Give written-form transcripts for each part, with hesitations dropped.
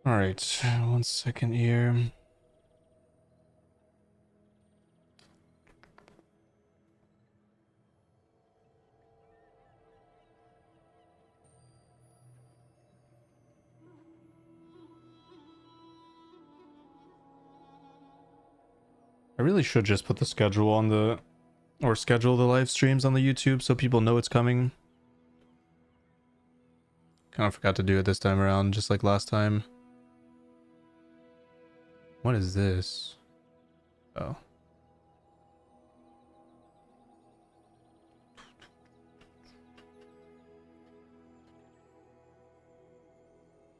All right, 1 second here. I really should just put the schedule on the, or schedule the live streams on the YouTube so people know it's coming. Kind of forgot to do it this time around, just like last time. What is this? Oh.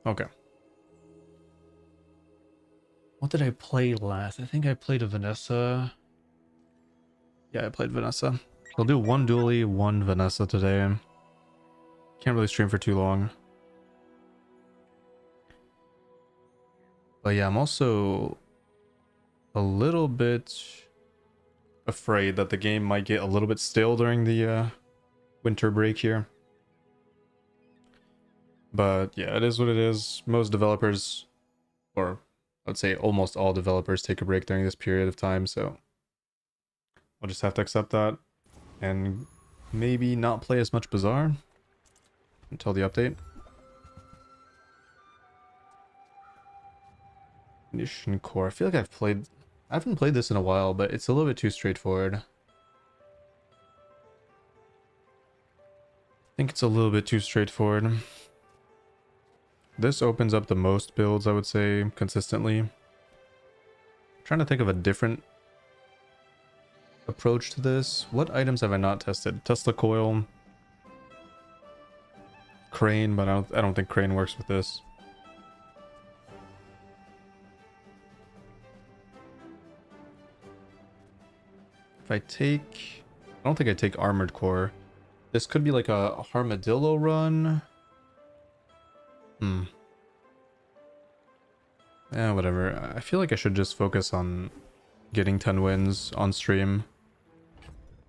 Okay. What did I play last? I think I played a Vanessa. Yeah, I played Vanessa. I'll do one dually, one Vanessa today. Can't really stream for too long. But yeah, I'm also a little bit afraid that the game might get a little bit stale during the winter break here. But yeah, it is what it is. Most developers, or I'd say almost all developers, take a break during this period of time, so I'll just have to accept that and maybe not play as much Bazaar until the update. Ignition Core. I feel like I haven't played this in a while, but it's a little bit too straightforward. I think it's a little bit too straightforward. This opens up the most builds, I would say, consistently. I'm trying to think of a different approach to this. What items have I not tested? Tesla coil, crane, but I don't think crane works with this. If I don't think I take armored core. This could be like a armadillo run. Yeah, whatever. I feel like I should just focus on getting 10 wins on stream.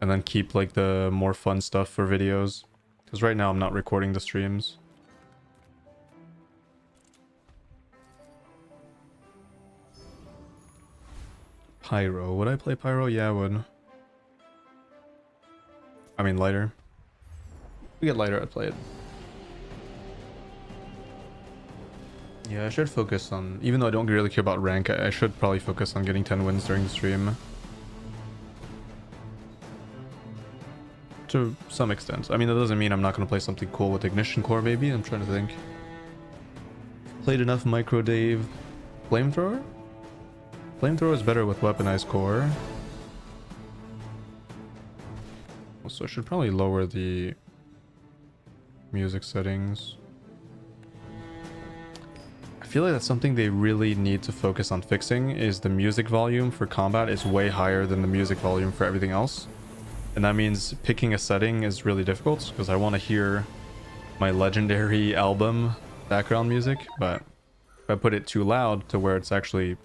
And then keep like the more fun stuff for videos. Because right now I'm not recording the streams. Pyro. Would I play Pyro? Yeah, I would. I mean, lighter. If we get lighter, I'd play it. Yeah, I should focus on... Even though I don't really care about rank, I should probably focus on getting 10 wins during the stream. To some extent. I mean, that doesn't mean I'm not going to play something cool with Ignition Core, maybe. I'm trying to think. Played enough Micro Dave. Flamethrower? Flamethrower is better with Weaponized Core. Also, I should probably lower the music settings. I feel like that's something they really need to focus on fixing, is the music volume for combat is way higher than the music volume for everything else. And that means picking a setting is really difficult, because I want to hear my legendary album background music, but if I put it too loud to where it's actually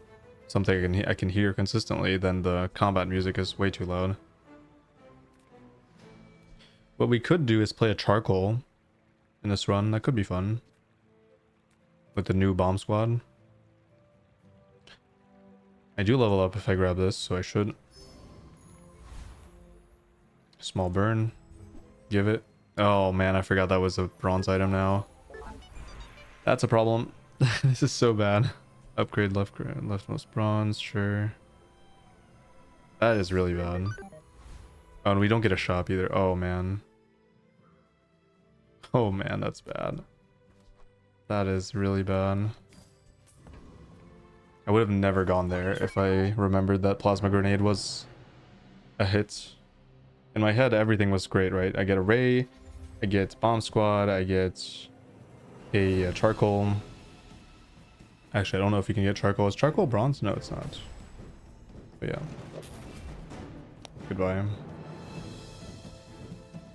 something I can hear consistently, then the combat music is way too loud. What we could do is play a charcoal in this run. That could be fun. With the new bomb squad. I do level up if I grab this, so I should. Small burn. Give it. Oh man, I forgot that was a bronze item now. That's a problem. This is so bad. Upgrade leftmost bronze, sure. That is really bad. Oh, and we don't get a shop either. Oh man. Oh man, that's bad. That is really bad. I would have never gone there if I remembered that plasma grenade was a hit. In my head, everything was great, right? I get a ray, I get bomb squad, I get a charcoal. Actually, I don't know if you can get charcoal. Is charcoal bronze? No, it's not. But yeah. Goodbye.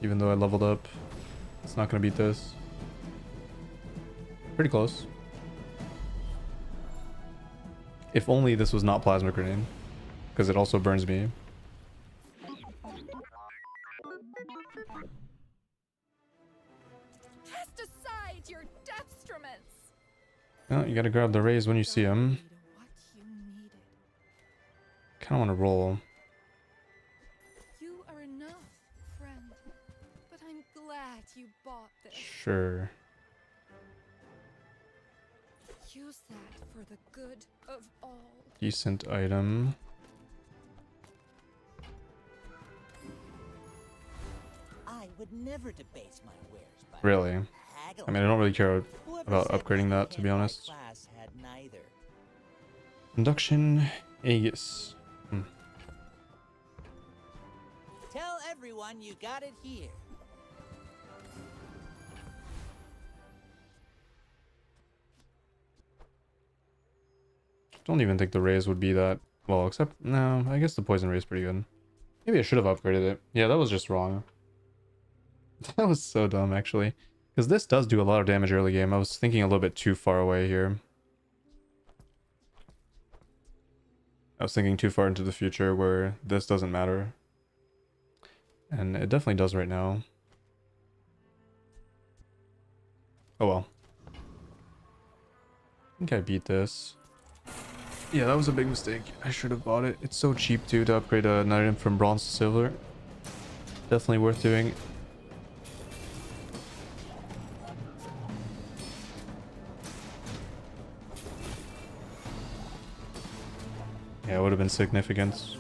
Even though I leveled up, it's not gonna beat this. Pretty close. If only this was not plasma grenade, because it also burns me. Cast aside your destruments. Oh, you gotta grab the raise when you see him. What you needed. Kind of want to roll. You are enough, friend. But I'm glad you bought this. Sure. Use that for the good of all. Decent item. I would never debase my wares by Really? haggling. I mean, I don't really care Whoever about said upgrading my that, to be hand-eye honest. class had neither. Induction Aegis. Tell everyone you got it here. Don't even think the raise would be that well, except no, I guess the poison ray is pretty good. Maybe I should have upgraded it. Yeah, that was just wrong. That was so dumb, actually. Because this does do a lot of damage early game. I was thinking a little bit too far away here. I was thinking too far into the future where this doesn't matter. And it definitely does right now. Oh well. I think I beat this. Yeah, that was a big mistake. I should have bought it. It's so cheap too to upgrade an item from bronze to silver. Definitely worth doing. Yeah, it would have been significant.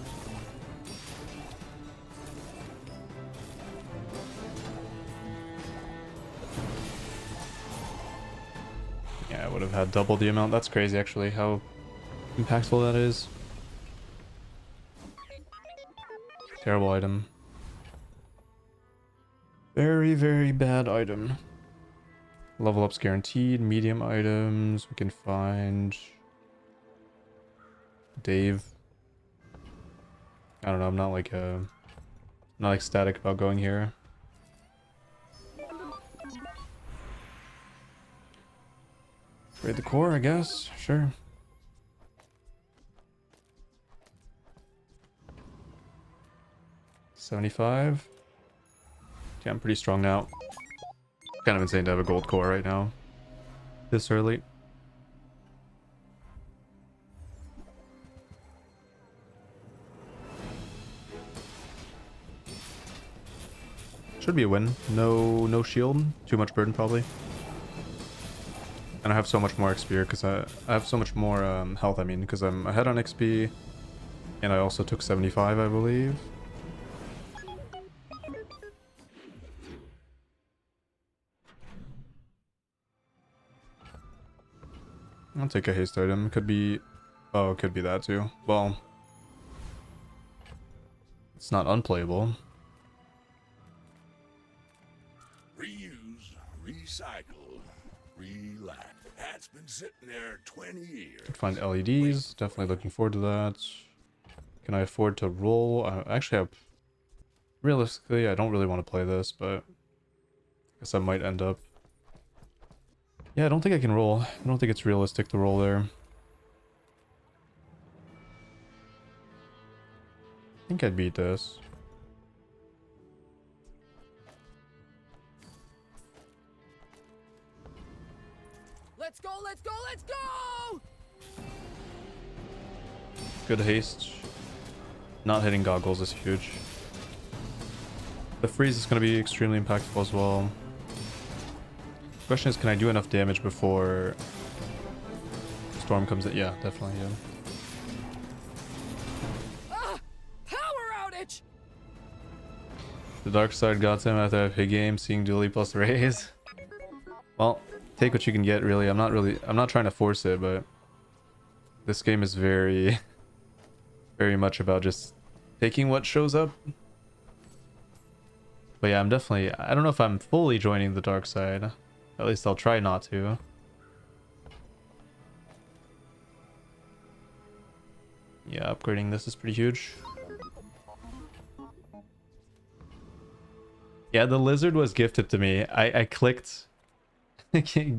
Yeah, I would have had double the amount. That's crazy, actually, how impactful that is. Terrible item. Very, very bad item. Level up's guaranteed. Medium items. We can find Dave. I don't know. I'm not like ecstatic about going here. Raid the core, I guess. Sure. $75. Yeah, I'm pretty strong now. Kind of insane to have a gold core right now. This early. Should be a win. No shield. Too much burden probably. And I have so much more XP because I have so much more health, I mean, because I'm ahead on XP. And I also took 75, I believe. I'll take a haste item. Could be... Oh, it could be that too. Well... It's not unplayable. Reuse, recycle, relax. That's been sitting there 20 years. Could find LEDs. Definitely looking forward to that. Can I afford to roll? I actually have... Realistically, I don't really want to play this, but... I guess I might end up... Yeah, I don't think I can roll. I don't think it's realistic to roll there. I think I'd beat this. Let's go, let's go, let's go! Good haste. Not hitting goggles is huge. The freeze is going to be extremely impactful as well. Question is, can I do enough damage before Storm comes in? Yeah, definitely, yeah. Ah! Power outage! The dark side got him after a big game, seeing Dooley plus raise. Well, take what you can get, really. I'm not trying to force it, but this game is very, very much about just taking what shows up. But yeah, I'm definitely, I don't know if I'm fully joining the dark side. At least I'll try not to. Yeah, upgrading this is pretty huge. Yeah, the lizard was gifted to me. I clicked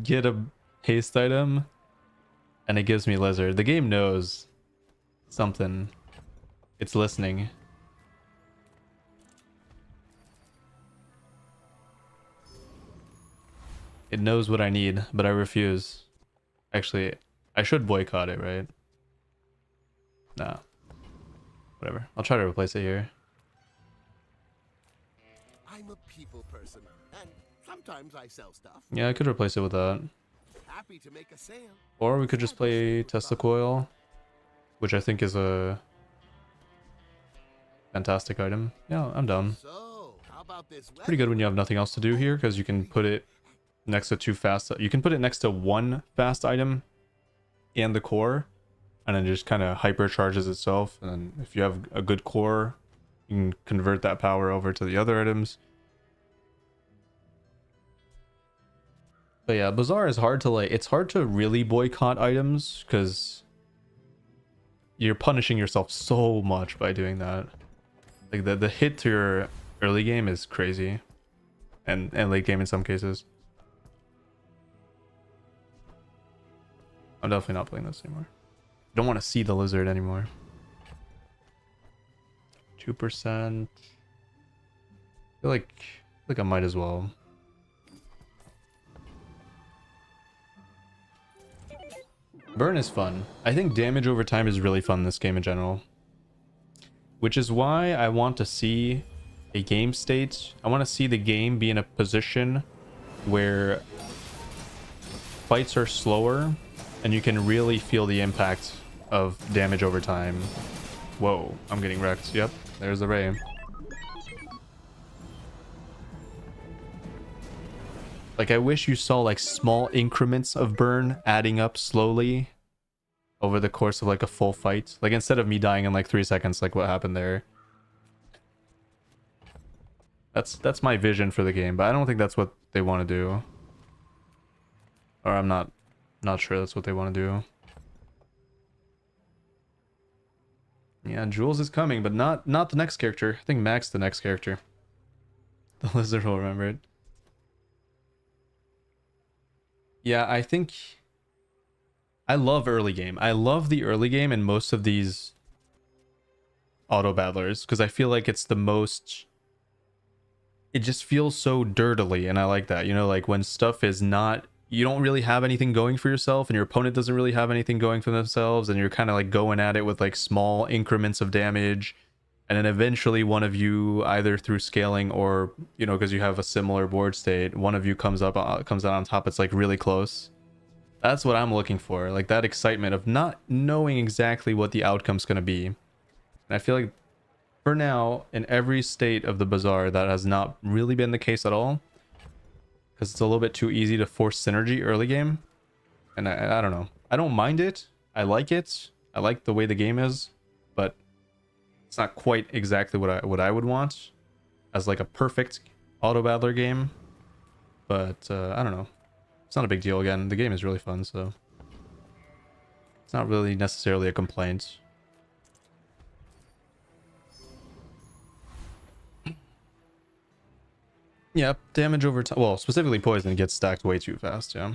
get a haste item and it gives me lizard. The game knows something. It's listening. It knows what I need, but I refuse. Actually, I should boycott it, right? Nah. Whatever. I'll try to replace it here. I'm a people person, and sometimes I sell stuff. Yeah, I could replace it with that. Happy to make a sale. Or we could just play Tesla Coil, which I think is a fantastic item. Yeah, I'm down. So, how about this? Pretty good when you have nothing else to do here, because you can put it next to two fast. You can put it next to one fast item and the core, and then just kind of hypercharges itself. And then if you have a good core, you can convert that power over to the other items. But yeah, Bazaar is hard to like. It's hard to really boycott items because you're punishing yourself so much by doing that. Like the hit to your early game is crazy, and late game in some cases. I'm definitely not playing this anymore. I don't want to see the lizard anymore. 2%. I feel like I might as well. Burn is fun. I think damage over time is really fun in this game in general. Which is why I want to see a game state. I want to see the game be in a position where fights are slower and you can really feel the impact of damage over time. Whoa, I'm getting wrecked. Yep, there's the ray. Like, I wish you saw like small increments of burn adding up slowly over the course of like a full fight. Like, instead of me dying in like 3 seconds, like what happened there. That's my vision for the game, but I don't think that's what they want to do. Or I'm not sure that's what they want to do. Yeah, Jules is coming, but not the next character. I think Max the next character. The lizard will remember it. Yeah, I think I love early game. I love the early game in most of these auto battlers because I feel like it's the most. It just feels so dirtily, and I like that. You know, like when stuff is not. You don't really have anything going for yourself, and your opponent doesn't really have anything going for themselves, and you're kind of like going at it with like small increments of damage. And then eventually one of you, either through scaling or, you know, because you have a similar board state, one of you comes out on top. It's like really close. That's what I'm looking for. Like that excitement of not knowing exactly what the outcome's going to be. And I feel like for now, in every state of the Bazaar, that has not really been the case at all. Because it's a little bit too easy to force synergy early game. And I don't know. I don't mind it. I like it. I like the way the game is. But it's not quite exactly what I would want as like a perfect auto battler game, but I don't know. It's not a big deal. Again, the game is really fun, so it's not really necessarily a complaint. Yeah, damage over time. Well, specifically poison gets stacked way too fast. Yeah.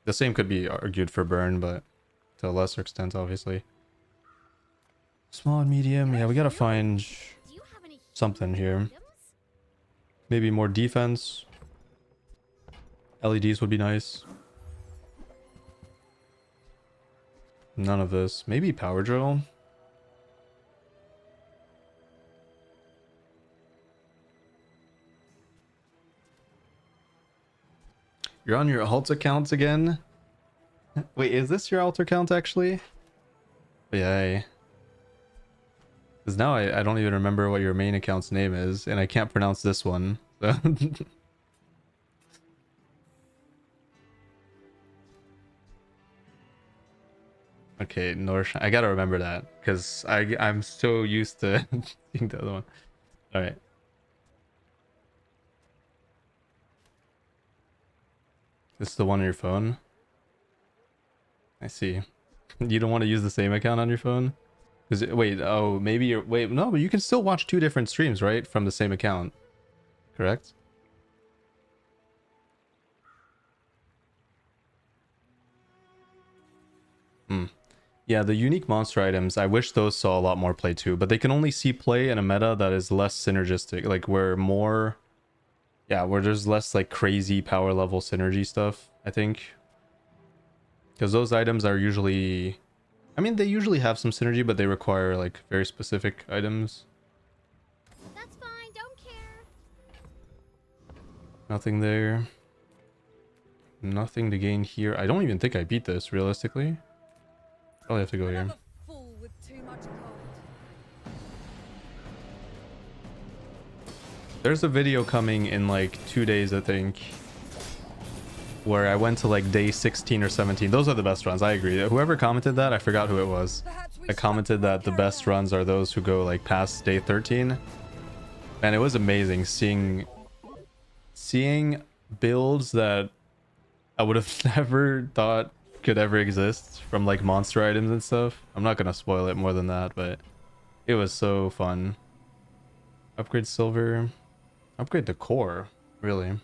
The same could be argued for burn, but to a lesser extent, obviously. Small and medium. Yeah, we gotta find something here. Maybe more defense. LEDs would be nice. None of this. Maybe power drill. You're on your alt accounts again? Wait, is this your alt account actually? Yay. Because now I don't even remember what your main account's name is, and I can't pronounce this one. So. Okay, Norsh. I gotta remember that, because I'm so used to seeing the other one. Alright. This is the one on your phone? I see. You don't want to use the same account on your phone? Wait, oh, maybe you're... Wait, no, but you can still watch 2 different streams, right? From the same account. Correct? Yeah, the unique monster items, I wish those saw a lot more play too, but they can only see play in a meta that is less synergistic, like where more Yeah, where there's less like crazy power level synergy stuff, I think. Because those items are usually, I mean, they usually have some synergy, but they require like very specific items. That's fine, don't care. Nothing there. Nothing to gain here. I don't even think I beat this realistically. Probably have to go here. Another fool with too much gold. There's a video coming in like 2 days, I think, where I went to like day 16 or 17. Those are the best runs. I agree. Whoever commented that, I forgot who it was. Perhaps we I commented that the best runs are those who go like past day 13. And it was amazing seeing builds that I would have never thought could ever exist from like monster items and stuff. I'm not gonna spoil it more than that, but it was so fun. Upgrade silver. Upgrade the core, really.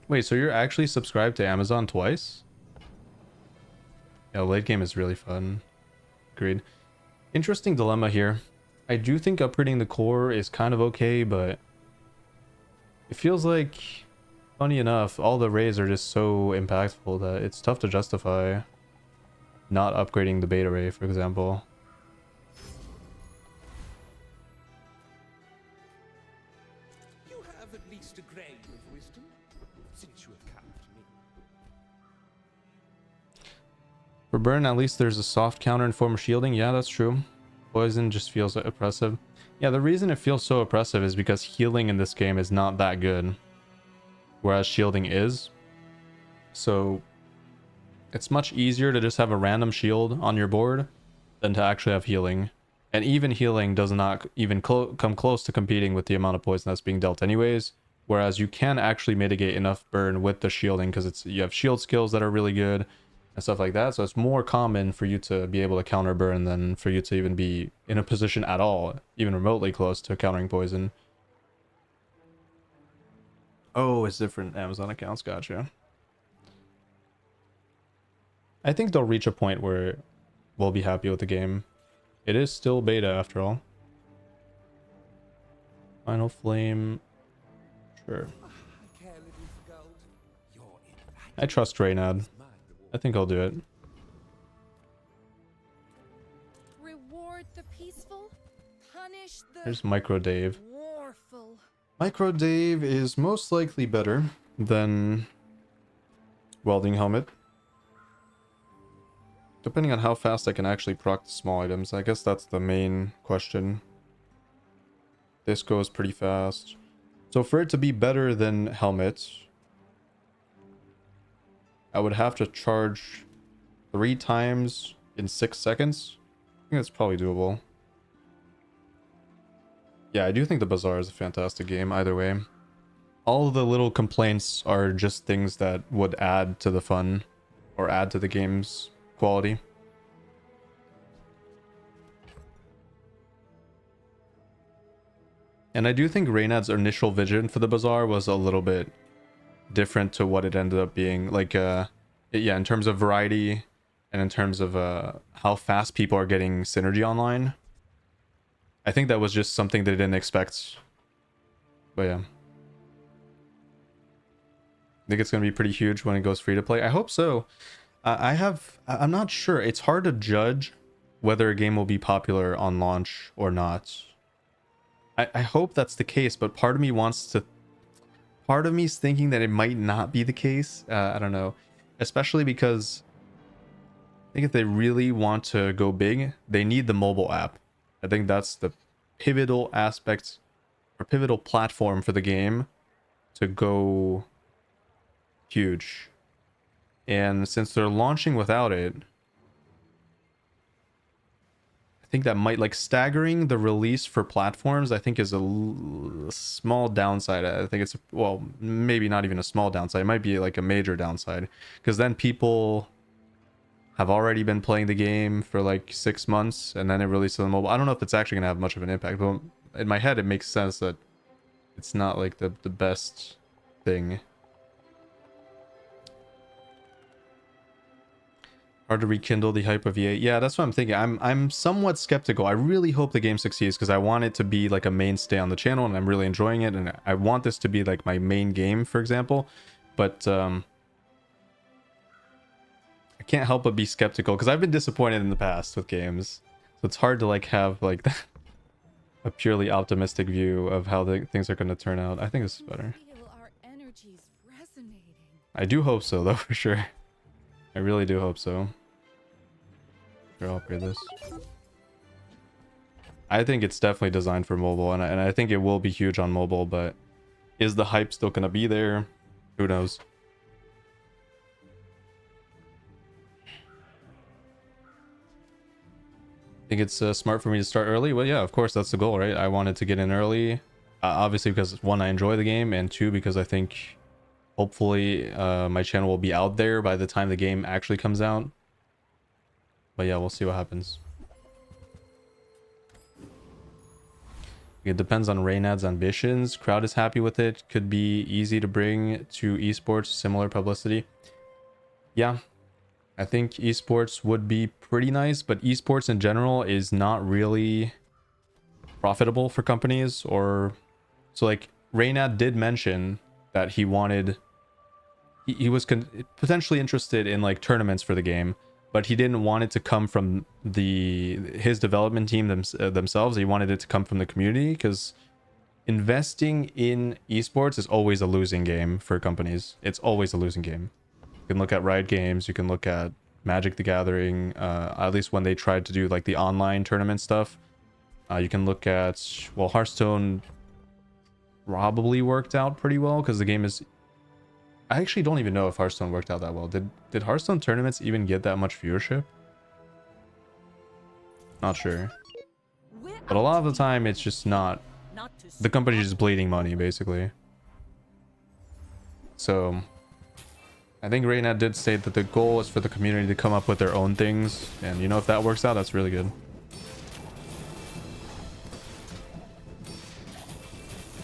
Wait, so you're actually subscribed to Amazon twice? Yeah, late game is really fun. Agreed. Interesting dilemma here. I do think upgrading the core is kind of okay, but it feels like, funny enough, all the rays are just so impactful that it's tough to justify not upgrading the beta ray, for example. You have at least a grain of wisdom, since you have come to me. For burn, at least there's a soft counter in form of shielding. Yeah, that's true. Poison just feels oppressive. Yeah, the reason it feels so oppressive is because healing in this game is not that good, whereas shielding is. So it's much easier to just have a random shield on your board than to actually have healing. And even healing does not even come close to competing with the amount of poison that's being dealt anyways. Whereas you can actually mitigate enough burn with the shielding because you have shield skills that are really good and stuff like that. So it's more common for you to be able to counter burn than for you to even be in a position at all, even remotely close to countering poison. Oh, it's different Amazon accounts. Gotcha. I think they'll reach a point where we'll be happy with the game. It is still beta after all. Final flame. Sure. I care little for gold. You're in. I trust Reynad. I think I'll do it. Reward the peaceful, punish the There's Micro Dave. warful. Micro Dave is most likely better than Welding Helmet. Depending on how fast I can actually proc the small items. I guess that's the main question. This goes pretty fast. So for it to be better than Helmet, I would have to charge 3 times in 6 seconds. I think that's probably doable. Yeah, I do think the Bazaar is a fantastic game either way. All the little complaints are just things that would add to the fun or add to the game's quality. And I do think Reynad's initial vision for the Bazaar was a little bit different to what it ended up being. Like, yeah, in terms of variety and in terms of how fast people are getting synergy online. I think that was just something they didn't expect. But yeah. I think it's going to be pretty huge when it goes free to play. I hope so. I'm not sure. It's hard to judge whether a game will be popular on launch or not. I hope that's the case, but part of me is thinking that it might not be the case. I don't know. Especially because I think if they really want to go big, they need the mobile app. I think that's the pivotal aspect or pivotal platform for the game to go huge. And since they're launching without it, I think that might, like, staggering the release for platforms, I think is a small downside. I think it's, well, maybe not even a small downside. It might be like a major downside, because then people have already been playing the game for like 6 months and then it releases on mobile. I don't know if it's actually gonna have much of an impact, but in my head it makes sense that it's not like the best thing. Hard to rekindle the hype of EA. Yeah, that's what I'm thinking. I'm somewhat skeptical. I really hope the game succeeds because I want it to be like a mainstay on the channel and I'm really enjoying it and I want this to be like my main game, for example. But I can't help but be skeptical because I've been disappointed in the past with games. So it's hard to like have like a purely optimistic view of how things are going to turn out. I think this is better. Feel our energies resonating. I do hope so though, for sure. I really do hope so. Here, I'll upgrade this. I think it's definitely designed for mobile, and I think it will be huge on mobile, but is the hype still going to be there? Who knows? Think it's smart for me to start early? Well, yeah, of course, that's the goal, right? I wanted to get in early, obviously because, one, I enjoy the game, and two, because I think hopefully my channel will be out there by the time the game actually comes out. But yeah, we'll see what happens. It depends on Reynad's ambitions. Crowd is happy with it. Could be easy to bring to esports, similar publicity. Yeah, I think esports would be pretty nice, but esports in general is not really profitable for companies. Or so like Reynad did mention that he wanted, he was potentially interested in like tournaments for the game, but he didn't want it to come from his development team themselves. He wanted it to come from the community because investing in esports is always a losing game for companies. It's always a losing game. You can look at Riot Games, you can look at Magic the Gathering, at least when they tried to do like the online tournament stuff. You can look at, well, Hearthstone probably worked out pretty well because the game is, I actually don't even know if Hearthstone worked out that well. Did Hearthstone tournaments even get that much viewership? Not sure. But a lot of the time it's just not, the company's just bleeding money basically. So I think Reynad did state that the goal is for the community to come up with their own things, and you know, if that works out, that's really good.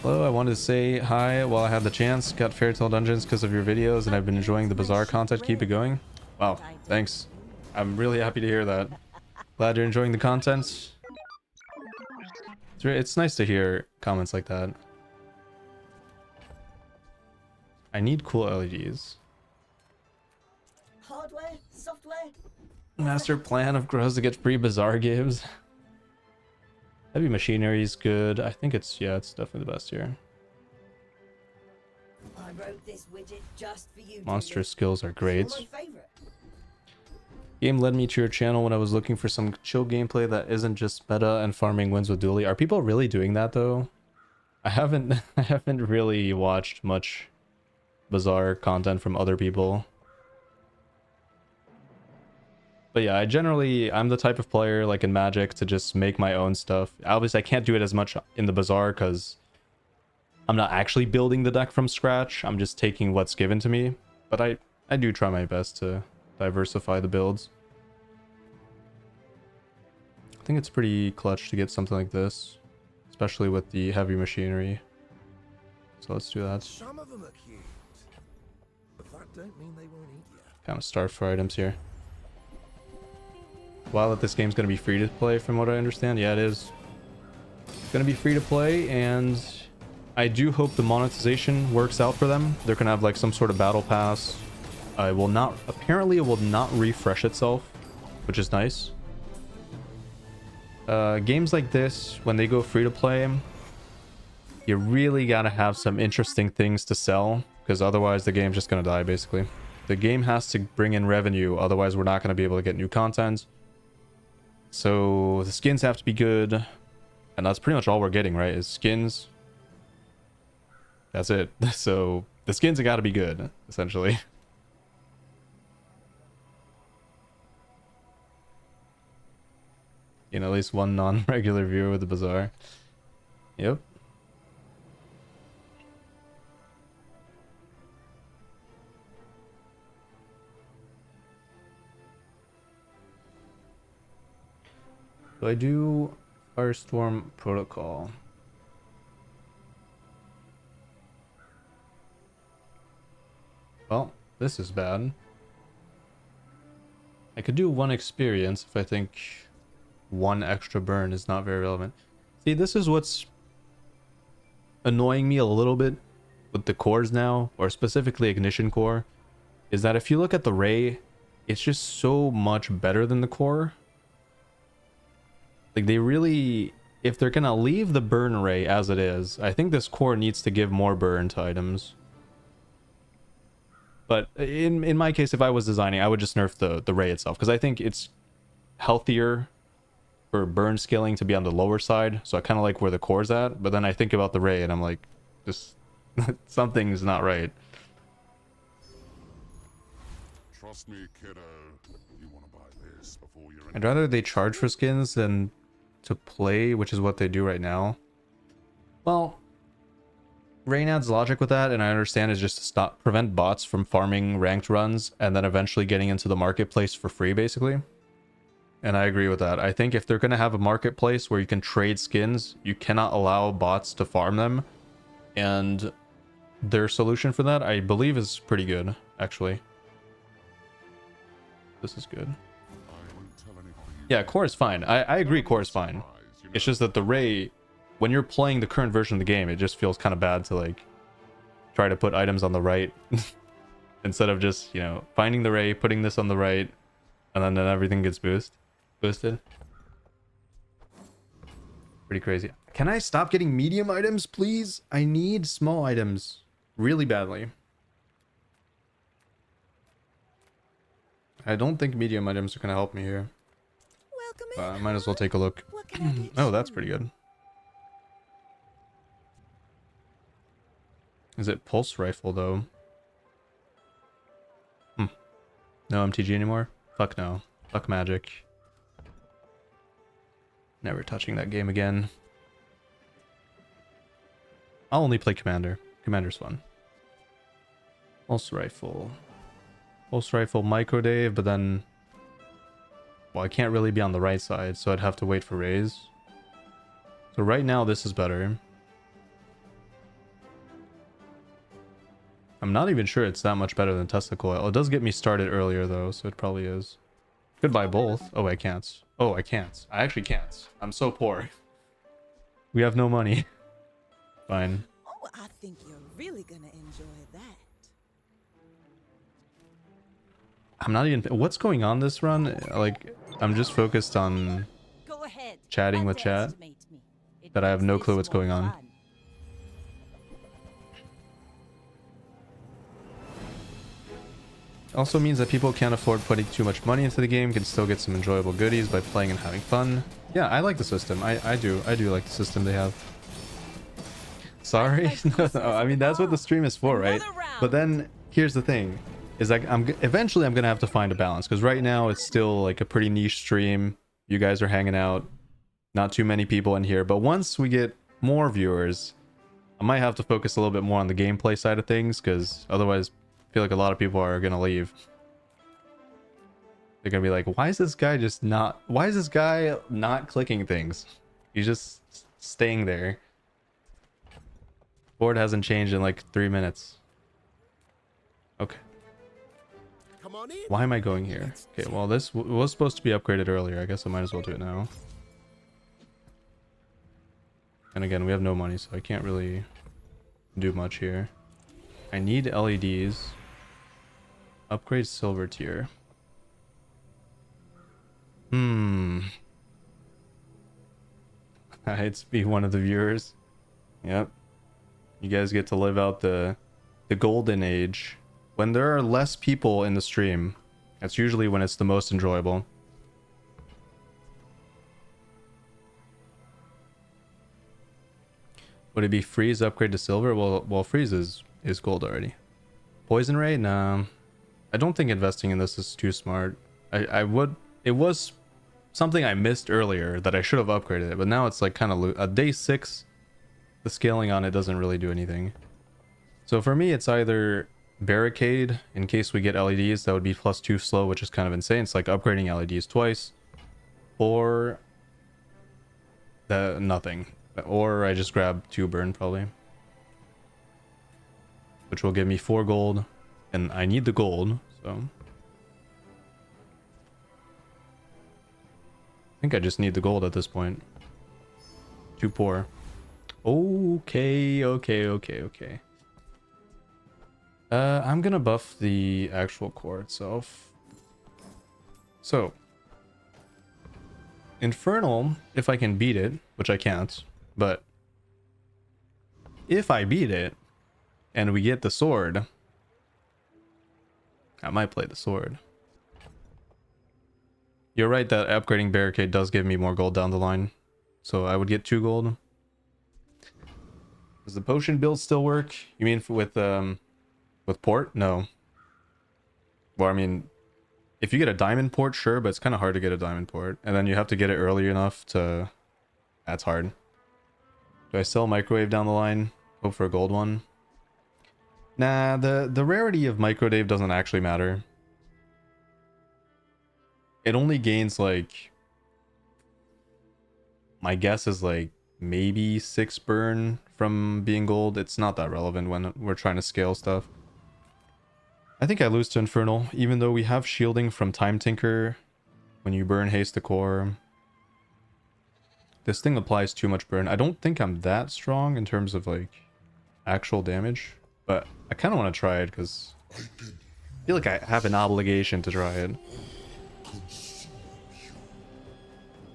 Hello, I wanted to say hi while I had the chance. Got Fairytale Dungeons because of your videos, and I've been enjoying the Bazaar content. Keep it going. Wow, thanks. I'm really happy to hear that. Glad you're enjoying the content. It's nice to hear comments like that. I need cool LEDs. Hardware, software. Master plan of Grows to get free Bazaar games. Heavy machinery is good. I think it's, yeah, it's definitely the best here. I wrote this widget just for you. Monster skills are great. You're my favorite. Game led me to your channel when I was looking for some chill gameplay that isn't just meta and farming wins with dually. Are people really doing that though? I haven't really watched much Bazaar content from other people. But yeah, I'm the type of player like in Magic to just make my own stuff. Obviously I can't do it as much in the Bazaar because I'm not actually building the deck from scratch. I'm just taking what's given to me. But I do try my best to diversify the builds. I think it's pretty clutch to get something like this, especially with the heavy machinery. So let's do that. Some of them are cute, but that don't mean they won't eat you. Kind of starved for items here. Wow, that this game's going to be free to play from what I understand. Yeah, it is. It's going to be free to play, and I do hope the monetization works out for them. They're going to have like some sort of battle pass. Apparently it will not refresh itself, which is nice. Games like this, when they go free to play, you really got to have some interesting things to sell, because otherwise the game's just going to die basically. The game has to bring in revenue, otherwise we're not going to be able to get new content. So the skins have to be good, and that's pretty much all we're getting, right? Is skins. That's it. So the skins have got to be good, essentially. You know, at least one non-regular viewer with the Bazaar. Yep. So I do Firestorm Protocol. Well, this is bad. I could do 1 experience if I think 1 extra burn is not very relevant. See, this is what's annoying me a little bit with the cores now, or specifically Ignition Core, is that if you look at the Ray, it's just so much better than the core. Like, they really, if they're gonna leave the burn Ray as it is, I think this core needs to give more burn to items. But in my case, if I was designing, I would just nerf the Ray itself, because I think it's healthier for burn scaling to be on the lower side, so I kind of like where the core's at. But then I think about the Ray and I'm like, just something's not right. Trust me, kiddo. You want to buy this before you're in. I'd rather they charge for skins than to play, which is what they do right now. Well, Rain adds logic with that, and I understand is just to prevent bots from farming ranked runs and then eventually getting into the marketplace for free, basically. And I agree with that. I think if they're going to have a marketplace where you can trade skins, you cannot allow bots to farm them. And their solution for that, I believe, is pretty good, actually. This is good. Yeah, core is fine. I agree core is fine. It's just that the Ray, when you're playing the current version of the game, it just feels kind of bad to like try to put items on the right instead of just, you know, finding the Ray, putting this on the right, and then everything gets boosted. Pretty crazy. Can I stop getting medium items, please? I need small items really badly. I don't think medium items are going to help me here. Welcome I might as well take a look. What can I get Oh, that's you? pretty good. Is it pulse rifle, though? No MTG anymore? Fuck no. Fuck magic. Never touching that game again. I'll only play Commander. Commander's fun. Pulse rifle. Pulse rifle micro Dave, but then... Well, I can't really be on the right side, so I'd have to wait for raise. So right now, this is better. I'm not even sure it's that much better than Tesla Coil. It does get me started earlier, though, so it probably is. Could buy both. Oh, I can't. Oh, I can't. I actually can't. I'm so poor. We have no money. Fine. Oh, I think you're really gonna enjoy that. I'm not even... What's going on this run? Like, I'm just focused on Go ahead. chatting with chat, Underestimate me. It that I have makes no this clue what's more going on. fun. Also means that people can't afford putting too much money into the game, can still get some enjoyable goodies by playing and having fun. Yeah, I like the system. I do like the system they have. Sorry? No, I mean, that's what the stream is for, right? But then, here's the thing. Is like, eventually I'm gonna have to find a balance, because right now it's still like a pretty niche stream. You guys are hanging out. Not too many people in here. But once we get more viewers, I might have to focus a little bit more on the gameplay side of things, because otherwise... I feel like a lot of people are gonna leave. They're gonna be like, why is this guy not clicking things? He's just staying there. Board hasn't changed in like 3 minutes. Okay. Come on in. Why am I going here? Okay, well, this was supposed to be upgraded earlier. I guess I might as well do it now. And again, we have no money, so I can't really do much here. I need LEDs. Upgrade silver tier. I'd be one of the viewers. Yep. You guys get to live out the golden age. When there are less people in the stream, that's usually when it's the most enjoyable. Would it be freeze upgrade to silver? Well, freeze is gold already. Poison ray? No. I don't think investing in this is too smart. It was something I missed earlier that I should have upgraded it, but now it's like kind of a day 6. The scaling on it doesn't really do anything. So for me, it's either barricade in case we get LEDs. That would be +2 slow, which is kind of insane. It's like upgrading LEDs twice, or nothing, or I just grab 2 burn probably, which will give me 4 gold, and I need the gold, so think I just need the gold at this point. Too poor. Okay. I'm gonna buff the actual core itself. So, Infernal, if I can beat it, which I can't, but if I beat it and we get the sword, I might play the sword. You're right that upgrading Barricade does give me more gold down the line. So I would get 2 gold. Does the potion build still work? You mean with port? No. Well, I mean, if you get a diamond port, sure, but it's kind of hard to get a diamond port. And then you have to get it early enough to... That's hard. Do I sell microwave down the line? Hope for a gold one? Nah, the rarity of microwave doesn't actually matter. It only gains like... My guess is like maybe 6 burn from being gold. It's not that relevant when we're trying to scale stuff. I think I lose to Infernal, even though we have shielding from Time Tinker when you burn haste the core. This thing applies too much burn. I don't think I'm that strong in terms of like actual damage, but I kind of want to try it because I feel like I have an obligation to try it.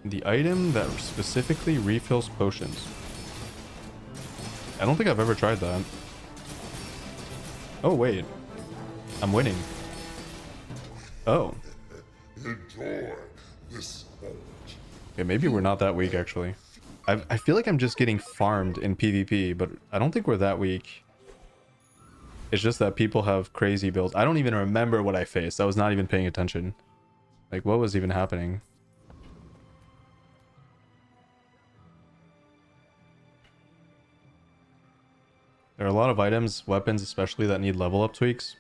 The item that specifically refills potions. I don't think I've ever tried that. Oh wait, I'm winning. Oh. Enjoy this moment. Okay, maybe we're not that weak actually. I feel like I'm just getting farmed in PvP, but I don't think we're that weak. It's just that people have crazy builds. I don't even remember what I faced. I was not even paying attention. Like, what was even happening? There are a lot of items, weapons especially, that need level up tweaks.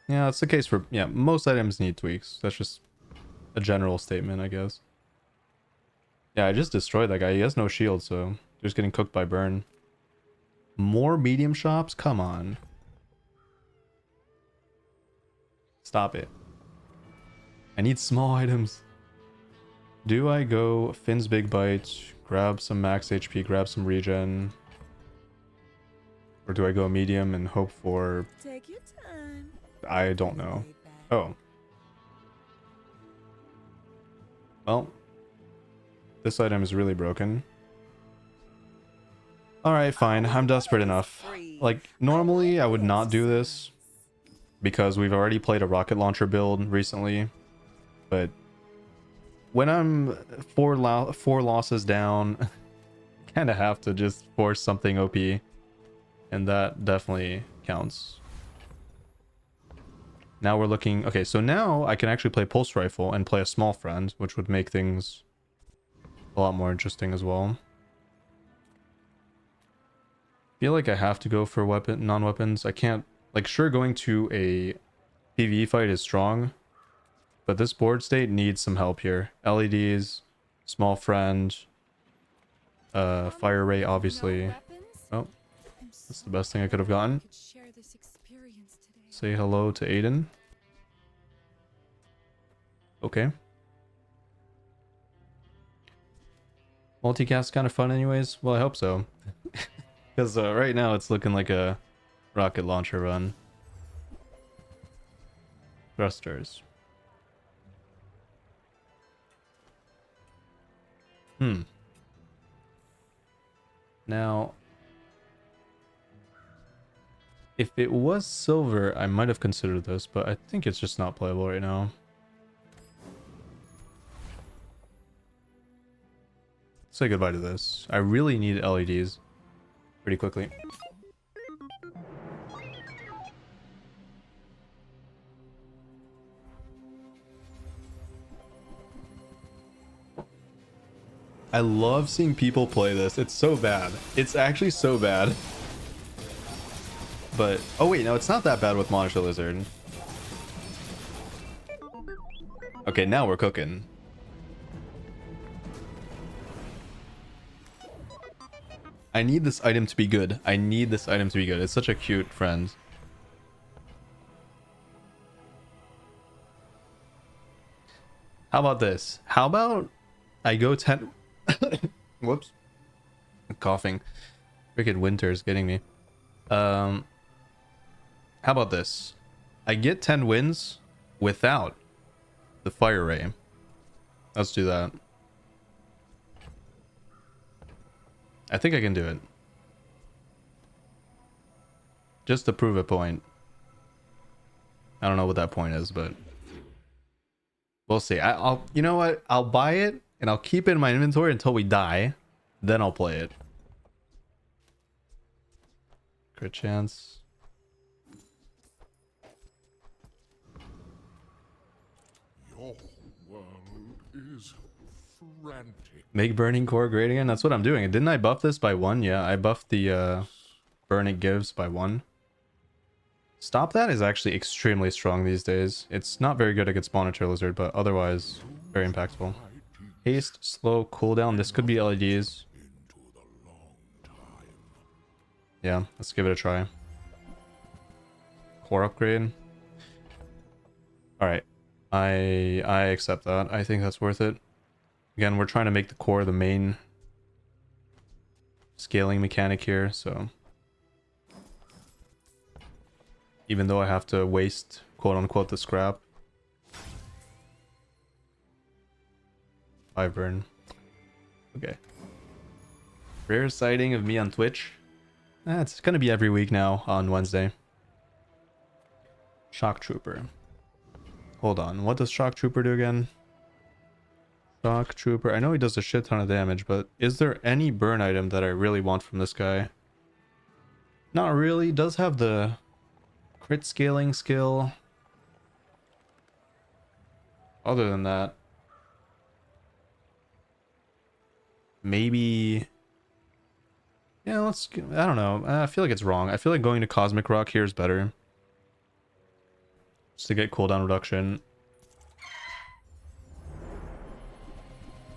Yeah, that's the case for... Yeah, most items need tweaks. That's just a general statement, I guess. Yeah, I just destroyed that guy. He has no shield, so... Just getting cooked by burn. More medium shops? Come on. Stop it. I need small items. Do I go Finn's Big Bite, grab some max HP, grab some regen? Or do I go medium and hope for... Take your time. I don't know. Oh. Well. This item is really broken. Alright, fine. I'm desperate enough. Like, normally I would not do this. Because we've already played a rocket launcher build recently. But... when I'm four losses down... kind of have to just force something OP. And that definitely counts. Now we're looking... Okay, so now I can actually play Pulse Rifle and play a small friend, which would make things a lot more interesting as well. Feel like I have to go for non-weapons. I can't... Like, sure, going to a PvE fight is strong, but this board state needs some help here. LEDs, small friend, fire ray, obviously. Oh. That's the best thing I could have gotten. Say hello to Aiden. Okay. Multicast kind of fun anyways? Well, I hope so. Because right now it's looking like a rocket launcher run. Thrusters. Now... if it was silver, I might have considered this, but I think it's just not playable right now. Say goodbye to this. I really need LEDs pretty quickly. I love seeing people play this. It's so bad. It's actually so bad. But, oh wait, no, it's not that bad with Monster Lizard. Okay, now we're cooking. I need this item to be good. I need this item to be good. It's such a cute friend. How about this? How I go 10. Whoops. I'm coughing. Freaking winter is getting me. How about this? I get 10 wins without the fire ray. Let's do that. I think I can do it. Just to prove a point. I don't know what that point is, but we'll see. I'll you know what? I'll buy it and I'll keep it in my inventory until we die. Then I'll play it. Crit chance. Your world is frantic. Make burning core great again. That's what I'm doing. Didn't I buff this by 1? Yeah, I buffed the burn it gives by 1. Stop that is actually extremely strong these days. It's not very good against monitor lizard, but otherwise very impactful. Haste, slow, cooldown. This could be LEDs. Yeah, let's give it a try. Core upgrade. All right, I accept that. I think that's worth it. Again, we're trying to make the core the main scaling mechanic here, so even though I have to waste quote unquote the scrap. 5 burn. Okay. Rare sighting of me on Twitch. It's gonna be every week now on Wednesday. Shock Trooper. Hold on, what does Shock Trooper do again? Shock Trooper, I know he does a shit ton of damage, but is there any burn item that I really want from this guy? Not really. Does have the crit scaling skill. Other than that, maybe, yeah, let's, I don't know. I feel like it's wrong. I feel like going to Cosmic Rock here is better. Just to get cooldown reduction.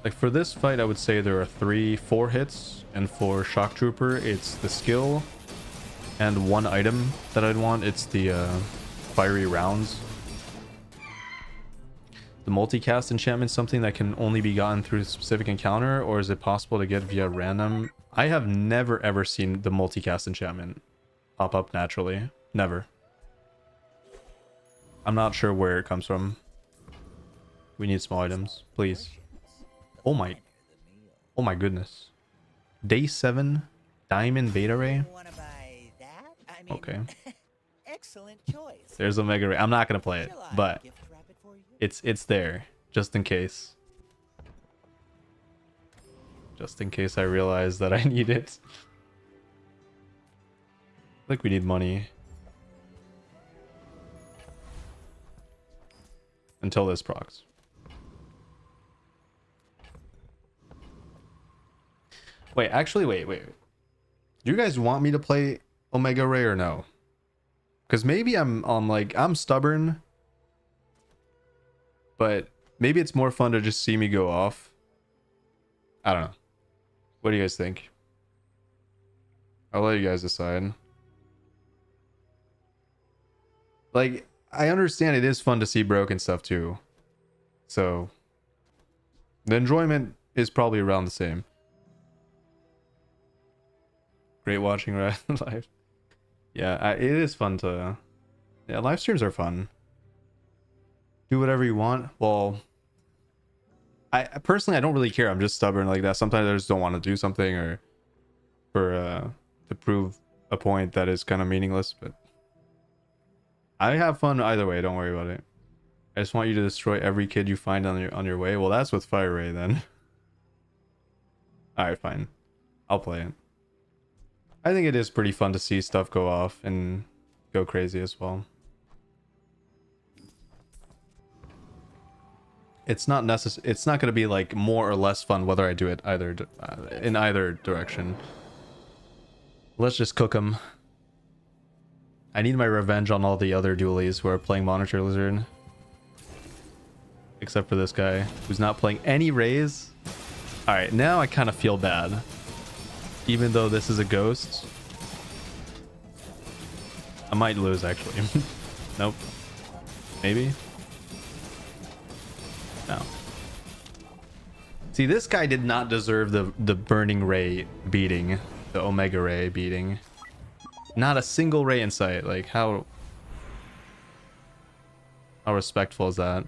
Like for this fight, I would say there are 4 hits. And for Shock Trooper, it's the skill and 1 item that I'd want. It's the fiery rounds. The multicast enchantment something that can only be gotten through a specific encounter, or is it possible to get via random? I have never ever seen the multicast enchantment pop up naturally. Never. I'm not sure where it comes from. We need small items, please. Oh my goodness. Day 7 diamond beta ray. Wanna buy that? I mean, Okay. excellent choice. There's Omega ray. I'm not gonna play it, Shall I but gift wrap it for you? it's there just in case. Just in case I realize that I need it. Like we need money. Until this procs. Wait, actually, wait. Do you guys want me to play Omega Ray or no? Because maybe I'm stubborn. But maybe it's more fun to just see me go off. I don't know. What do you guys think? I'll let you guys decide. Like, I understand it is fun to see broken stuff too. So, the enjoyment is probably around the same. Great watching live. Yeah, it is fun to... Yeah, live streams are fun. Do whatever you want. Well, I personally, I don't really care. I'm just stubborn like that. Sometimes I just don't want to do something or for to prove a point that is kind of meaningless, but I have fun either way. Don't worry about it. I just want you to destroy every kid you find on your way. Well, that's with Fire Ray then. All right, fine. I'll play it. I think it is pretty fun to see stuff go off and go crazy as well. It's not necessary. It's not going to be like more or less fun whether I do it either in either direction. Let's just cook them. I need my revenge on all the other dualies who are playing Monitor Lizard. Except for this guy who's not playing any Rays. Alright, now I kind of feel bad. Even though this is a ghost. I might lose actually. Nope. Maybe? No. See, this guy did not deserve the burning ray beating, the omega ray beating. Not a single ray in sight. Like, how respectful is that?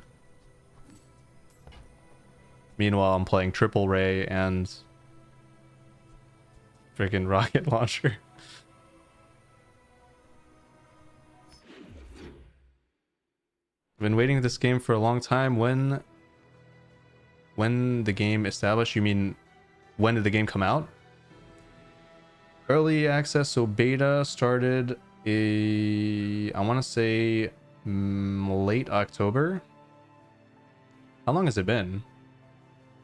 Meanwhile, I'm playing triple ray and freaking rocket launcher. I've been waiting this game for a long time. When the game established, you mean when did the game come out? Early access, so beta started I want to say late October. How long has it been?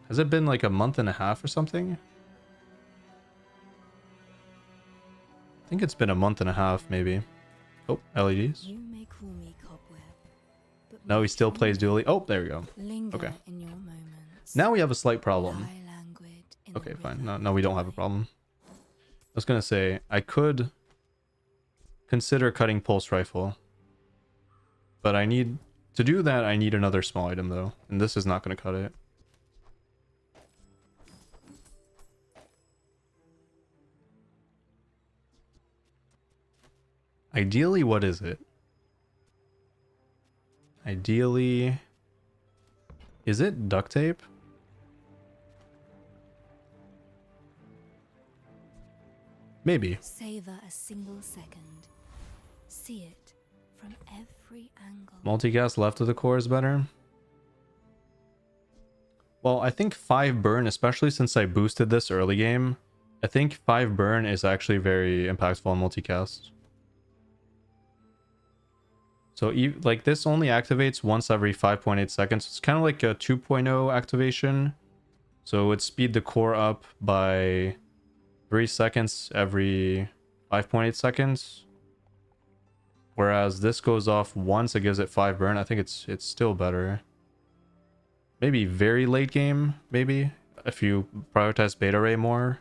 Has it been like a month and a half or something? I think it's been a month and a half, maybe. Oh, LEDs. You may call me Cobweb, but No, he still plays dually. Oh, there we go. linger Okay. in your moments. Now we have a slight problem. Lie languid in the Okay, fine. river. No, we don't have a problem. I was gonna say I could consider cutting pulse rifle, but I need to do that. I need another small item though, and this is not gonna cut it. Ideally, what is it? Ideally, is it duct tape? Maybe. Savor a single second. See it from every angle. Multicast left of the core is better. Well, I think 5 burn, especially since I boosted this early game, I think 5 burn is actually very impactful on multicast. So like this only activates once every 5.8 seconds. It's kind of like a 2.0 activation. So it would speed the core up by 3 seconds every 5.8 seconds. Whereas this goes off once, it gives it 5 burn. I think it's still better. Maybe very late game, maybe, if you prioritize beta ray more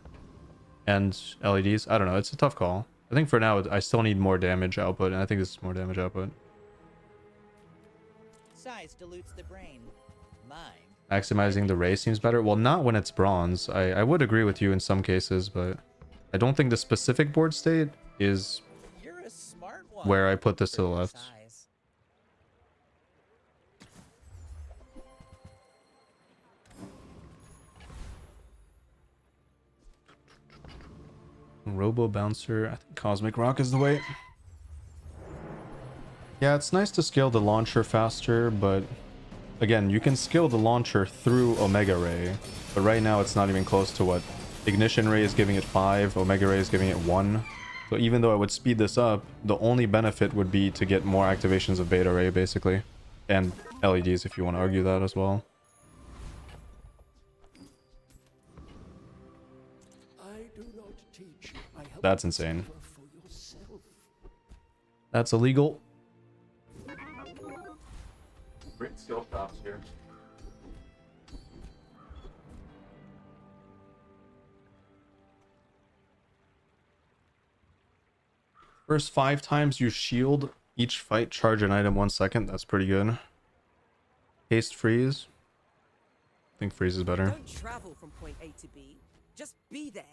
and LEDs. I don't know, it's a tough call. I think for now I still need more damage output, and I think this is more damage output. Size dilutes the brain. Mine. Maximizing the ray seems better. Well, not when it's bronze. I would agree with you in some cases, but I don't think the specific board state is You're a smart one. where I put this to the for your left. size. Robo Bouncer. I think Cosmic Rock is the way. Yeah, it's nice to scale the launcher faster, but again, you can scale the launcher through Omega Ray, but right now it's not even close to what Ignition Ray is giving it 5, Omega Ray is giving it 1. So even though I would speed this up, the only benefit would be to get more activations of Beta Ray, basically. And LEDs, if you want to argue that as well. I do not teach. I help That's you insane. discover for yourself. That's illegal. Great skill props here. First 5 times you shield each fight, charge an item 1 second. That's pretty good. Haste freeze. I think freeze is better. Don't travel from point A to B. Just be there.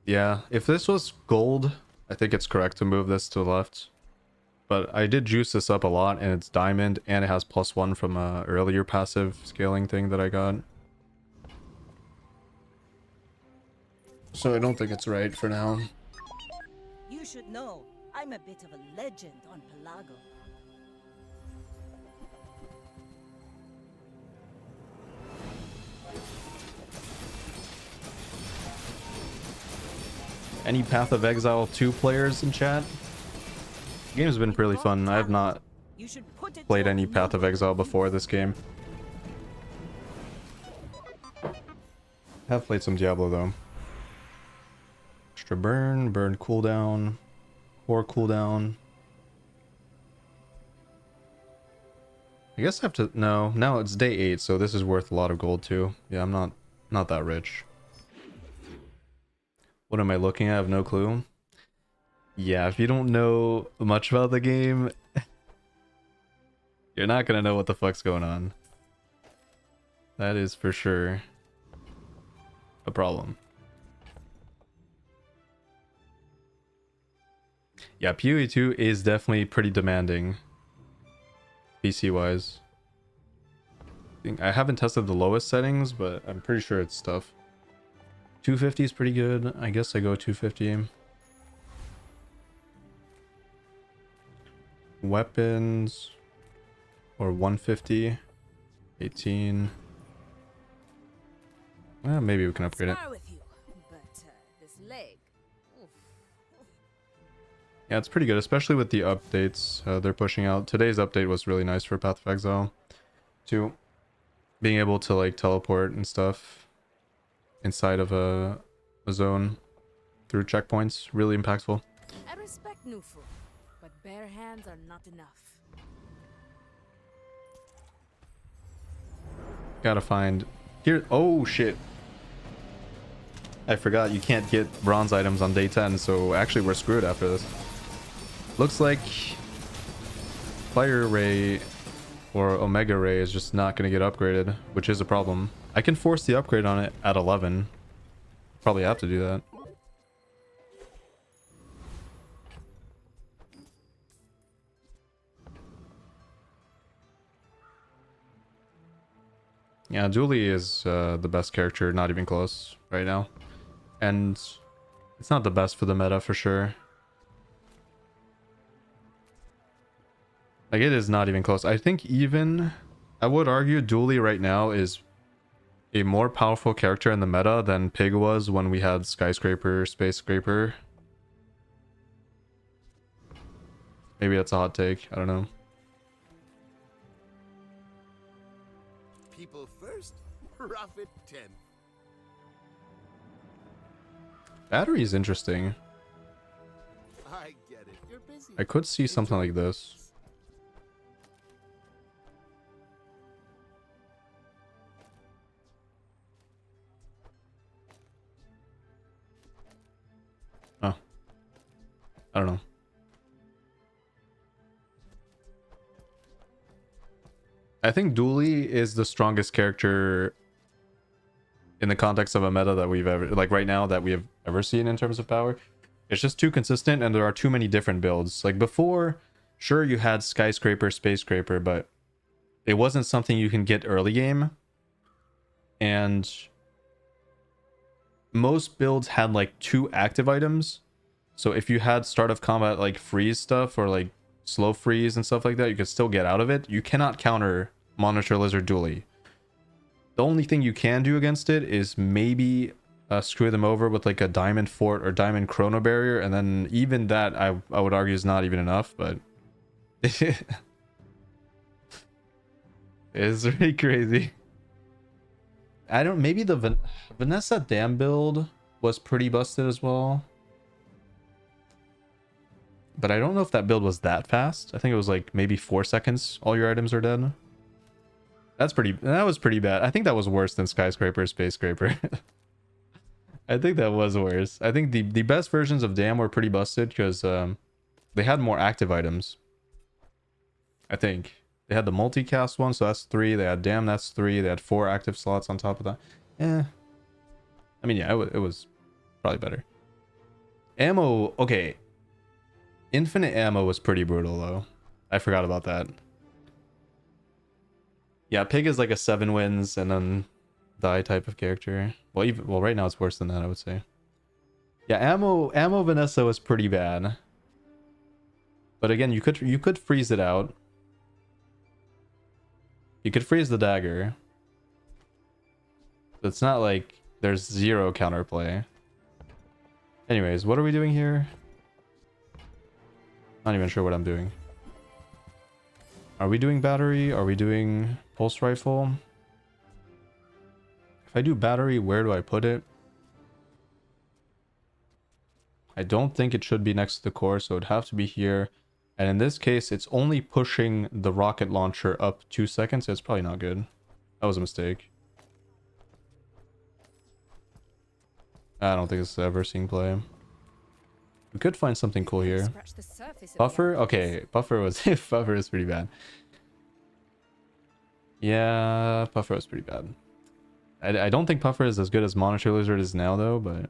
Yeah, if this was gold, I think it's correct to move this to the left. But I did juice this up a lot, and it's diamond, and it has +1 from a earlier passive scaling thing that I got. So I don't think it's right for now. You should know, I'm a bit of a legend on Pelago. Any Path of Exile 2 players in chat? The game's been pretty fun. I have not You should put it played to any Path of no Exile use. before this game. Have played some Diablo though. Extra burn, burn cooldown, core cooldown. I guess I have to, no, now it's day 8, so this is worth a lot of gold too. Yeah, I'm not that rich. What am I looking at? I have no clue. Yeah, if you don't know much about the game, you're not gonna know what the fuck's going on. That is for sure a problem. Yeah, PoE 2 is definitely pretty demanding PC wise. I haven't tested the lowest settings, but I'm pretty sure it's tough. 250 is pretty good. I guess I go 250. Weapons or 150. 18. Well, maybe we can upgrade it. Spar with you, but this leg. Oof. Yeah, it's pretty good, especially with the updates they're pushing out. Today's update was really nice for Path of Exile. Too. Being able to like teleport and stuff inside of a zone through checkpoints, really impactful. I respect Nufu, but bare hands are not enough. Gotta find here. Oh shit, I forgot you can't get bronze items on day 10, so actually we're screwed after this. Looks like Fire Ray or Omega Ray is just not going to get upgraded, which is a problem. I can force the upgrade on it at 11. Probably have to do that. Yeah, Dooley is the best character, not even close right now. And it's not the best for the meta for sure. Like, it is not even close. I think even, I would argue Dooley right now is a more powerful character in the meta than Pig was when we had Skyscraper, Space Scraper. Maybe that's a hot take. I don't know. People first, profit 10. Battery is interesting. I get it. You're busy. I could see something like this. Oh. I don't know. I think Dooley is the strongest character in the context of a meta that we've ever, like right now, that we have ever seen in terms of power. It's just too consistent and there are too many different builds. Like before, sure, you had Skyscraper, Space Scraper, but it wasn't something you can get early game. And most builds had like 2 active items. So if you had start of combat like freeze stuff or like slow freeze and stuff like that, you could still get out of it. You cannot counter Monitor Lizard Dooley. The only thing you can do against it is maybe screw them over with like a Diamond Fort or Diamond Chrono Barrier, and then even that I would argue is not even enough, but it's really crazy. I don't, maybe the Vanessa Dam build was pretty busted as well. But I don't know if that build was that fast. I think it was like maybe 4 seconds. All your items are dead. That was pretty bad. I think that was worse than Skyscraper, Space Scraper. I think that was worse. I think the best versions of Dam were pretty busted because they had more active items. I think. They had the multicast one, so that's 3. They had Dam, that's 3. They had 4 active slots on top of that. I mean, yeah, it was probably better. Ammo, okay. Infinite ammo was pretty brutal though. I forgot about that. Yeah, Pig is like a 7 wins and then die type of character. Well, right now it's worse than that, I would say. Yeah, ammo Vanessa was pretty bad. But again, you could freeze it out. You could freeze the dagger. It's not like there's 0 counterplay. Anyways, what are we doing here? Not even sure what I'm doing. Are we doing battery? Are we doing pulse rifle? If I do battery, where do I put it? I don't think it should be next to the core, so it'd have to be here. And in this case, it's only pushing the rocket launcher up 2 seconds. So it's probably not good. That was a mistake. I don't think this is ever seen play. We could find something cool here. Buffer? Okay, buffer was buffer is pretty bad. Yeah, Puffer was pretty bad. I don't think Puffer is as good as Monitor Lizard is now, though, but...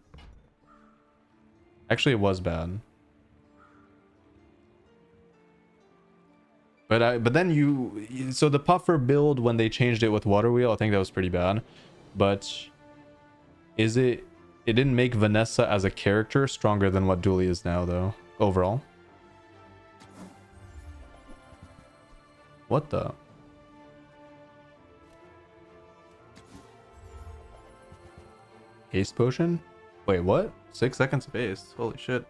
Actually, it was bad. But then so the Puffer build, when they changed it with Water Wheel, I think that was pretty bad. But... It didn't make Vanessa as a character stronger than what Dooley is now, though, overall. What the... Haste potion? Wait, what? 6 seconds of haste. Holy shit.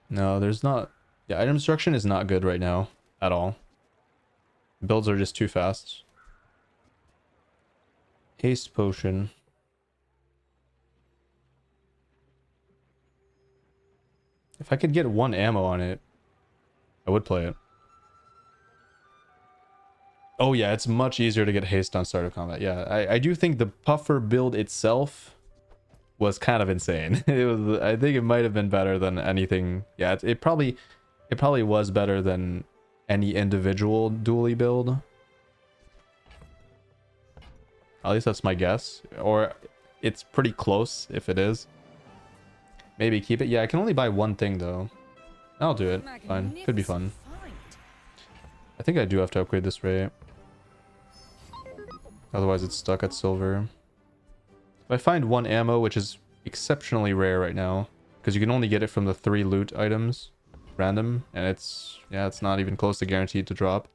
No, there's not... Yeah, item destruction is not good right now. At all. Builds are just too fast. Haste potion. If I could get 1 ammo on it, I would play it. Oh yeah, it's much easier to get haste on start of combat. Yeah, I do think the Puffer build itself was kind of insane. I think it might have been better than anything. Yeah, it probably was better than any individual Dooley build. At least that's my guess. Or it's pretty close if it is. Maybe keep it. Yeah, I can only buy 1 thing though. I'll do it. Fine. Could be fun. I think I do have to upgrade this rate. Otherwise it's stuck at silver. If I find 1 ammo, which is exceptionally rare right now, because you can only get it from the 3 loot items, random, and it's not even close to guaranteed to drop.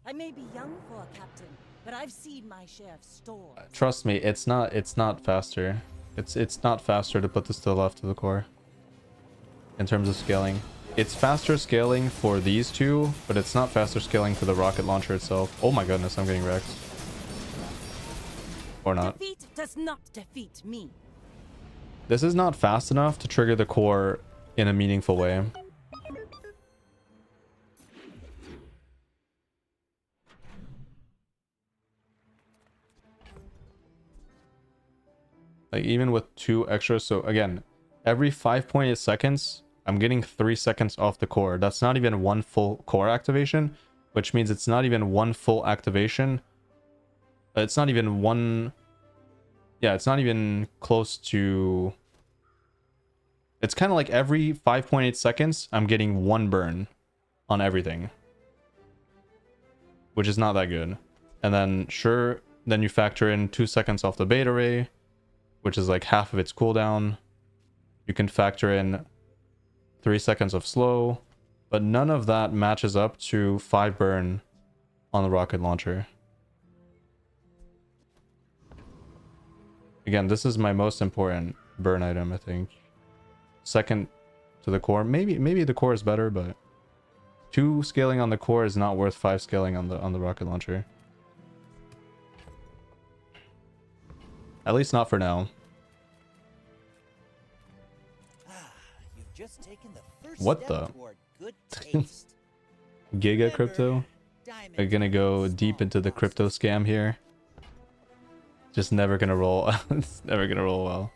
I may be young for a captain, but I've seen my share of storms. Trust me, it's not faster. It's not faster to put this to the left of the core. In terms of scaling. It's faster scaling for these two, but it's not faster scaling for the rocket launcher itself. Oh my goodness, I'm getting wrecked. Or not. Defeat does not defeat me. This is not fast enough to trigger the core in a meaningful way. Like even with 2 extras, so again, every 5.8 seconds, I'm getting 3 seconds off the core. That's not even 1 full core activation, which means it's not even 1 full activation. It's not even 1... Yeah, it's not even close to... It's kind of like every 5.8 seconds, I'm getting 1 burn on everything. Which is not that good. And then, sure, then you factor in 2 seconds off the beta ray, which is like half of its cooldown. You can factor in 3 seconds of slow, but none of that matches up to 5 burn on the rocket launcher. Again, this is my most important burn item, I think. Second to the core. Maybe the core is better, but 2 scaling on the core is not worth 5 scaling on the rocket launcher. At least not for now. You've just taken the first What step the? toward good taste. Giga crypto? Are gonna go deep into the crypto scam here. Just never gonna roll. It's never gonna roll well.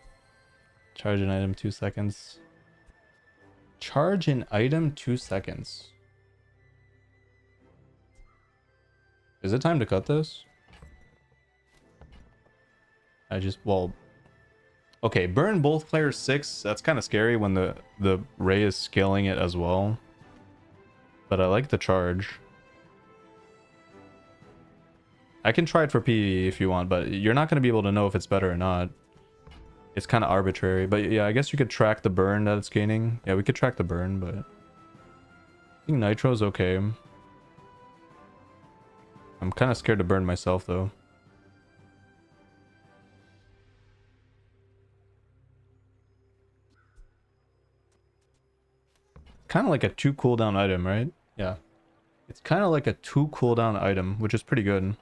Charge an item 2 seconds. Charge an item 2 seconds. Is it time to cut this? Well, okay, burn both players 6. That's kind of scary when the ray is scaling it as well. But I like the charge. I can try it for PvE if you want, but you're not going to be able to know if it's better or not. It's kind of arbitrary. But yeah, I guess you could track the burn that it's gaining. Yeah, we could track the burn, but I think Nitro's okay. I'm kind of scared to burn myself, though. Kind of like a 2 cooldown item, right? Yeah. It's kind of like a 2 cooldown item, which is pretty good.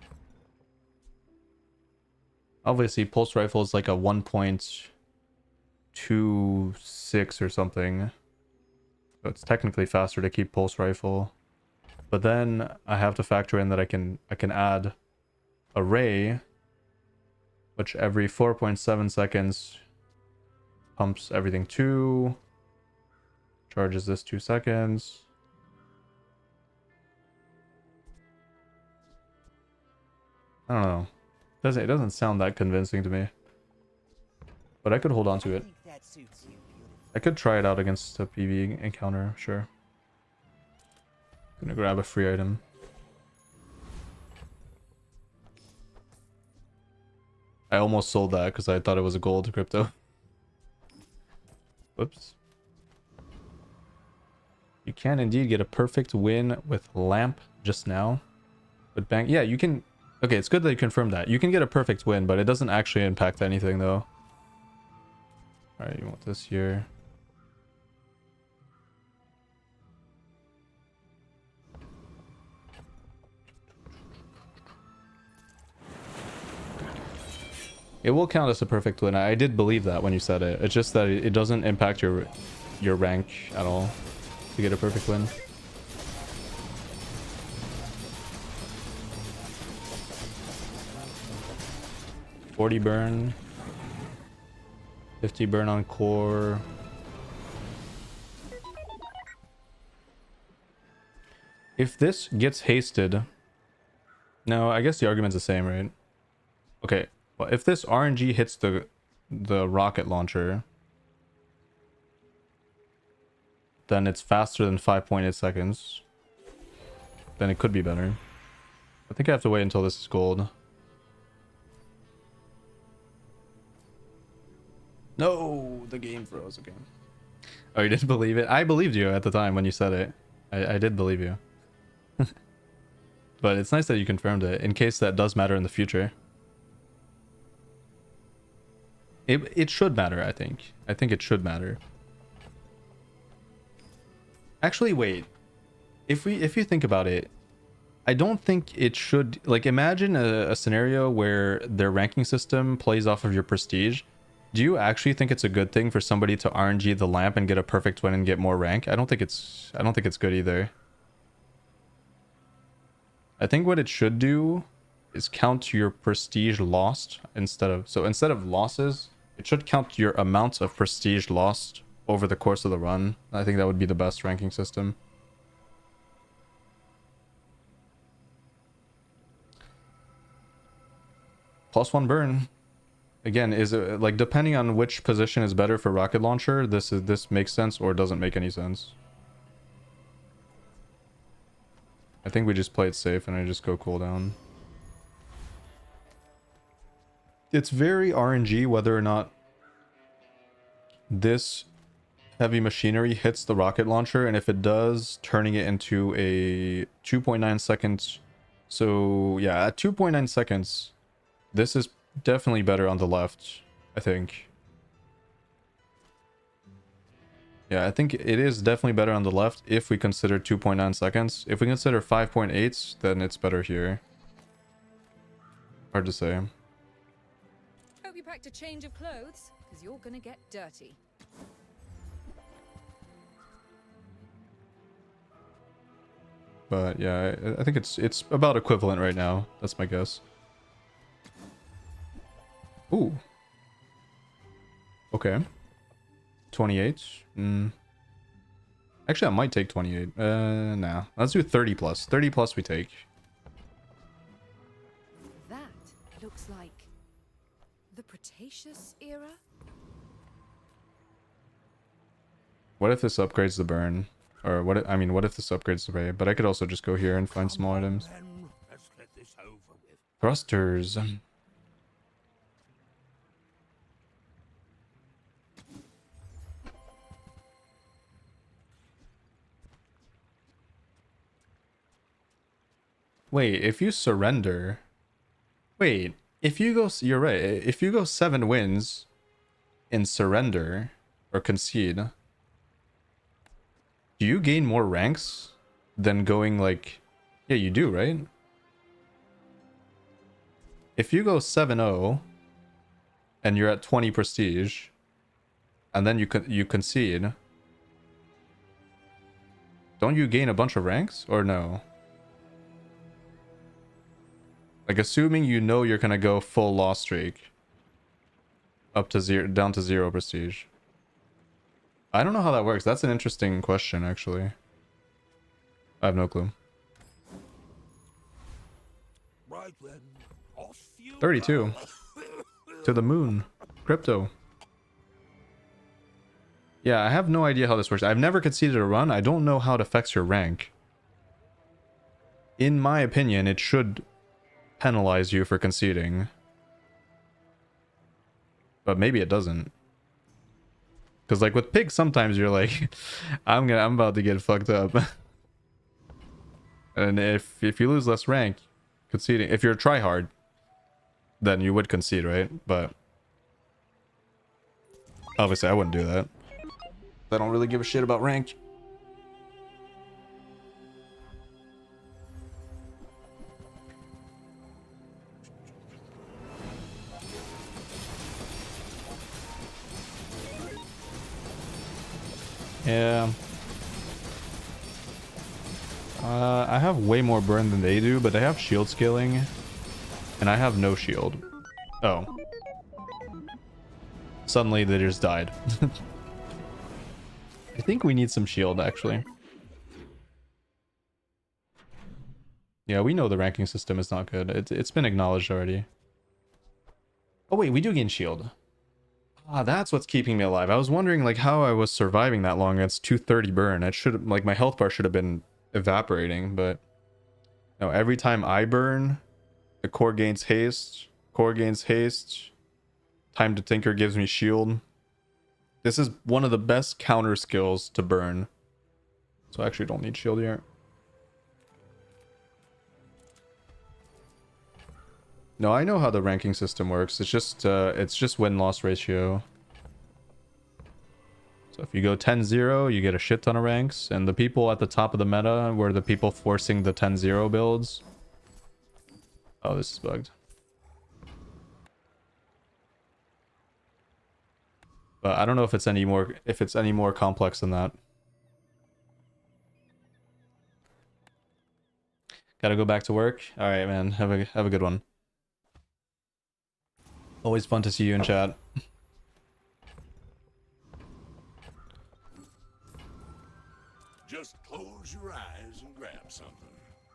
Obviously, pulse rifle is like a 1.26 or something. So it's technically faster to keep pulse rifle. But then I have to factor in that I can add a ray, which every 4.7 seconds pumps everything 2. Charges this 2 seconds. I don't know. It doesn't sound that convincing to me. But I could hold on to I it. think that suits you beautifully. I could try it out against a PV encounter, sure. Gonna grab a free item. I almost sold that because I thought it was a gold crypto. Whoops. You can indeed get a perfect win with Lamp just now. But bang, yeah, you can. Okay, it's good that you confirmed that. You can get a perfect win, but it doesn't actually impact anything though. Alright, you want this here. It will count as a perfect win. I did believe that when you said it. It's just that it doesn't impact your rank at all to get a perfect win. $40 burn. 50 burn on core. If this gets hasted... No, I guess the argument's the same, right? Okay, well, if this RNG hits the rocket launcher, then it's faster than 5.8 seconds. Then it could be better. I think I have to wait until this is gold. No, the game froze again. Oh, you didn't believe it? I believed you at the time when you said it. I did believe you. But it's nice that you confirmed it, in case that does matter in the future. It should matter, I think. I think it should matter. Actually, wait. If you think about it, I don't think it should... Like, imagine a scenario where their ranking system plays off of your prestige. Do you actually think it's a good thing for somebody to RNG the lamp and get a perfect win and get more rank? I don't think it's good either. I think what it should do is count your prestige lost instead of losses, it should count your amount of prestige lost over the course of the run. I think that would be the best ranking system. +1 burn. Again, is it like depending on which position is better for rocket launcher, this makes sense or doesn't make any sense. I think we just play it safe and I just go cooldown. It's very RNG whether or not this heavy machinery hits the rocket launcher, and if it does, turning it into a 2.9 seconds. So yeah, at 2.9 seconds, this is definitely better on the left, I think. Yeah, I think it is definitely better on the left if we consider 2.9 seconds. If we consider 5.8, then it's better here. Hard to say. Hope you packed a change of clothes, because you're gonna get dirty. But yeah, I think it's about equivalent right now. That's my guess. Ooh. Okay. 28. Actually, I might take 28. Nah. Let's do 30 plus. 30 plus we take. That looks like the Cretaceous era. What if this upgrades the burn? Or what if this upgrades the ray? But I could also just go here and find small items. Then let's get this over with. Thrusters. Wait, if you surrender... Wait, if you go... You're right. If you go 7 wins in surrender or concede, do you gain more ranks than going like... Yeah, you do, right? If you go 7-0 and you're at 20 prestige and then you concede, don't you gain a bunch of ranks or no? Like, assuming you know you're gonna go full loss streak up to 0, down to 0 prestige. I don't know how that works. That's an interesting question, actually. I have no clue. Right then, 32. To the moon. Crypto. Yeah, I have no idea how this works. I've never conceded a run. I don't know how it affects your rank. In my opinion, it should penalize you for conceding. But maybe it doesn't. Because like with pigs, sometimes you're like, I'm about to get fucked up. And if you lose less rank, conceding, if you're a tryhard, then you would concede, right? But obviously I wouldn't do that. I don't really give a shit about rank. Yeah. I have way more burn than they do, but they have shield scaling. And I have no shield. Oh. Suddenly they just died. I think we need some shield, actually. Yeah, we know the ranking system is not good. It's been acknowledged already. Oh wait, we do gain shield. Ah, that's what's keeping me alive. I was wondering like how I was surviving that long against 230 burn. It should like my health bar should have been evaporating, but no, every time I burn, the core gains haste. Core gains haste. Time to Tinker gives me shield. This is one of the best counter skills to burn. So I actually don't need shield here. No, I know how the ranking system works. It's just win-loss ratio. So if you go 10-0, you get a shit ton of ranks. And the people at the top of the meta were the people forcing the 10-0 builds. Oh, this is bugged. But I don't know if it's any more complex than that. Gotta go back to work. All right, man. Have a good one. Always fun to see you in chat. Just close your eyes and grab something.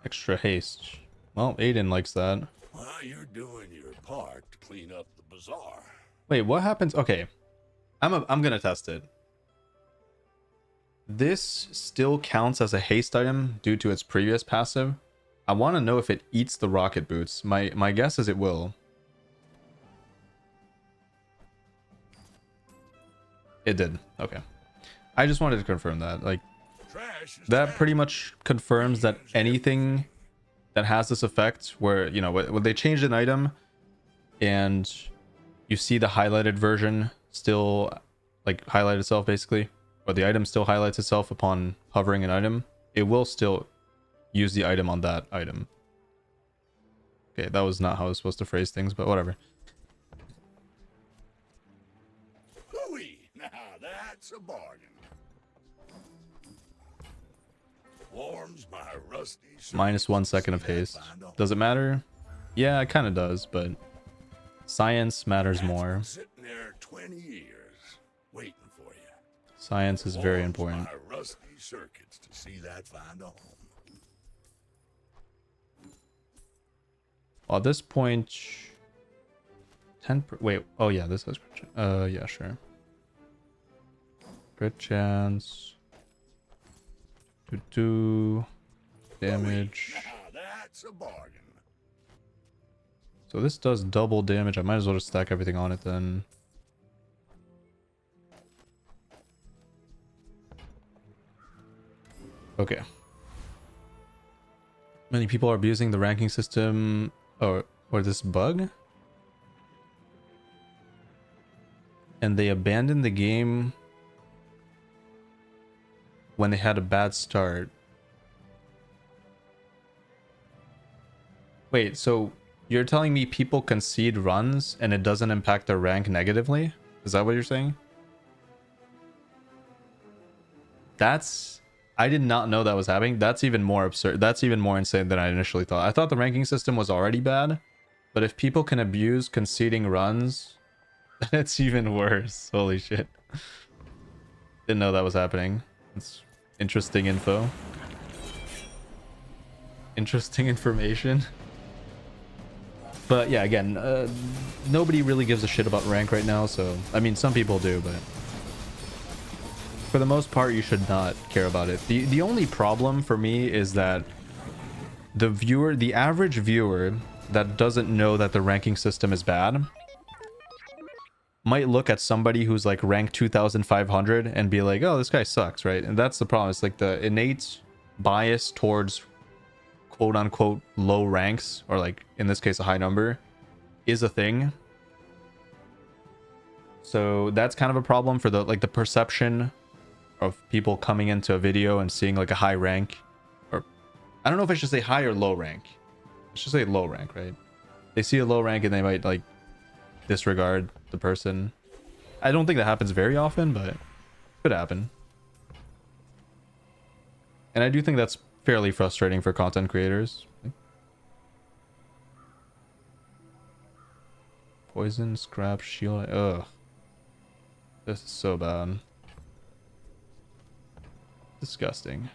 Extra haste. Well, Aiden likes that. Well, you're doing your part to clean up the bazaar. Wait, what happens? Okay. I'm gonna test it. This still counts as a haste item due to its previous passive. I want to know if it eats the rocket boots. My guess is it will. It did. Okay. I just wanted to confirm that. Like, that pretty much confirms that anything that has this effect where, you know, when they change an item and you see the highlighted version still like highlight itself basically, or the item still highlights itself upon hovering an item, it will still use the item on that item. Okay, that was not how I was supposed to phrase things, but whatever. Now that's a bargain. Warms my rusty Minus 1 second of haste. Does it matter? Yeah, it kind of does, but science matters more. Sitting there 20 years waiting for you. Science is very important. My rusty circuits to see that find a home. Well, at this point, 10. Wait. Oh yeah, this has. Yeah, sure. Crit chance. Do damage. Now that's a bargain. So this does double damage. I might as well just stack everything on it then. Okay. Many people are abusing the ranking system or this bug. And they abandoned the game when they had a bad start. Wait, so you're telling me people concede runs and it doesn't impact their rank negatively? Is that what you're saying? I did not know that was happening. That's even more absurd. That's even more insane than I initially thought. I thought the ranking system was already bad, but if people can abuse conceding runs, it's even worse. Holy shit. Didn't know that was happening. It's interesting info. Interesting information. But yeah, again, nobody really gives a shit about rank right now. So, I mean, some people do, but for the most part, you should not care about it. The only problem for me is that the average viewer that doesn't know that the ranking system is bad might look at somebody who's like ranked 2500 and be like, oh, this guy sucks, right? And that's the problem. It's like the innate bias towards quote unquote low ranks, or like in this case a high number, is a thing. So that's kind of a problem for the perception of people coming into a video and seeing like a high rank, or I don't know if I should say high or low rank. I should say low rank, right? They see a low rank and they might like disregard the person. I don't think that happens very often, but it could happen. And I do think that's fairly frustrating for content creators. Poison, scrap, shield. Ugh. This is so bad. Disgusting.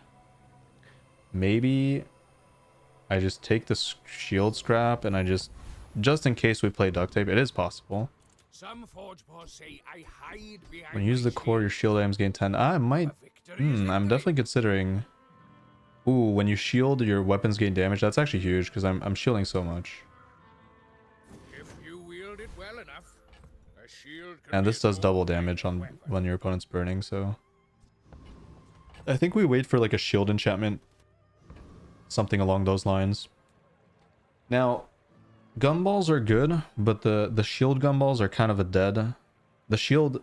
Maybe I just take the shield scrap and I just in case we play duct tape. It is possible. Some forge boss say I hide behind When you use the core, your shield items gain 10. I might. I'm definitely considering. Ooh, when you shield, your weapons gain damage. That's actually huge because I'm shielding so much. If you wield it well enough, a shield can And this does double damage on when your opponent's burning, so I think we wait for like a shield enchantment, something along those lines. Now, gumballs are good, but the shield gumballs are kind of a dead. The shield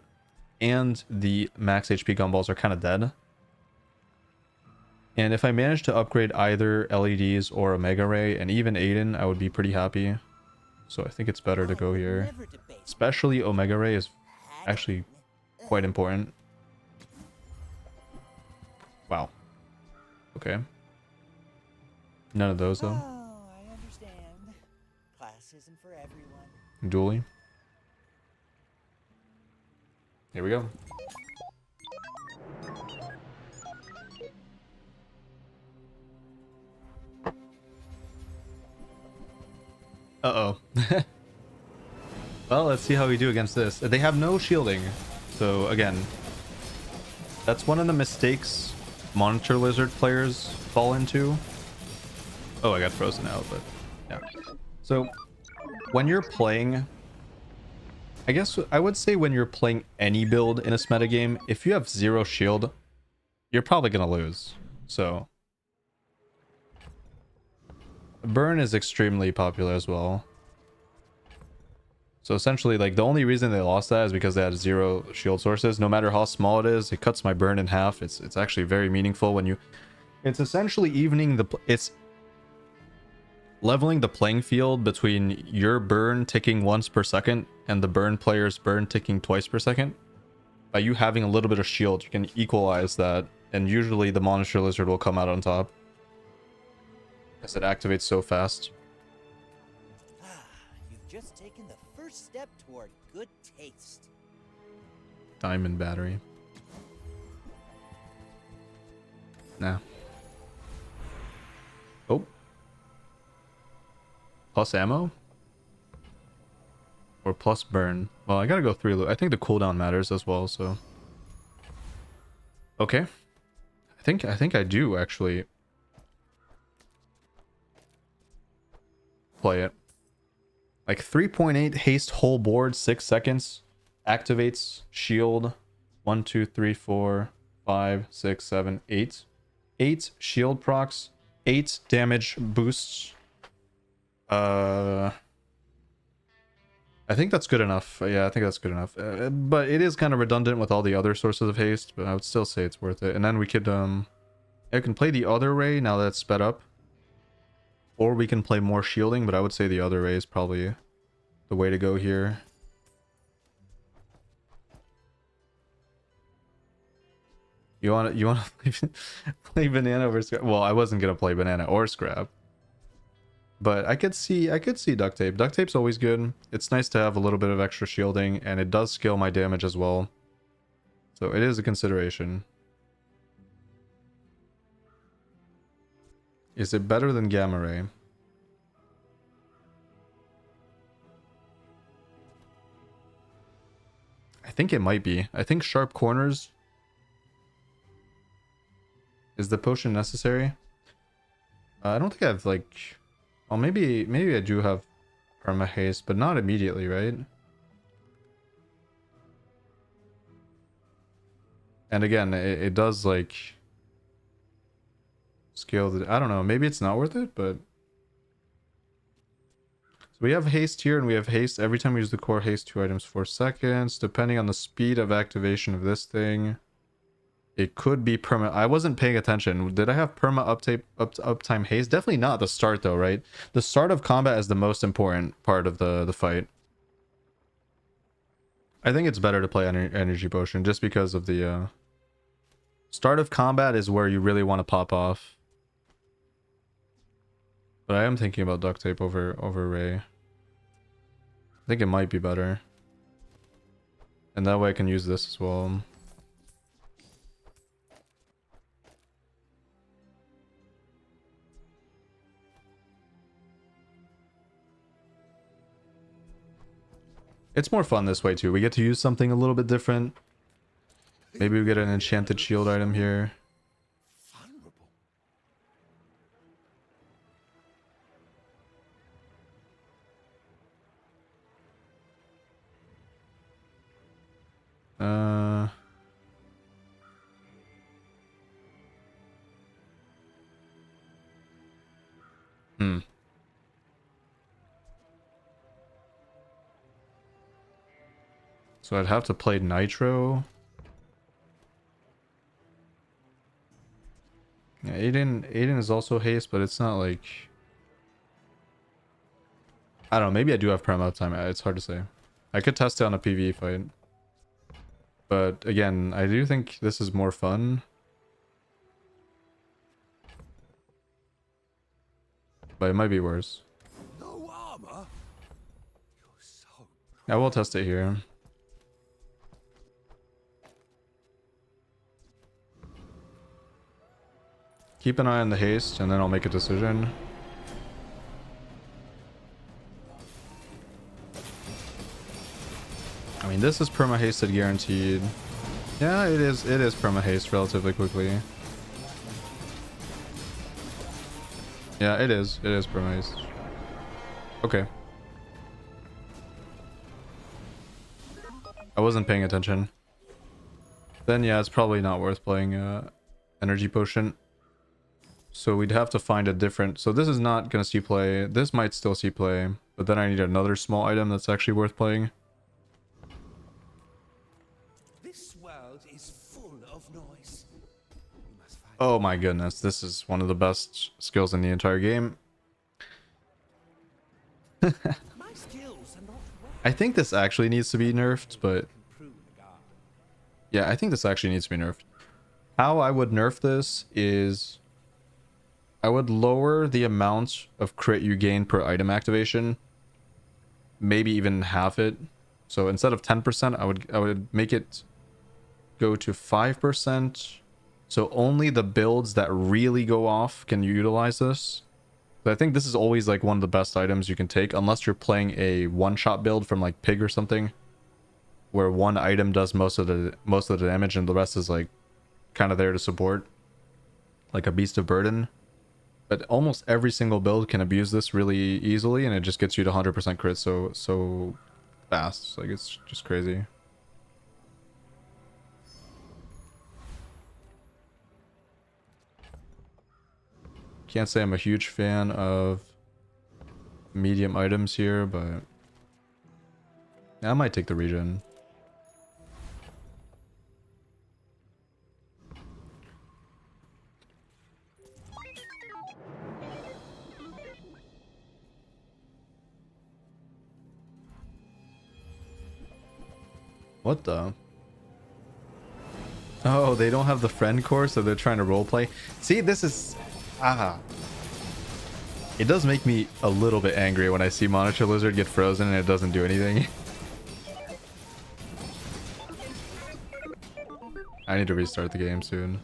and the max HP gumballs are kind of dead. And if I manage to upgrade either LEDs or Omega Ray and even Aiden, I would be pretty happy. So I think it's better to go here. Especially Omega Ray is actually quite important. Wow. Okay. None of those though. Oh, I understand. Class isn't for everyone. Dually. Here we go. Uh-oh. Well, let's see how we do against this. They have no shielding. So, again, that's one of the mistakes Monitor Lizard players fall into. Oh, I got frozen out, but yeah. So, when you're playing... I guess I would say when you're playing any build in this metagame, if you have zero shield, you're probably going to lose. So... Burn is extremely popular as well. So essentially, like, the only reason they lost that is because they had zero shield sources. No matter how small it is, it cuts my burn in half. It's actually very meaningful when you... It's essentially evening the... It's leveling the playing field between your burn ticking once per second and the burn player's burn ticking twice per second. By you having a little bit of shield, you can equalize that. And usually the Monitor Lizard will come out on top, as it activates so fast. You've just taken the first step toward good taste. Diamond battery. Nah. Oh. Plus ammo? Or plus burn? Well, I gotta go 3 I think the cooldown matters as well, so... Okay. I think I do, actually... play it. Like 3.8 haste whole board, 6 seconds. Activates shield. 1, 2, 3, 4, 5, 6, 7, 8. 8 shield procs. 8 damage boosts. I think that's good enough. Yeah, I think that's good enough. But it is kind of redundant with all the other sources of haste, but I would still say it's worth it. And then we could I can play the other ray now that it's sped up. Or we can play more shielding, but I would say the other ray is probably the way to go here. You want to play banana over scrap? Well, I wasn't gonna play banana or scrap, but I could see duct tape. Duct tape's always good. It's nice to have a little bit of extra shielding, and it does scale my damage as well. So it is a consideration. Is it better than gamma ray? I think it might be. I think sharp corners. Is the potion necessary? I don't think I have like... Oh, maybe I do have perma haste, but not immediately, right? And again, it does like... Scale the... I don't know, maybe it's not worth it, but... So we have haste here, and we have haste every time we use the core haste 2 items 4 seconds. Depending on the speed of activation of this thing. It could be perma... I wasn't paying attention. Did I have perma uptime haste? Definitely not the start though, right? The start of combat is the most important part of the fight. I think it's better to play energy potion just because of the... Start of combat is where you really want to pop off. But I am thinking about duct tape over Ray. I think it might be better. And that way I can use this as well. It's more fun this way too. We get to use something a little bit different. Maybe we get an enchanted shield item here. So I'd have to play Nitro. Yeah, Aiden is also haste, but it's not like... I don't know, maybe I do have perma uptime. It's hard to say. I could test it on a PvE fight. But again, I do think this is more fun. But it might be worse. No armor? You're so... I will test it here. Keep an eye on the haste, and then I'll make a decision. I mean, this is perma hasted guaranteed. Yeah, it is perma haste relatively quickly. Yeah, it is perma haste. Okay. I wasn't paying attention. Then yeah, it's probably not worth playing energy potion. So we'd have to find a different... So this is not going to see play. This might still see play. But then I need another small item that's actually worth playing. This world is full of noise. Oh my goodness. This is one of the best skills in the entire game. My skills are not right. I think this actually needs to be nerfed, but... Yeah, I think this actually needs to be nerfed. How I would nerf this is... I would lower the amount of crit you gain per item activation. Maybe even half it. So instead of 10%, I would make it go to 5%. So only the builds that really go off can utilize this. But I think this is always like one of the best items you can take, unless you're playing a one-shot build from like Pig or something, where one item does most of the damage and the rest is like kind of there to support, like a Beast of Burden. But almost every single build can abuse this really easily, and it just gets you to 100% crit so fast. Like, it's just crazy. Can't say I'm a huge fan of medium items here, but I might take the regen. What the? Oh, they don't have the friend core, so they're trying to roleplay. See, this is... It does make me a little bit angry when I see Monitor Lizard get frozen and it doesn't do anything. I need to restart the game soon.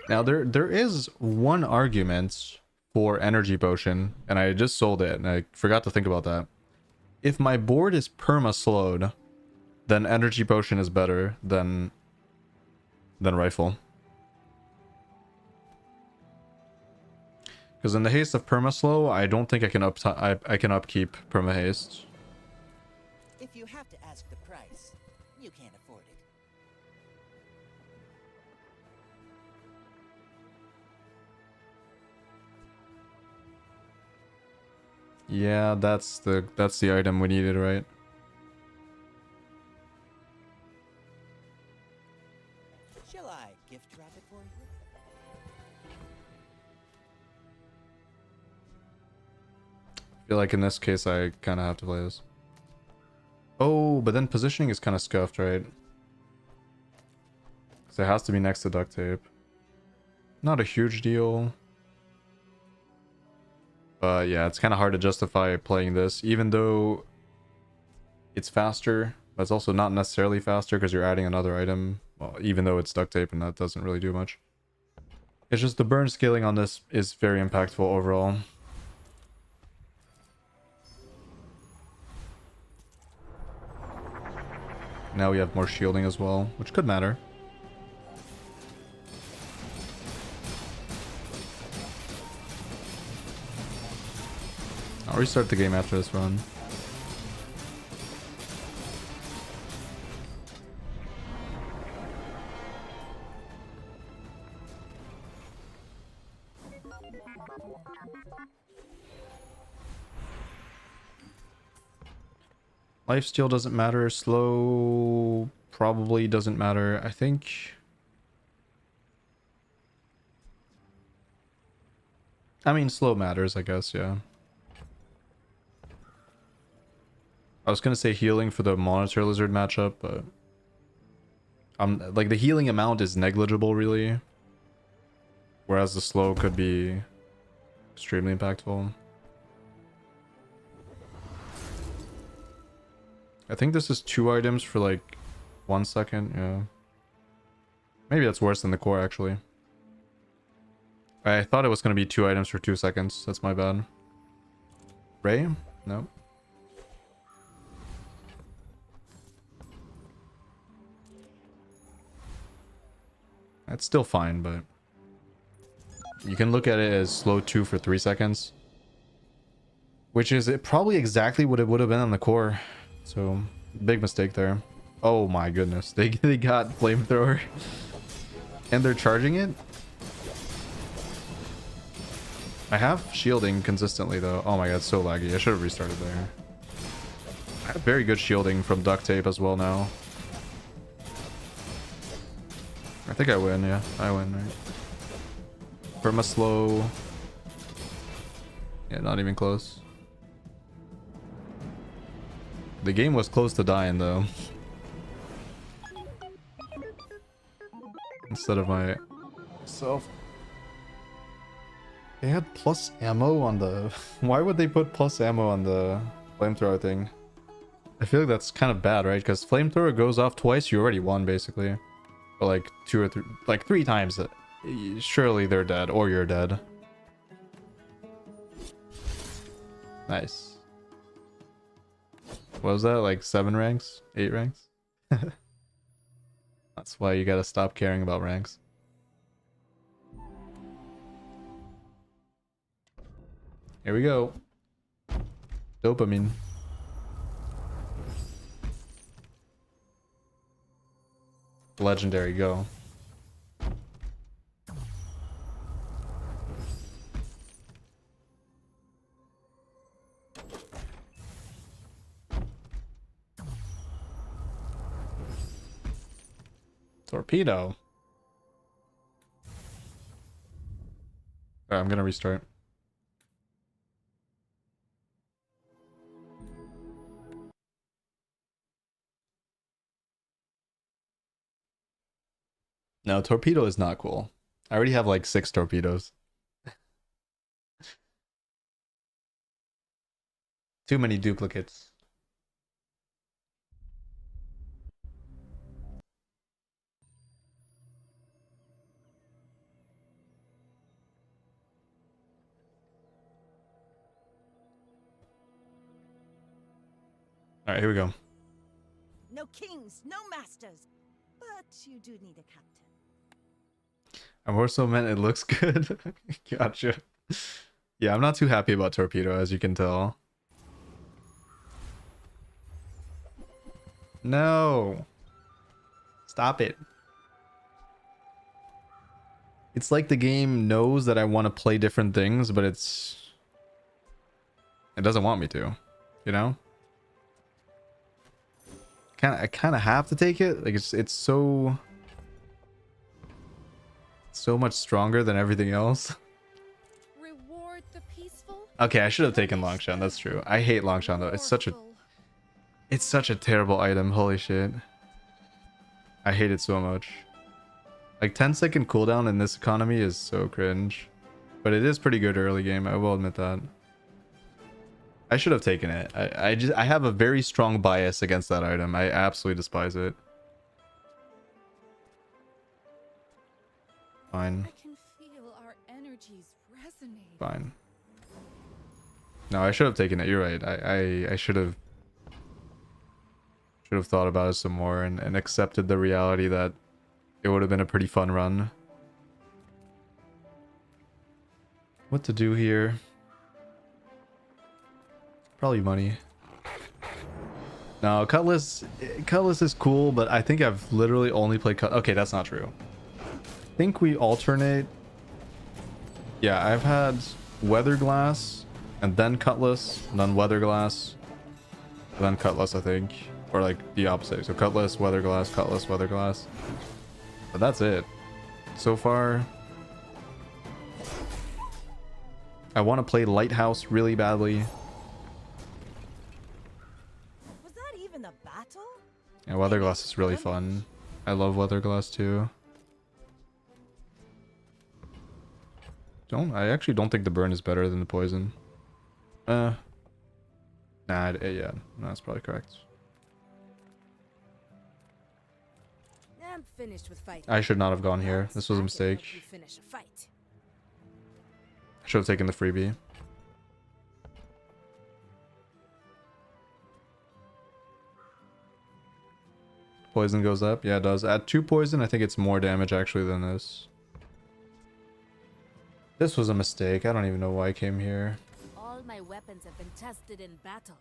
Now, there is one argument for energy potion, and I just sold it, and I forgot to think about that. If my board is perma slowed, then energy potion is better than rifle. Because in the haste of perma slow, I don't think I can I can upkeep perma haste. If you have to ask the price, you can't afford it. Yeah, that's the item we needed, right? Shall I gift wrap it for you? I feel like in this case I kind of have to play this. Oh, but then positioning is kind of scuffed, right? Because it has to be next to duct tape. Not a huge deal. But yeah, it's kind of hard to justify playing this, even though it's faster. But it's also not necessarily faster because you're adding another item. Well, even though it's duct tape and that doesn't really do much. It's just the burn scaling on this is very impactful overall. Now we have more shielding as well, which could matter. I'll restart the game after this run. Lifesteal doesn't matter. Slow probably doesn't matter. I think... I mean, slow matters, I guess, yeah. I was gonna say healing for the Monitor Lizard matchup, but... like, the healing amount is negligible, really. Whereas the slow could be extremely impactful. I think this is 2 items for like 1 second, yeah. Maybe that's worse than the core, actually. I thought it was going to be 2 items for 2 seconds. That's my bad. Ray? No. That's still fine, but... You can look at it as slow 2 for 3 seconds. Which is probably exactly what it would have been on the core. So, big mistake there. Oh my goodness. They got flamethrower. And they're charging it? I have shielding consistently though. Oh my god, so laggy. I should have restarted there. I have very good shielding from duct tape as well now. I think I win, yeah. I win, right? Perma slow. Yeah, not even close. The game was close to dying though. Instead of myself. They had plus ammo on the... Why would they put plus ammo on the flamethrower thing? I feel like that's kind of bad, right? Because flamethrower goes off twice, you already won basically. Or like 2 or 3... Like 3 times. Surely they're dead, or you're dead. Nice. What was that? Like 7 ranks? 8 ranks? That's why you gotta stop caring about ranks. Here we go. Dopamine. Legendary, go. Torpedo. Alright, I'm gonna restart. No, torpedo is not cool. I already have like 6 torpedoes. Too many duplicates. All right, here we go. No kings, no masters. But you do need a captain. I more so meant it looks good. Gotcha. Yeah, I'm not too happy about Torpedo, as you can tell. No. Stop it. It's like the game knows that I want to play different things, but it doesn't want me to, you know? I kind of have to take it. Like it's so much stronger than everything else. Reward the peaceful. Okay, I should have taken Longshan. That's true. I hate Longshan though. It's such a terrible item. Holy shit. I hate it so much. Like 10-second cooldown in this economy is so cringe. But it is pretty good early game. I will admit that. I should have taken it. I have a very strong bias against that item. I absolutely despise it. Fine. I can feel our energies resonate. Fine. No, I should have taken it. You're right. I should have thought about it some more and accepted the reality that it would have been a pretty fun run. What to do here? Probably money. No, Cutlass is cool, but I think I've literally only played Okay, that's not true. I think we alternate. Yeah, I've had Weather Glass and then Cutlass, and then Weather Glass, and then Cutlass, I think. Or like the opposite. So Cutlass, Weather Glass, Cutlass, Weather Glass. But that's it. So far, I want to play Lighthouse really badly. Was that even a battle? Yeah, Weather Glass is really fun. I love Weather Glass too. I actually don't think the burn is better than the poison. Nah, yeah, no, that's probably correct. I'm finished with fighting. I should not have gone here. This was a mistake. Finish a fight. I should have taken the freebie. Poison goes up. Yeah, it does. At 2 poison, I think it's more damage actually than this. This was a mistake. I don't even know why I came here. All my weapons have been tested in battle.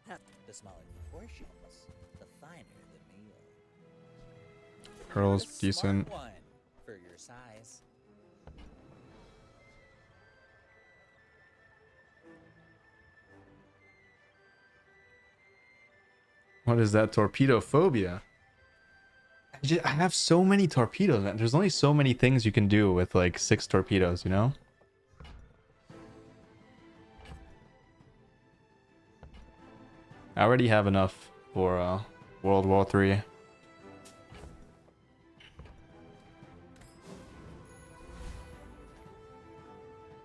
The smaller the portions, the finer the meal. Pearl's The smart decent. one for your size. What is that? Torpedo phobia? I have so many torpedoes, man. There's only so many things you can do with like 6 torpedoes, you know? I already have enough for World War III.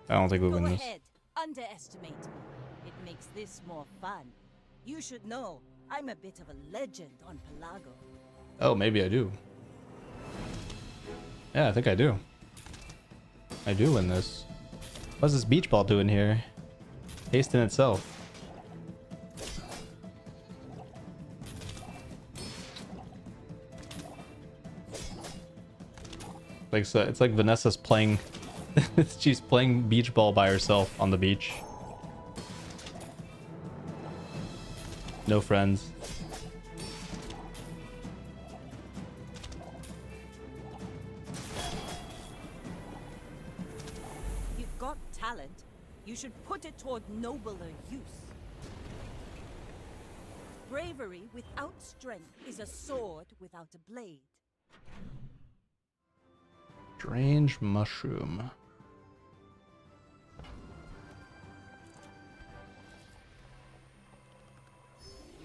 I don't think we win Go this. ahead. Underestimate me. It makes this more fun. You should know, I'm a bit of a legend on Pelago. Oh, maybe I do. Yeah, I think I do. I do win this. What's this beach ball doing here? Haste in itself. Like so, it's like Vanessa's playing. She's playing beach ball by herself on the beach. No friends. You've got talent. You should put it toward nobler use. Bravery without strength is a sword without a blade. Strange mushroom.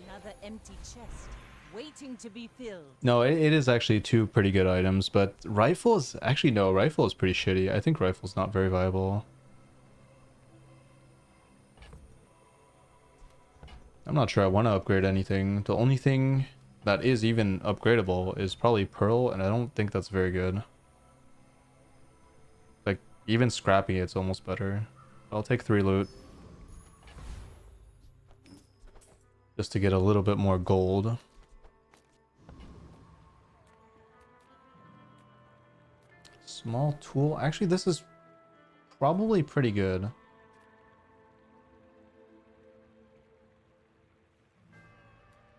Another empty chest, waiting to be filled. No, it is actually 2 pretty good items, but rifle is actually no, rifle is pretty shitty. I think rifle's not very viable. I'm not sure I want to upgrade anything. The only thing that is even upgradable is probably Pearl, and I don't think that's very good. Like, even scrapping it's almost better. I'll take 3 loot. just to get a little bit more gold. Small tool. Actually, this is probably pretty good.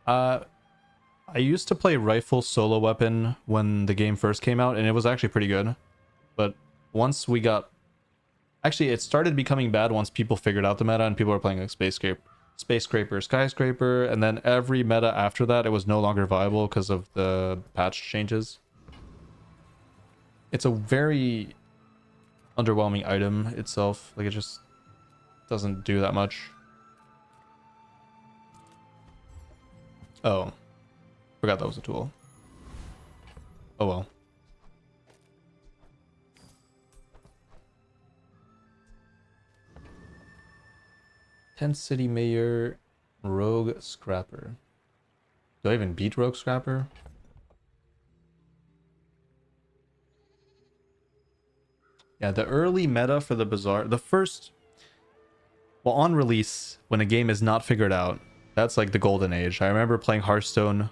I used to play rifle solo weapon when the game first came out, and it was actually pretty good. But once we got... Actually, it started becoming bad once people figured out the meta and people were playing like Space Scraper, Skyscraper, and then every meta after that, it was no longer viable because of the patch changes. It's a very underwhelming item itself. Like, it just doesn't do that much. Oh. Forgot that was a tool. Oh well. Tent City Mayor, Rogue Scrapper. Do I even beat Rogue Scrapper? Yeah, the early meta for the Bazaar, the first... Well, on release, when a game is not figured out, that's like the golden age. I remember playing Hearthstone.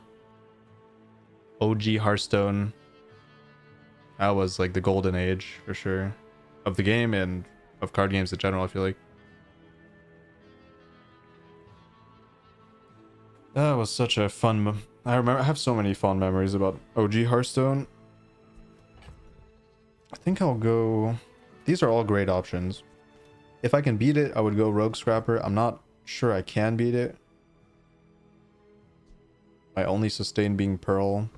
OG Hearthstone. That was like the golden age, for sure. Of the game and of card games in general, I feel like. That was such a fun... I have so many fond memories about OG Hearthstone. I think I'll go... These are all great options. If I can beat it, I would go Rogue Scrapper. I'm not sure I can beat it. My only sustain being Pearl.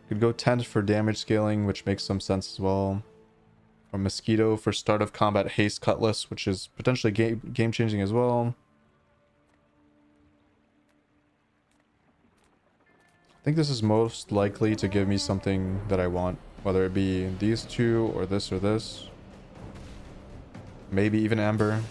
Could go Tent for damage scaling, which makes some sense as well. Or Mosquito for start of combat haste cutlass, which is potentially game changing as well. I think this is most likely to give me something that I want, whether it be these two or this or this. Maybe even Amber.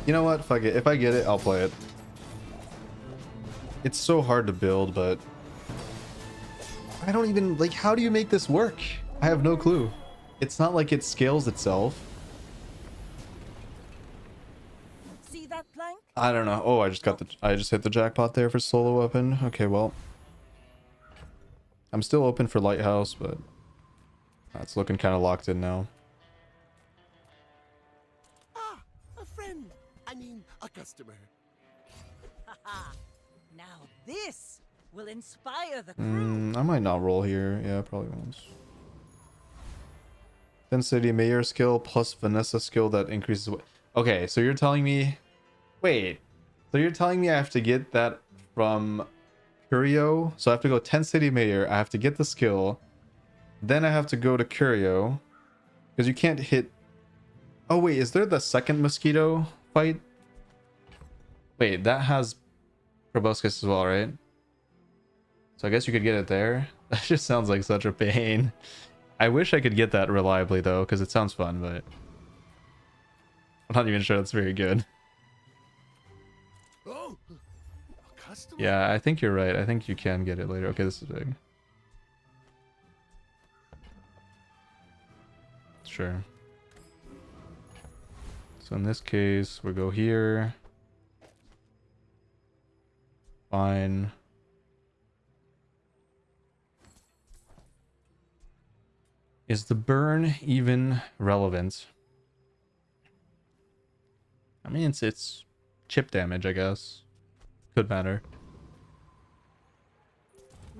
You know what? Fuck it. If I get it, I'll play it. It's so hard to build, but I don't even like, how do you make this work? I have no clue. It's not like it scales itself. See that plank? I don't know. Oh, I just hit the jackpot there for solo weapon. Okay, well, I'm still open for Lighthouse, but that's looking kind of locked in now. Ah, a friend. I mean, a customer. Haha. Now this will inspire the crew. I might not roll here. Yeah, probably won't. Then City Mayor skill plus Vanessa skill that increases. Okay, so you're telling me... Wait. So you're telling me I have to get that from Curio? So I have to go 10 City Mayor. I have to get the skill. Then I have to go to Curio. Because you can't hit... Oh, wait. Is there the second Mosquito fight? Wait, that has Proboscis as well, right? So I guess you could get it there. That just sounds like such a pain. I wish I could get that reliably though, because it sounds fun, but I'm not even sure that's very good. Oh, a customer. Yeah, I think you're right. I think you can get it later. Okay, this is big. Sure. So in this case, we'll go here. Fine. Is the burn even relevant? I mean, it's chip damage, I guess. Could matter.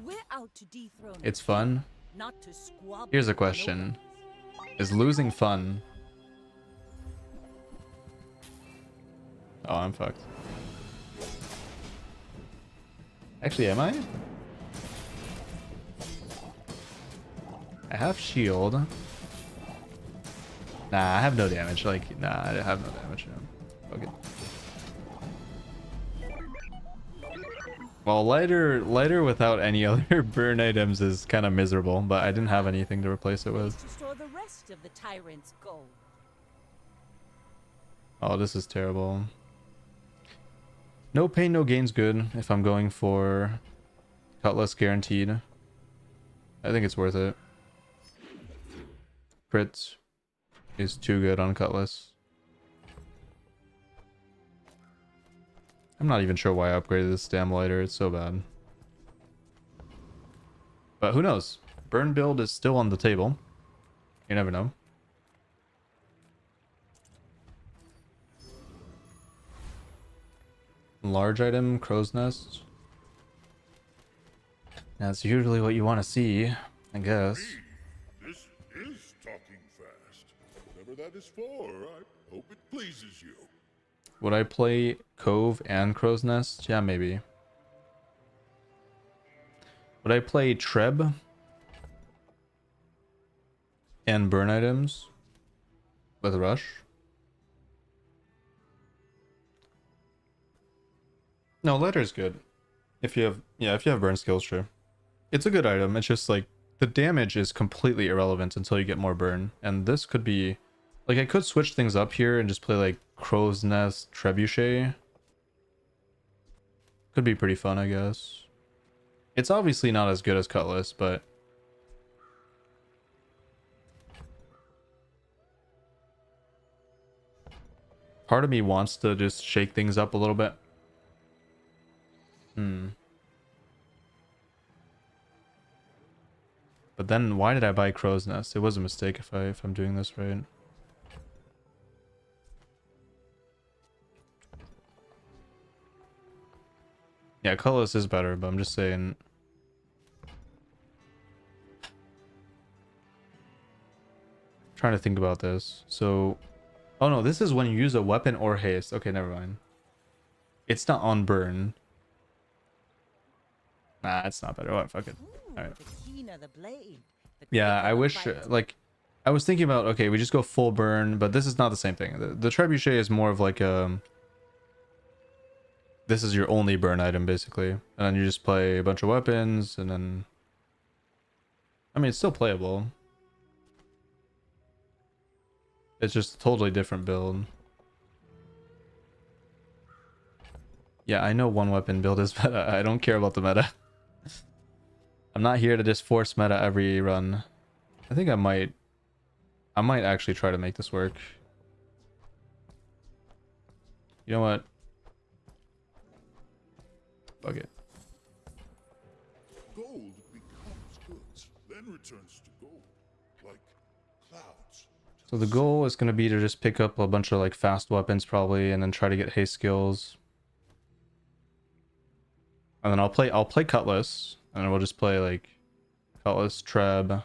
We're out to dethrone. It's fun. Not to squabble. Here's a question. Is losing fun? Oh, I'm fucked. Actually, am I? I have shield. Nah, I have no damage. Like, nah, I have no damage. Okay. Well, lighter without any other burn items is kind of miserable, but I didn't have anything to replace it with. To store the rest of the tyrant's gold. Oh, this is terrible. No pain, no gain's good if I'm going for Cutlass guaranteed. I think it's worth it. Crit is too good on Cutlass. I'm not even sure why I upgraded this damn lighter. It's so bad. But who knows? Burn build is still on the table. You never know. Large item, crow's nest. That's usually what you want to see, I guess. This is talking fast. Whatever that is for, I hope it pleases you. Would I play Cove and Crow's Nest? Yeah, maybe. Would I play Treb and burn items with Rush? No, letter's good. If you have, yeah, if you have burn skills, sure. It's a good item. It's just like the damage is completely irrelevant until you get more burn. And this could be like, I could switch things up here and just play like Crow's Nest, Trebuchet. Could be pretty fun, I guess. It's obviously not as good as Cutlass, but part of me wants to just shake things up a little bit. But then why did I buy Crow's Nest? It was a mistake if I'm doing this right. Yeah, Cutlass is better, but I'm just saying. Trying to think about this. So, oh no, this is when you use a weapon or haste. Okay, never mind. It's not on burn. Nah, it's not better. Oh, fuck it. All right. The keener the blade, the Yeah, quicker I the wish, fight. like, I was thinking about, okay, we just go full burn, but this is not the same thing. The Trebuchet is more of like this is your only burn item, basically. And then you just play a bunch of weapons, and then... I mean, it's still playable. It's just a totally different build. Yeah, I know one weapon build is meta. I don't care about the meta. I'm not here to just force meta every run. I think I might actually try to make this work. You know what? Fuck it. Gold becomes goods, then returns to gold, like clouds. So the goal is going to be to just pick up a bunch of like fast weapons probably, and then try to get haste skills. And then I'll play Cutlass, and then we'll just play like Cutlass, Treb.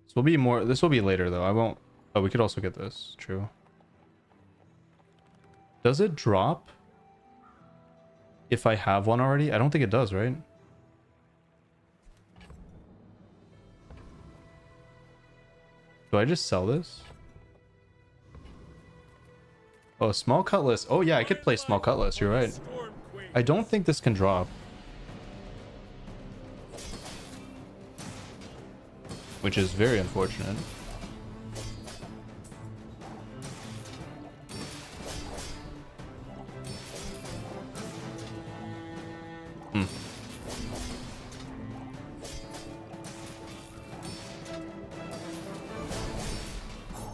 This will be later though. I won't. Oh, we could also get this. True. Does it drop if I have one already? I don't think it does, right? Do I just sell this? Oh, small Cutlass. Oh yeah, I could play small Cutlass. You're right. I don't think this can drop. Which is very unfortunate.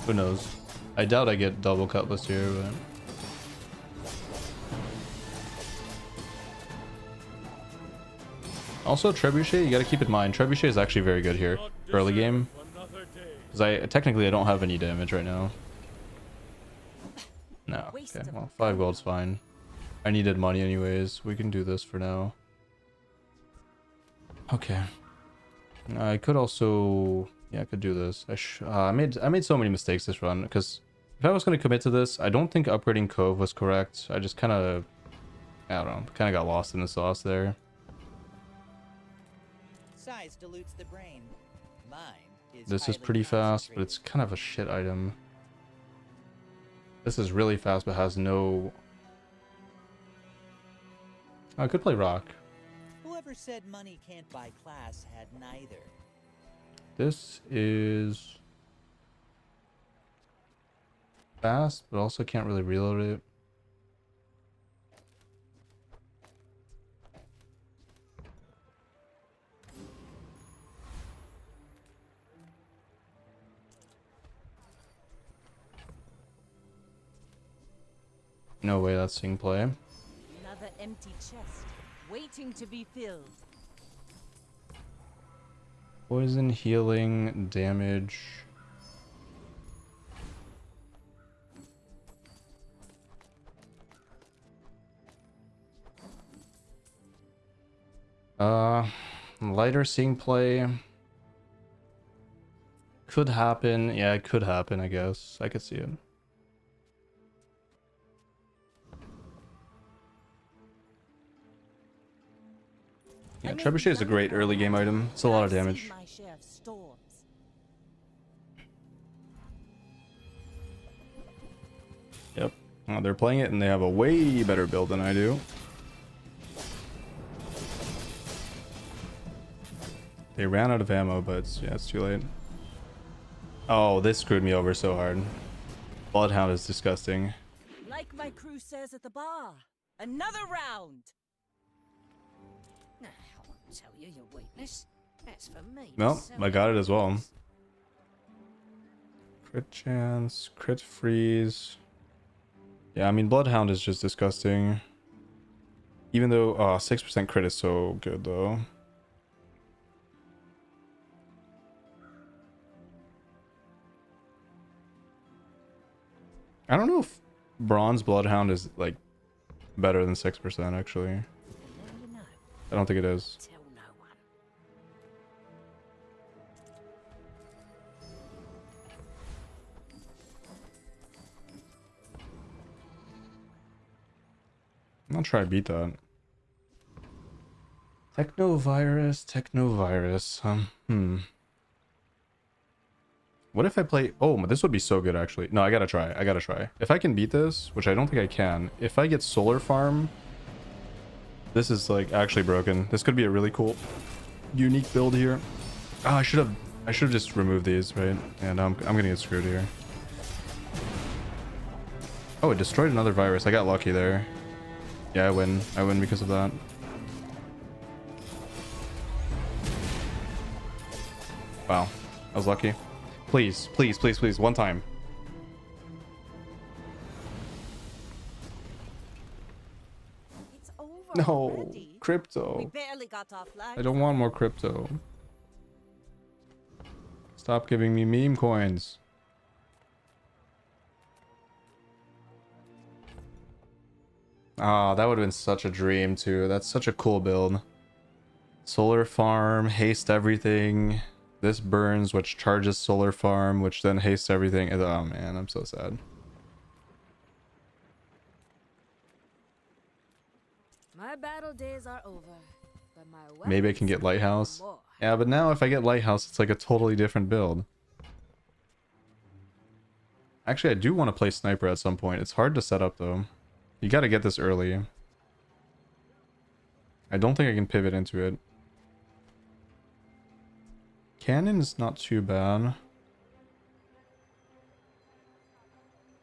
Who knows? I doubt I get double Cutlass here, but... Also, Trebuchet, you gotta keep in mind, Trebuchet is actually very good here. Early game. Because I don't have any damage right now. No. Okay, well, 5 gold's fine. I needed money anyways. We can do this for now. Okay. I could also... Yeah, I could do this. I made so many mistakes this run, because if I was going to commit to this, I don't think upgrading Cove was correct. I just kind of... I don't know. Kind of got lost in the sauce there. Size dilutes the brain. Mine is This is highly pretty fast, but concentrated. it's kind of a shit item. This is really fast, but has no... I could play Rock. Whoever said money can't buy class had neither. This is... fast, but also can't really reload it. No way that's seeing play. Another empty chest, waiting to be filled. Poison, healing, damage. Lighter seeing play. Could happen. Yeah, it could happen, I guess. I could see it. Yeah, Trebuchet is a great early game item. It's a lot of damage. My share of storms. Yep. They're playing it and they have a way better build than I do. They ran out of ammo, but yeah, it's too late. Oh, this screwed me over so hard. Bloodhound is disgusting. Like my crew says at the bar, another round. Nah, I won't tell you your weakness. That's for me. Well, I got it as well. Crit chance, crit freeze. Yeah, I mean, Bloodhound is just disgusting. Even though 6% crit is so good, though. I don't know if Bronze Bloodhound is, like, better than 6%, actually. You know, I don't think it is. tell no one. I'm gonna try to beat that. Technovirus. What if I play... Oh, this would be so good, actually. No, I gotta try. If I can beat this, which I don't think I can, if I get Solar Farm... This is, like, actually broken. This could be a really cool, unique build here. Oh, I should have just removed these, right? And I'm gonna get screwed here. Oh, it destroyed another virus. I got lucky there. Yeah, I win. I win because of that. Wow. I was lucky. Please, please, please, please. One time. It's over No. already. We Crypto. barely got off live. I don't want more crypto. Stop giving me meme coins. Ah, that would have been such a dream too. That's such a cool build. Solar farm, haste everything. This burns, which charges solar farm, which then hastes everything. Oh man, I'm so sad. My battle days are over, but my Maybe I can get weapons Lighthouse. more. Yeah, but now if I get Lighthouse, it's like a totally different build. Actually, I do want to play Sniper at some point. It's hard to set up though. You gotta get this early. I don't think I can pivot into it. Cannon is not too bad.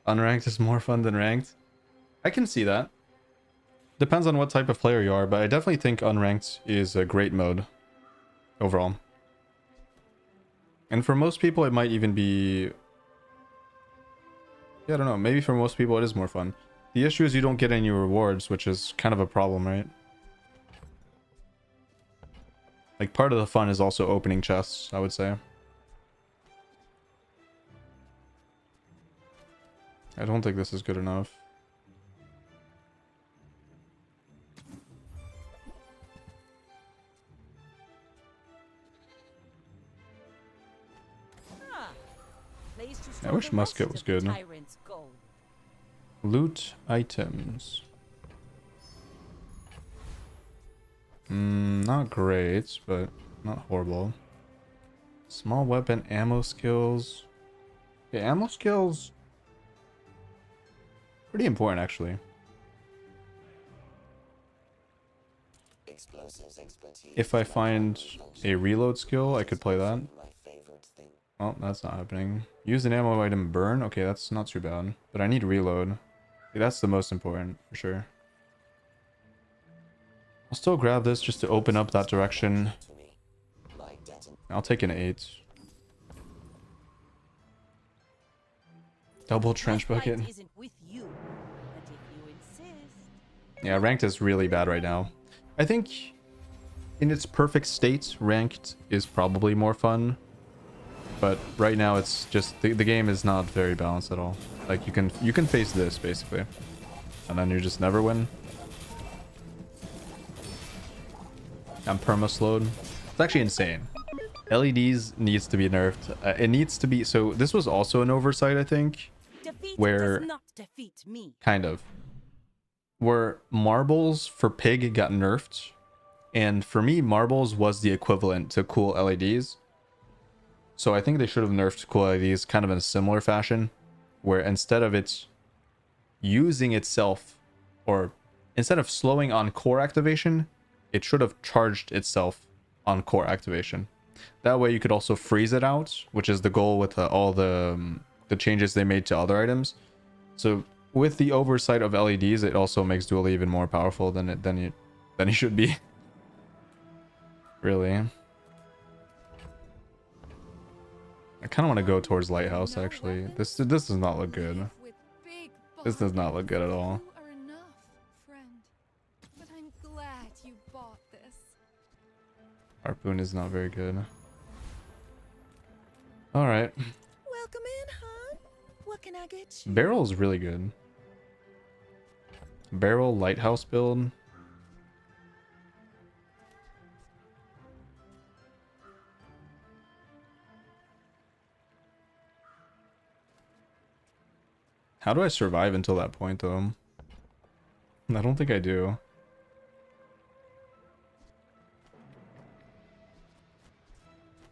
Unranked is more fun than ranked. I can see that. Depends on what type of player you are, but I definitely think unranked is a great mode overall. And for most people, it might even be... Yeah, I don't know. Maybe for most people, it is more fun. The issue is you don't get any rewards, which is kind of a problem, right? Like, part of the fun is also opening chests, I would say. I don't think this is good enough. Place to I store wish the musket rest was of the good. tyrant's gold. Loot items. Not great, but not horrible. Small weapon ammo skills. Yeah, ammo skills. Pretty important, actually. If I find a reload skill, I could play that. Oh, that's not happening. Use an ammo item burn. Okay, that's not too bad. But I need reload. Okay, that's the most important, for sure. I'll still grab this just to open up that direction. I'll take an 8. Double trench bucket. Isn't with you, but if you insist. Yeah, ranked is really bad right now. I think in its perfect state, ranked is probably more fun. But right now it's just the game is not very balanced at all. Like you can face this basically. And then you just never win. I'm perma-slowed. It's actually insane. LEDs needs to be nerfed. It needs to be... So this was also an oversight, I think. Defeat Where... does not defeat me. Kind of. Where marbles for pig got nerfed. And for me, marbles was the equivalent to cool LEDs. So I think they should have nerfed cool LEDs kind of in a similar fashion. Where instead of it using itself... Or instead of slowing on core activation... It should have charged itself on core activation. That way you could also freeze it out, which is the goal with all the changes they made to other items. So with the oversight of LEDs, it also makes Duel even more powerful than it should be. Really. I kind of want to go towards Lighthouse actually. This does not look good. This does not look good at all. Harpoon is not very good. Alright. Welcome in, hon. What can I get you? Barrel is really good. Barrel lighthouse build. How do I survive until that point though? I don't think I do.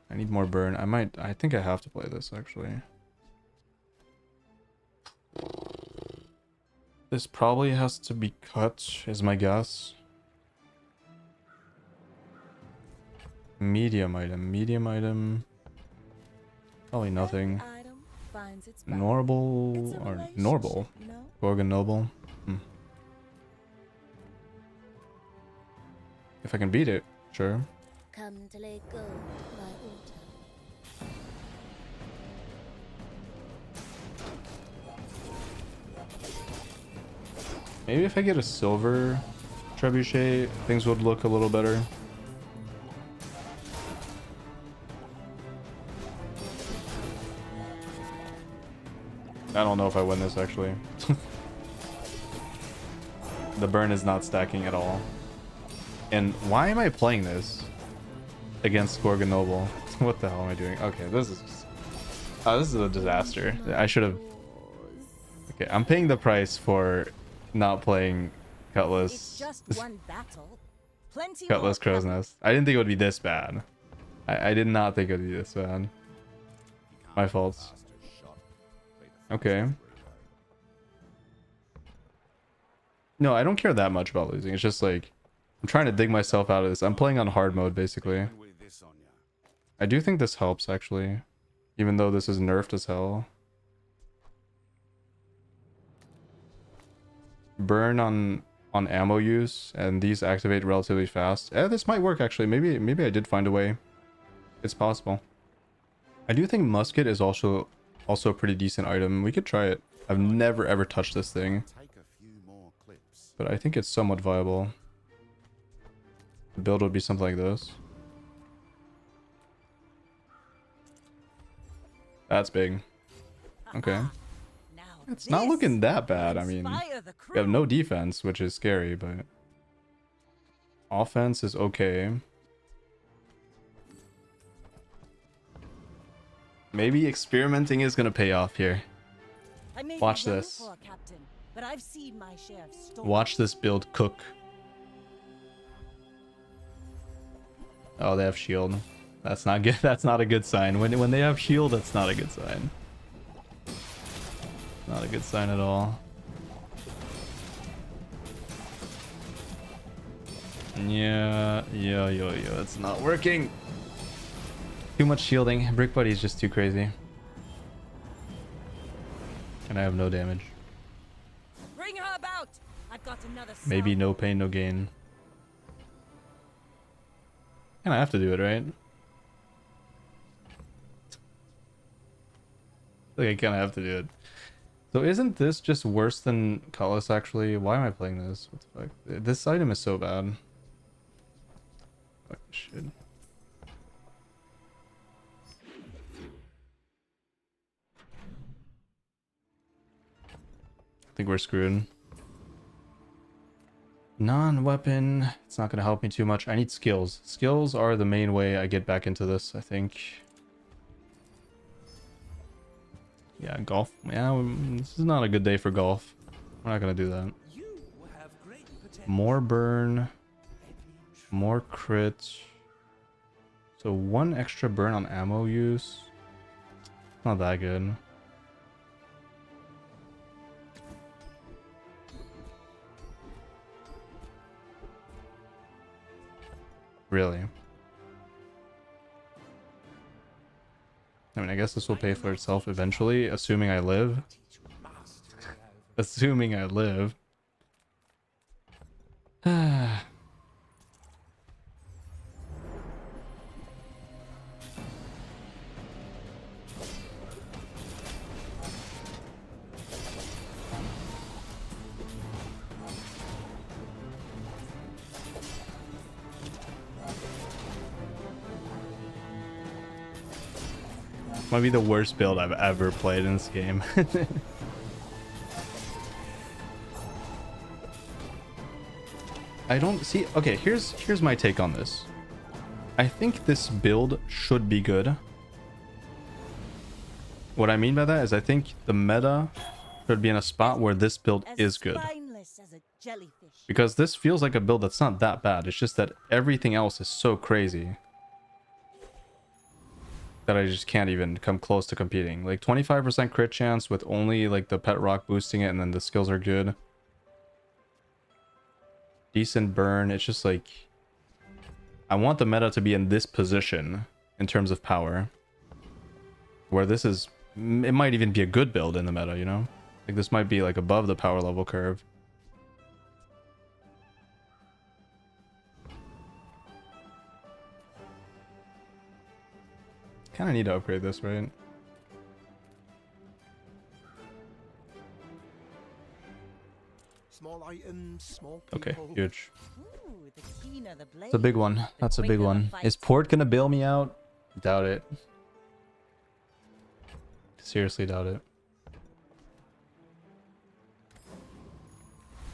I need more burn. I think I have to play this actually. This probably has to be cut, is my guess. Medium item. Probably nothing. Normal or Normal? Gorgon Noble. If I can beat it, sure. Come to lay gold, my altar. Maybe if I get a silver trebuchet, things would look a little better. I don't know if I win this actually. The burn is not stacking at all. And why am I playing this against Gorgon Noble? What the hell am I doing? Okay, this is a disaster. I should have... Okay, I'm paying the price for not playing Cutlass. It's just one battle. Plenty Cutlass Crow's Nest. I didn't think it would be this bad. I did not think it would be this bad. My fault. Okay. No, I don't care that much about losing. It's just like... I'm trying to dig myself out of this. I'm playing on hard mode, basically. I do think this helps, actually. Even though this is nerfed as hell. Burn on ammo use, and these activate relatively fast. This might work, actually. Maybe I did find a way. It's possible. I do think musket is also a pretty decent item. We could try it. I've never ever touched this thing. But I think it's somewhat viable. The build would be something like this. That's big. Okay. It's not looking that bad. I mean, we have no defense, which is scary, but offense is okay. Maybe experimenting is gonna pay off here. Watch this. Watch this build cook. Oh, they have shield. That's not good. That's not a good sign. When they have shield, that's not a good sign. Not a good sign at all. Yeah. It's not working. Too much shielding. Brick Buddy is just too crazy. And I have no damage. Bring her about. I've got another. Maybe no pain, no gain. And I have to do it, right? Like I kind of have to do it. So isn't this just worse than Cutlass actually? Why am I playing this? What the fuck? This item is so bad. Fuck this shit. I think we're screwed. Non-weapon. It's not going to help me too much. I need skills. Skills are the main way I get back into this, I think. Yeah, golf. Yeah, this is not a good day for golf. We're not going to do that. More burn. More crit. So 1 extra burn on ammo use. Not that good. Really? I mean, I guess this will pay for itself eventually, assuming I live. Assuming I live. Might be the worst build I've ever played in this game. I don't see. Okay, here's my take on this. I think this build should be good. What I mean by that is I think the meta should be in a spot where this build is good. Because this feels like a build that's not that bad. It's just that everything else is so crazy that I just can't even come close to competing. Like 25% crit chance with only like the pet rock boosting it, and then the skills are good. Decent burn. It's just like I want the meta to be in this position in terms of power, where this is, it might even be a good build in the meta, you know? Like this might be like above the power level curve. Kind of need to upgrade this, right? Small items, small Okay, people. huge. Ooh, the keener the blade, It's a big one. the That's a big quicker the one. fight. Is Port gonna bail me out? Doubt it. Seriously doubt it.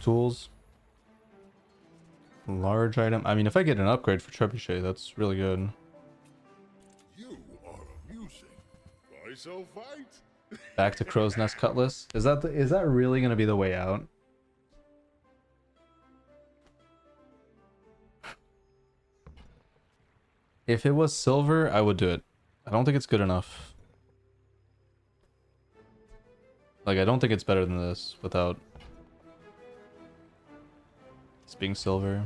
Tools. Large item. I mean, if I get an upgrade for Trebuchet, that's really good. You are amusing. Why so fight? Back to Crow's Nest Cutlass. Is that really gonna be the way out? If it was silver, I would do it. I don't think it's good enough. Like, I don't think it's better than this without this being silver.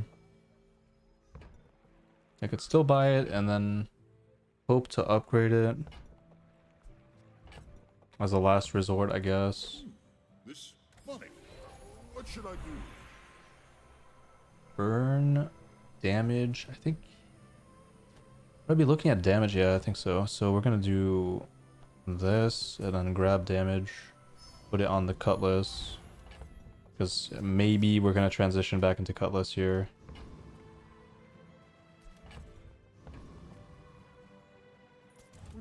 I could still buy it and then hope to upgrade it as a last resort, I guess. This money. What should I do? Burn, damage, I think. I'd be looking at damage, yeah, I think so. So we're gonna do this and then grab damage, put it on the Cutlass, because maybe we're gonna transition back into Cutlass here.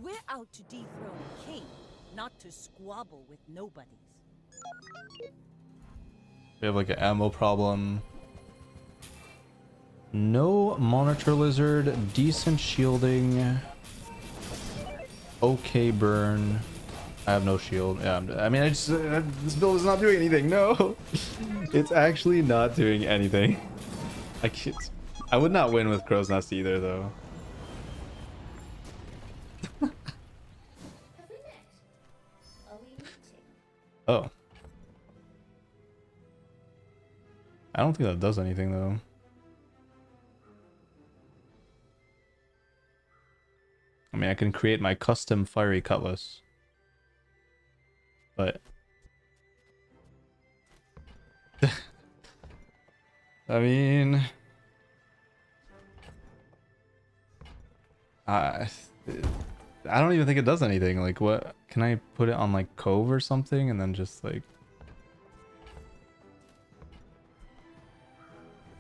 We're out to dethrone a king, not to squabble with nobodies. We have like an ammo problem. No monitor lizard, decent shielding, okay burn. I have no shield. Yeah, I mean, this build is not doing anything. No, it's actually not doing anything. I would not win with Crow's Nest either, though. Oh. I don't think that does anything, though. I mean, I can create my custom fiery cutlass. But... I mean... I don't even think it does anything. Like, what? Can I put it on, like, Cove or something? And then just, like...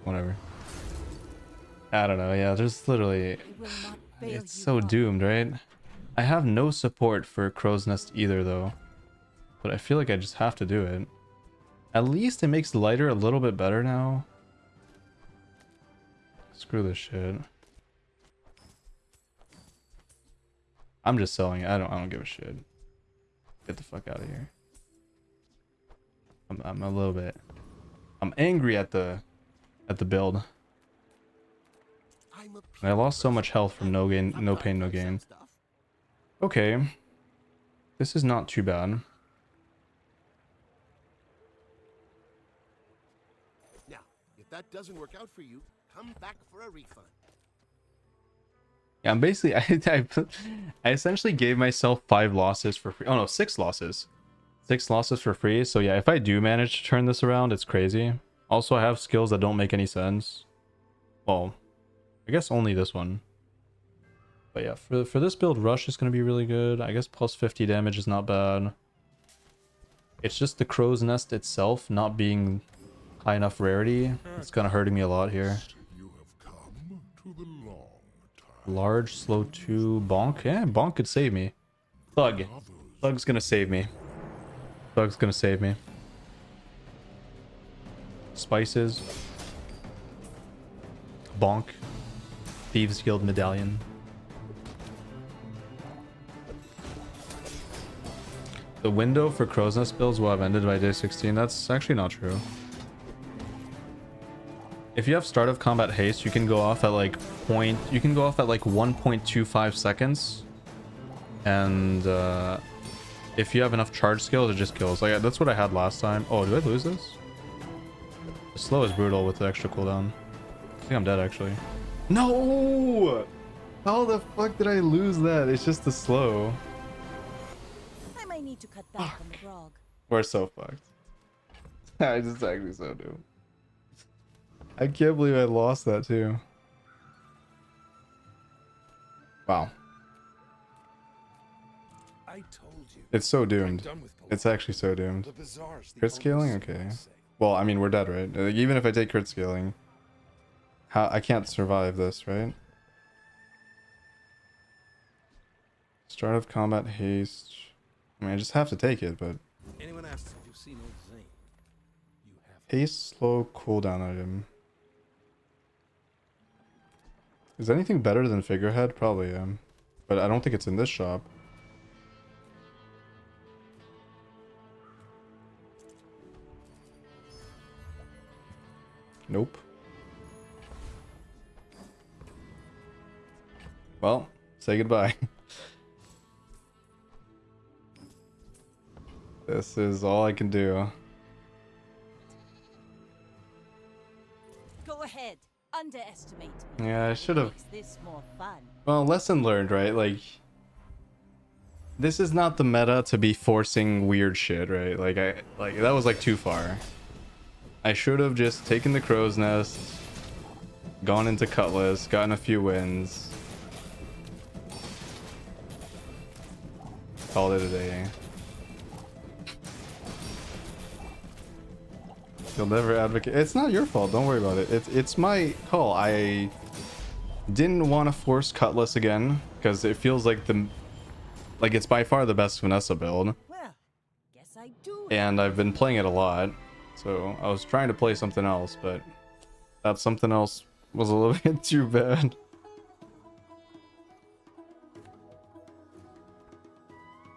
Whatever. I don't know. Yeah, there's literally... It's so doomed, right? I have no support for Crow's Nest either, though. But I feel like I just have to do it. At least it makes lighter a little bit better now. Screw this shit. I'm just selling it. I don't give a shit. Get the fuck out of here. I'm a little bit... I'm angry at the build. And I lost so much health from no gain, no pain, no gain. Okay. This is not too bad. Now, if that doesn't work out for you, come back for a refund. Yeah, I'm basically... I essentially gave myself 5 losses for free. Oh no, 6 losses. 6 losses for free. So yeah, if I do manage to turn this around, it's crazy. Also, I have skills that don't make any sense. Well, I guess only this one. But yeah, for this build, Rush is going to be really good. I guess plus 50 damage is not bad. It's just the Crow's Nest itself not being high enough rarity. It's kind of hurting me a lot here. You have come to the long time. Large, slow 2, Bonk. Yeah, Bonk could save me. Thug. Thug's going to save me. Thug's going to save me. Spices. Bonk. Thieves Guild Medallion. The window for Crow's Nest builds will have ended by day 16. That's actually not true. If you have start of combat haste, you can go off at like 1.25 seconds. And if you have enough charge skills, it just kills. Like that's what I had last time. Oh, do I lose this? The slow is brutal with the extra cooldown. I think I'm dead actually. No! How the fuck did I lose that? It's just the slow. I might need to cut back on the grog. We're so fucked. I just actually so doomed. I can't believe I lost that too. Wow. I told you. It's so doomed. Done with It's actually so doomed. the Bazaar's the Crit only scaling? safe Okay. place. Well, I mean, we're dead, right? Like, even if I take crit scaling, how I can't survive this, right? Start of combat haste. I mean, I just have to take it, but Anyone asks if you've seen old Zane, you have. haste slow cooldown item. Is anything better than figurehead? Probably am, but I don't think it's in this shop. Nope. Well, say goodbye. This is all I can do. Go ahead. Underestimate me. Yeah, I should have. Makes this more fun. Well, lesson learned, right? Like, this is not the meta to be forcing weird shit, right? Like, that was like too far. I should have just taken the Crow's Nest, gone into Cutlass, gotten a few wins. Called it a day. You'll never advocate. It's not your fault. Don't worry about it. It's my call. I didn't want to force Cutlass again because it feels like it's by far the best Vanessa build. Well, guess I do. And I've been playing it a lot. So I was trying to play something else, but that something else was a little bit too bad.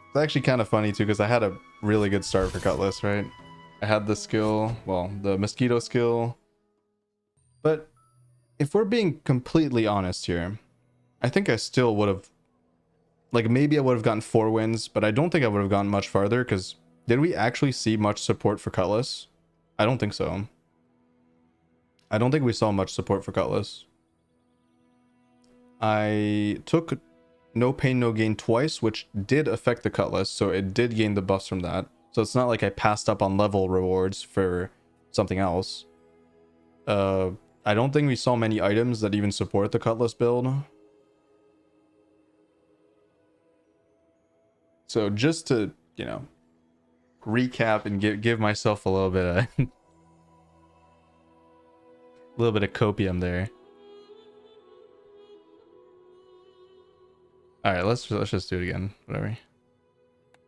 It's actually kind of funny too because I had a really good start for Cutlass, right? I had the skill, well, the mosquito skill. But if we're being completely honest here, I think I still would have, like, maybe I would have gotten 4 wins, but I don't think I would have gone much farther because did we actually see much support for Cutlass? I don't think so. I don't think we saw much support for Cutlass. I took no pain, no gain twice, which did affect the cutlass, so it did gain the buffs from that. So it's not like I passed up on level rewards for something else. I don't think we saw many items that even support the cutlass build. So just to, you know, recap and give myself a little bit of a little bit of copium there. All right, let's just do it again. Whatever.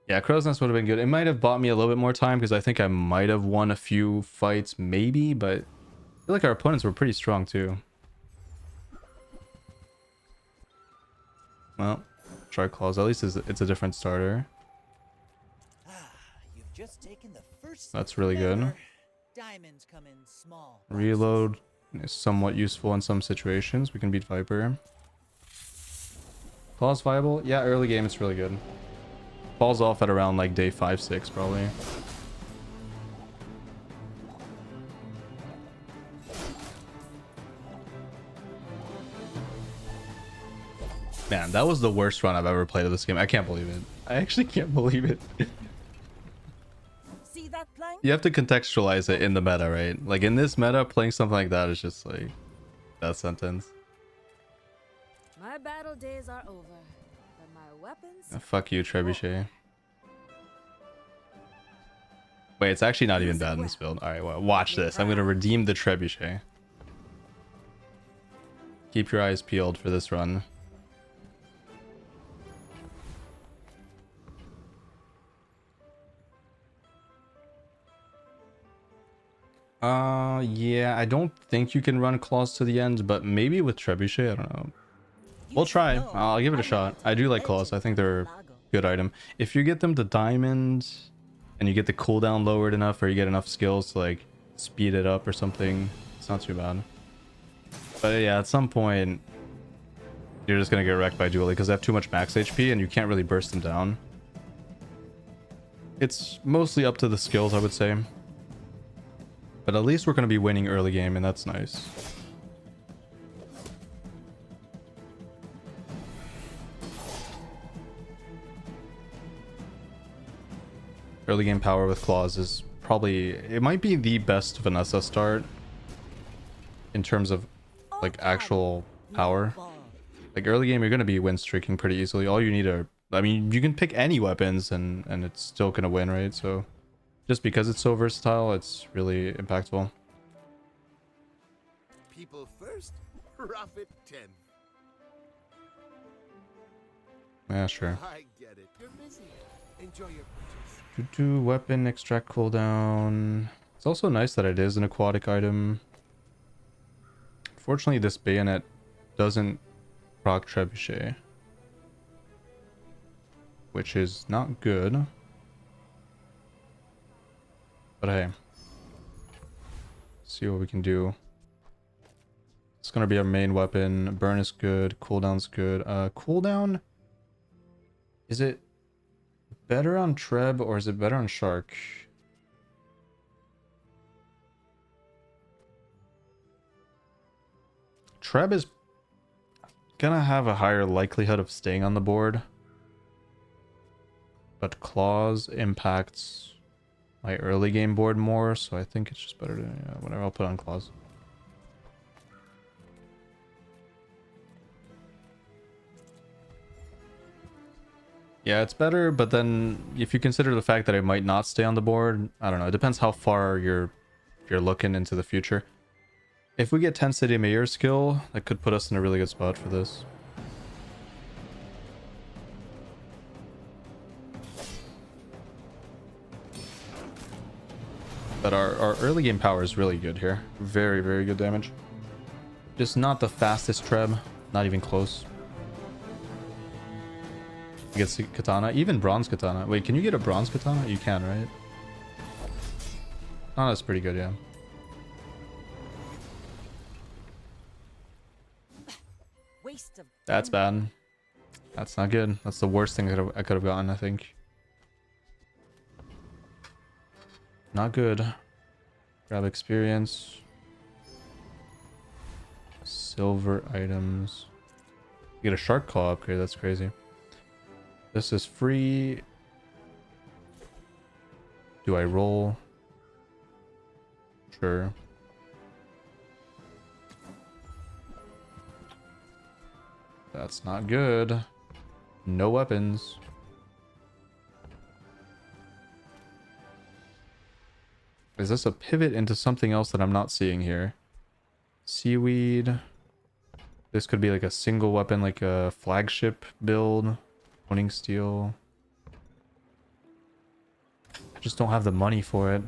Yeah, Crow's Nest would have been good. It might have bought me a little bit more time because I think I might have won a few fights, maybe, but I feel like our opponents were pretty strong too. Well, try Claws. At least it's a different starter. You've just taken the first. That's really good. Diamonds come in small. Reload is somewhat useful in some situations. We can beat Viper. Claws viable? Yeah, early game it's really good. Falls off at around like day 5-6 probably. Man, that was the worst run I've ever played of this game. I can't believe it. I actually can't believe it. See that plank? You have to contextualize it in the meta, right? Like in this meta, playing something like that is just like that sentence. My battle days are over, but my weapons. Fuck you, Trebuchet. Wait, it's actually not even bad in this build. All right, well, watch this. I'm gonna redeem the Trebuchet. Keep your eyes peeled for this run. Yeah, I don't think you can run Claws to the end, but maybe with Trebuchet, I don't know. We'll try. I'll give it a shot. I do like Claws. I think they're a good item. If you get them to Diamond and you get the cooldown lowered enough, or you get enough skills to like speed it up or something, it's not too bad. But yeah, at some point, you're just gonna get wrecked by Duelie because they have too much max HP and you can't really burst them down. It's mostly up to the skills, I would say. But at least we're gonna be winning early game, and that's nice. Early game power with Claws is probably, it might be the best Vanessa start in terms of like actual power. Like early game, you're gonna be win streaking pretty easily. All you need are, I mean, you can pick any weapons and it's still gonna win, right? So just because it's so versatile, it's really impactful. People first, profit 10. Yeah, sure. I get it. You're busy. Enjoy your purchase. Do weapon extract cooldown. It's also nice that it is an aquatic item. Fortunately, this bayonet doesn't proc Trebuchet, which is not good. But hey, see what we can do. It's gonna be our main weapon. Burn is good. Cooldown's good. Cooldown, is it better on Treb or is it better on Shark? Treb is gonna have a higher likelihood of staying on the board, but Claws impacts my early game board more, so I think it's just better to, yeah, whatever, I'll put on Claws. Yeah, it's better, but then if you consider the fact that it might not stay on the board, I don't know, it depends how far you're looking into the future. If we get 10 City Mayor skill, that could put us in a really good spot for this. But our early game power is really good here. Very, very good damage. Just not the fastest Treb. Not even close. You get Katana. Even Bronze Katana. Wait, can you get a Bronze Katana? You can, right? Oh, that's pretty good, yeah. Waste of That's bad. That's not good. That's the worst thing I could have gotten, I think. Not good. Grab experience. Silver items. You get a shark claw upgrade. That's crazy. This is free. Do I roll? Sure. That's not good. No weapons. Is this a pivot into something else that I'm not seeing here? Seaweed. This could be like a single weapon, like a flagship build. Owning steel. I just don't have the money for it.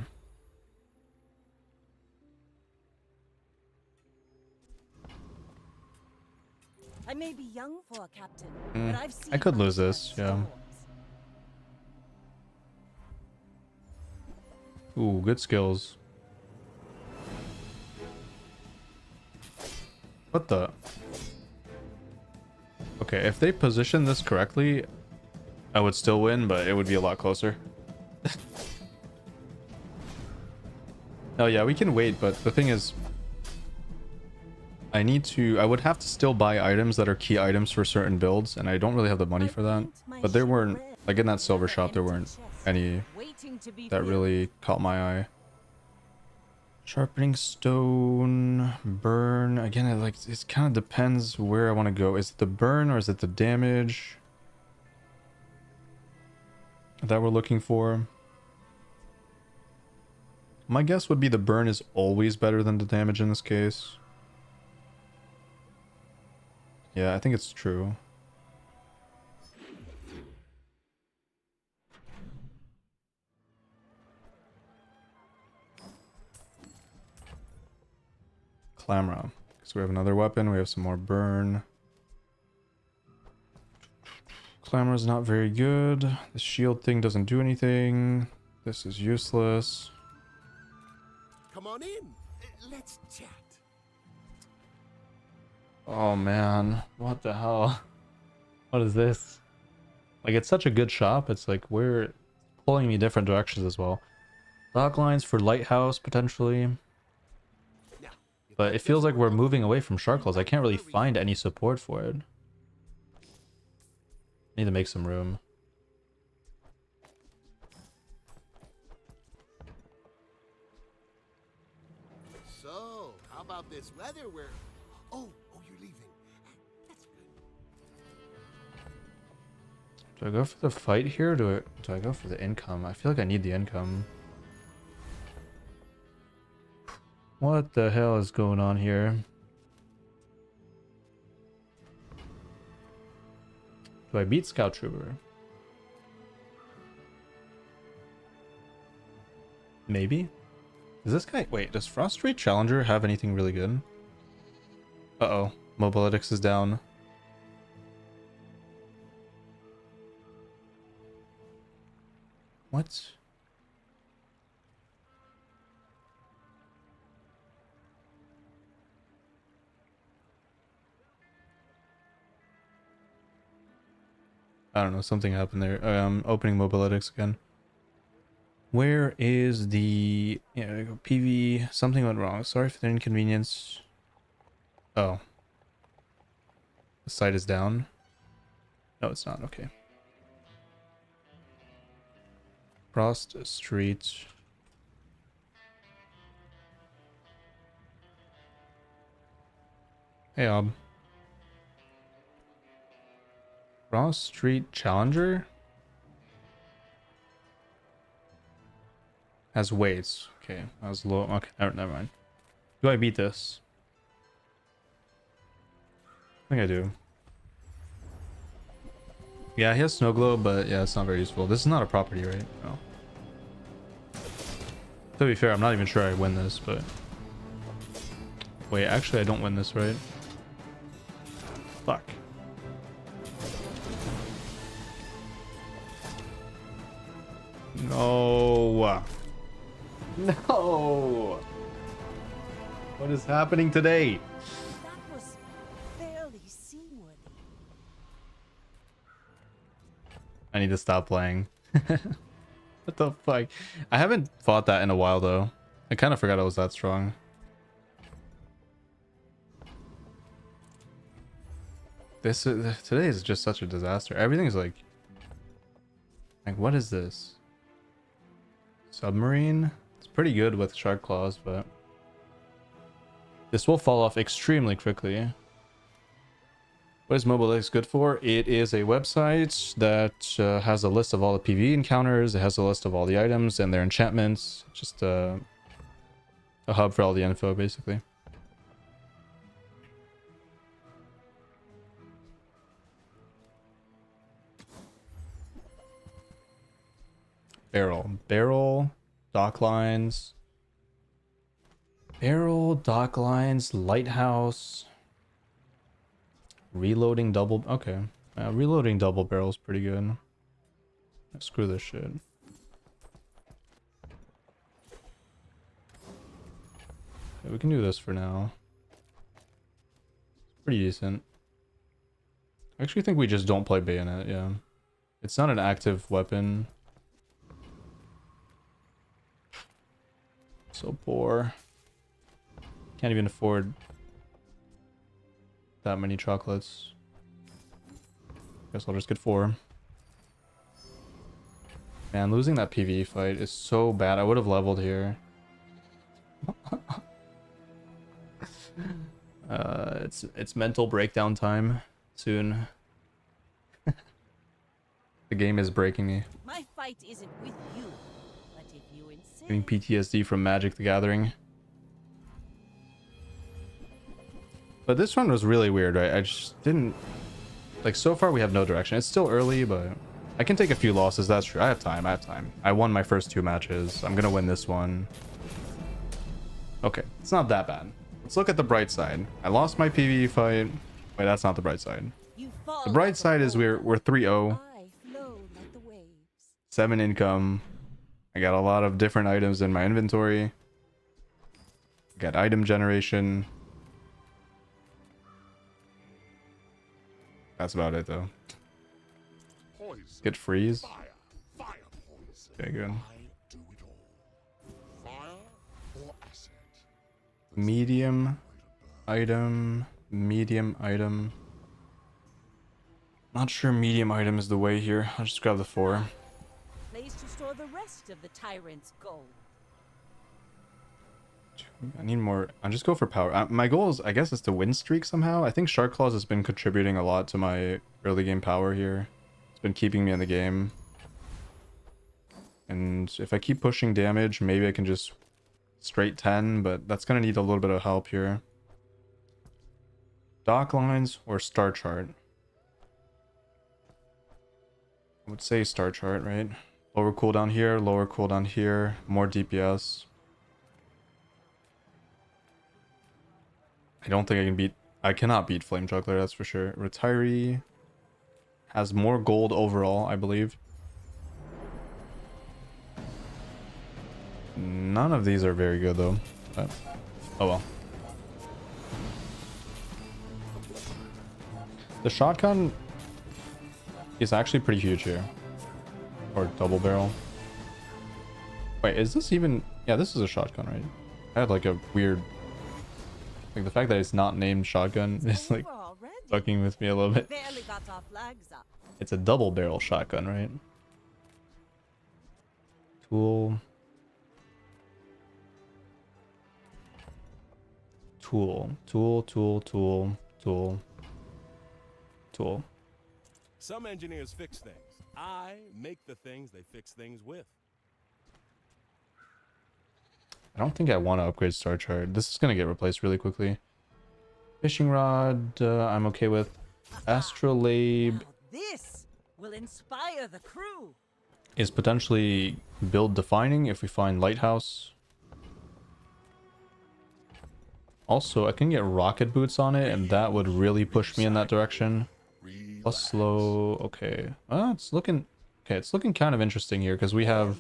I may be young for a captain, but I've seen I could my lose share of this, yeah. storms. Ooh, good skills. What the? Okay, if they position this correctly, I would still win, but it would be a lot closer. Oh yeah, we can wait, but the thing is, I would have to still buy items that are key items for certain builds, and I don't really have the money for that. But there weren't, like in that silver shop, there weren't any that really caught my eye. Sharpening stone, burn. Again, it kind of depends where I want to go. Is it the burn or is it the damage that we're looking for? My guess would be the burn is always better than the damage in this case. Yeah, I think it's true. Clamra. So we have another weapon. We have some more burn. Clamor is not very good. The shield thing doesn't do anything. This is useless. Come on in. Let's chat. Oh man, what the hell? What is this? Like, it's such a good shop. It's like we're pulling me different directions as well. Dock lines for lighthouse potentially. But it feels like we're moving away from shark claws. I can't really find any support for it. Need to make some room. So, how about this weather where... Oh, you're leaving. That's good. Do I go for the fight here, or do I go for the income? I feel like I need the income. What the hell is going on here? Do I beat Scout Trooper? Maybe? Does this guy... Wait, does Frost Ray Challenger have anything really good? Uh-oh. Mobilitics is down. What? I don't know, something happened there. Opening Mobilitics again. Where is the... Yeah, PV... Something went wrong. Sorry for the inconvenience. Oh. The site is down? No, it's not. Okay. Frost Street. Hey, Ob. Frost Street Challenger? Has weights. Okay, I was low. Okay, never mind. Do I beat this? I think I do. Yeah, he has Snow Globe, but yeah, it's not very useful. This is not a property, right? No. To be fair, I'm not even sure I win this, but... Wait, actually I don't win this, right? Fuck. No. No. What is happening today? That was barely seaworthy. I need to stop playing. What the fuck? I haven't fought that in a while though. I kind of forgot I was that strong. Today is just such a disaster. Everything's like what is this? Submarine? It's pretty good with shark claws, but this will fall off extremely quickly. What is Mobile X good for? It is a website that has a list of all the PvE encounters. It has a list of all the items and their enchantments. Just a hub for all the info, basically. Barrel, dock lines. Barrel, dock lines, lighthouse. Reloading double. Okay. Reloading double barrel is pretty good. Screw this shit. Okay, we can do this for now. It's pretty decent. I actually think we just don't play bayonet, yeah. It's not an active weapon. So poor. Can't even afford that many chocolates. Guess I'll just get 4. Man, losing that PvE fight is so bad. I would have leveled here. It's mental breakdown time soon. The game is breaking me. My fight isn't with you, but if you insist. Getting PTSD from Magic the Gathering. But this one was really weird, right? I just didn't... Like, so far we have no direction. It's still early, but I can take a few losses. That's true. I have time. I won my first 2 matches. I'm gonna win this one. Okay, it's not that bad. Let's look at the bright side. I lost my PvE fight. Wait, that's not the bright side. The bright side is we're 3-0. 7 income. I got a lot of different items in my inventory. I got item generation. That's about it, though. Poison. Get freeze. Fire poison. Okay, good. I do it all. Fire or acid. Medium item. Medium item. Not sure medium item is the way here. I'll just grab the 4. Place to store the rest of the tyrant's gold. I need more. I'll just go for power. My goal is, I guess, is to win streak somehow. I think Shark Claws has been contributing a lot to my early game power here. It's been keeping me in the game. And if I keep pushing damage, maybe I can just straight 10, but that's going to need a little bit of help here. Dock lines or star chart? I would say star chart, right? Lower cooldown here, lower cooldown here, more DPS. I don't think I can beat... I cannot beat Flame Juggler, that's for sure. Retiree has more gold overall, I believe. None of these are very good, though. But, oh well. The shotgun is actually pretty huge here. Or double barrel. Wait, is this even... Yeah, this is a shotgun, right? I had like a weird... Like the fact that it's not named shotgun is like fucking with me a little bit. Barely got our flags up. It's a double barrel shotgun, right? Tool. Tool. Some engineers fix things. I make the things they fix things with. I don't think I want to upgrade Star Chart. This is going to get replaced really quickly. Fishing rod, I'm okay with. Astrolabe This will inspire the crew. is potentially build defining if we find Lighthouse. Also, I can get rocket boots on it, and that would really push me in that direction. Plus slow, okay. It's looking... Okay, it's looking kind of interesting here, because we have...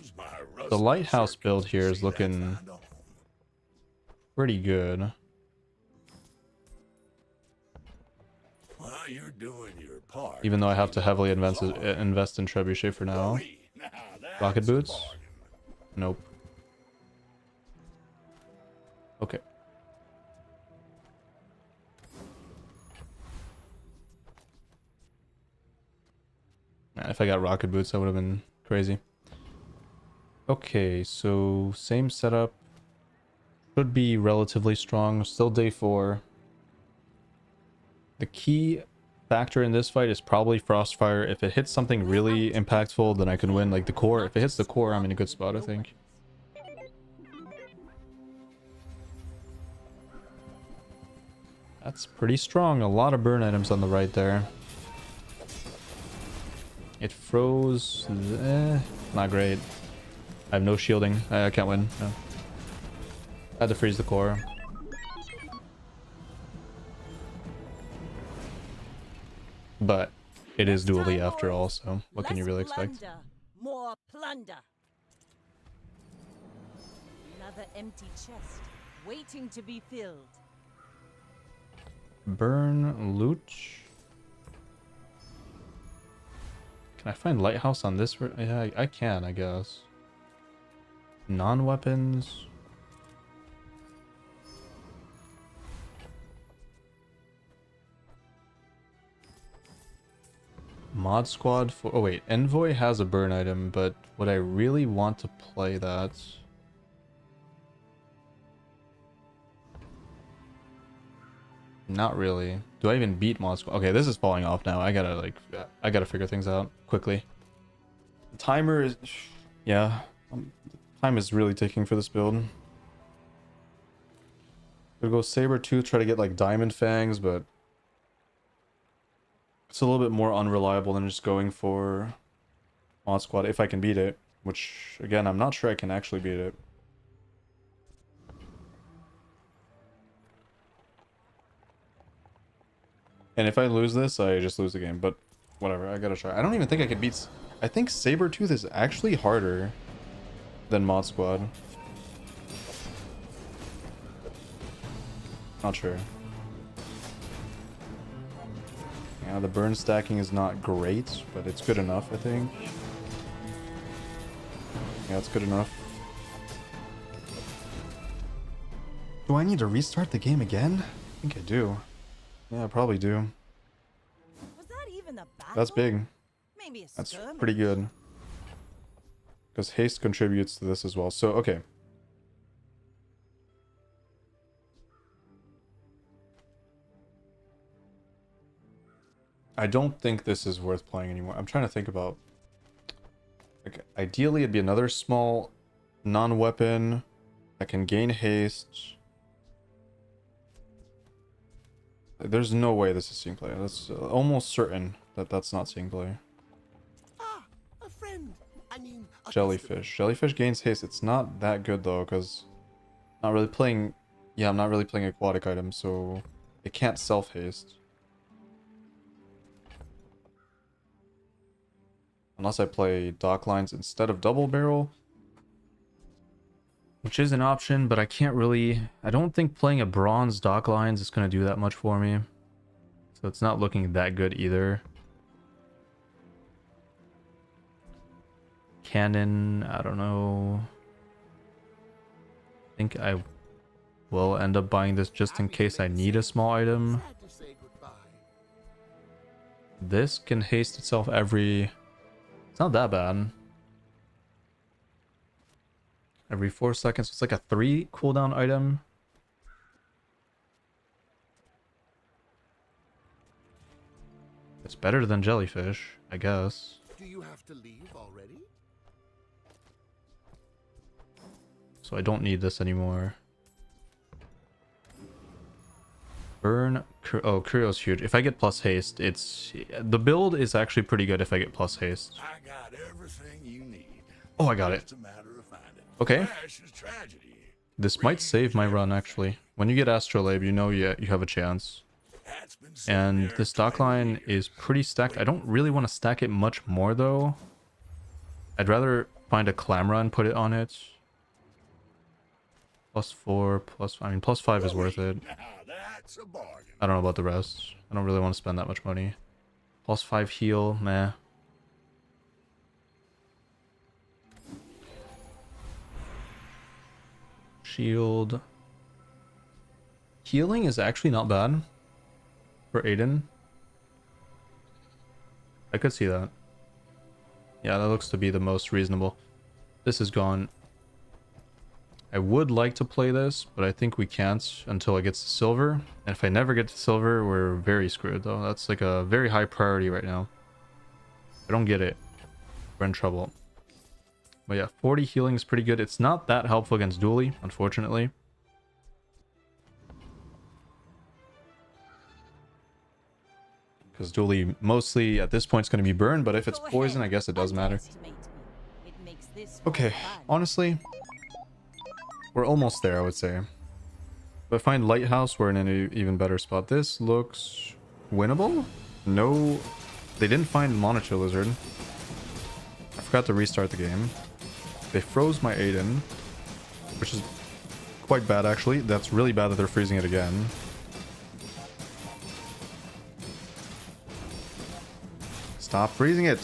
The Lighthouse build here is looking... pretty good. Well, you're doing your part. Even though I have to heavily invest in Trebuchet for now. Rocket boots? Nope. Okay. if I got rocket boots, that would have been crazy. Okay, so same setup. Should be relatively strong. Still day 4. The key factor in this fight is probably Frostfire. If it hits something really impactful, then I can win. Like the core. If it hits the core, I'm in a good spot, I think. That's pretty strong. A lot of burn items on the right there. It froze. Not great. I have no shielding. I can't win. No. I had to freeze the core. But it is dually after all, so what can you really expect? More plunder. Another empty chest waiting to be filled. Burn loot. Can I find lighthouse on this? Yeah, I can, I guess. Non-weapons. Mod squad for... Oh wait, Envoy has a burn item, but would I really want to play that? Not really. Do I even beat mod squad? Okay, this is falling off now. I gotta figure things out quickly. The timer is... Yeah. Time is really ticking for this build. Could go Saber-tooth, try to get like Diamond Fangs, but... It's a little bit more unreliable than just going for mod squad if I can beat it. Which, again, I'm not sure I can actually beat it. And if I lose this, I just lose the game. But whatever, I gotta try. I don't even think I can beat... I think Saber-tooth is actually harder than mod squad. Not sure. Yeah, the burn stacking is not great, but it's good enough, I think. Yeah, it's good enough. Do I need to restart the game again? I think I do. Yeah, I probably do. Was that even a battle? That's big. Maybe a That's skirmish. pretty good. Because haste contributes to this as well. So, okay. I don't think this is worth playing anymore. I'm trying to think about... Like, ideally, it'd be another small non-weapon that can gain haste. There's no way this is seeing play. That's almost certain that that's not seeing play. Ah, a friend. I mean, a Jellyfish. Jellyfish gains haste. It's not that good though, because not really playing... Yeah, I'm not really playing aquatic items, so it can't self-haste. Unless I play dock lines instead of double barrel. Which is an option, but I can't really... I don't think playing a bronze dock lines is going to do that much for me. So it's not looking that good either. Cannon, I don't know. I think I will end up buying this just in case I need a small item. This can haste itself every... It's not that bad. Every 4 seconds. It's like a 3 cooldown item. It's better than jellyfish, I guess. Do you have to leave already? So I don't need this anymore. Burn. Oh, Cryo's huge. If I get plus haste, it's... The build is actually pretty good if I get plus haste. I got everything you need. Oh, I got it. It's a matter of finding. Okay. Crash is tragedy. This might save my run, actually. When you get Astrolabe, you know you have a chance. And this dock line is pretty stacked. I don't really want to stack it much more, though. I'd rather find a Clamra and put it on it. +4, plus... I mean, +5 is worth it. Now that's a bargain. I don't know about the rest. I don't really want to spend that much money. +5 heal, meh. Shield. Healing is actually not bad for Aiden. I could see that. Yeah, that looks to be the most reasonable. This is gone. I would like to play this, but I think we can't until it gets to silver. And if I never get to silver, we're very screwed though. That's like a very high priority right now. If I don't get it, we're in trouble. But yeah, 40 healing is pretty good. It's not that helpful against Dooley, unfortunately. Because Dooley mostly at this point is going to be burned, but if it's poison, I guess it does matter. Okay, honestly, we're almost there, I would say. If I find Lighthouse, we're in an even better spot. This looks winnable? No, they didn't find Monitor Lizard. I forgot to restart the game. They froze my Aiden, which is quite bad actually. That's really bad that they're freezing it again. Stop freezing it!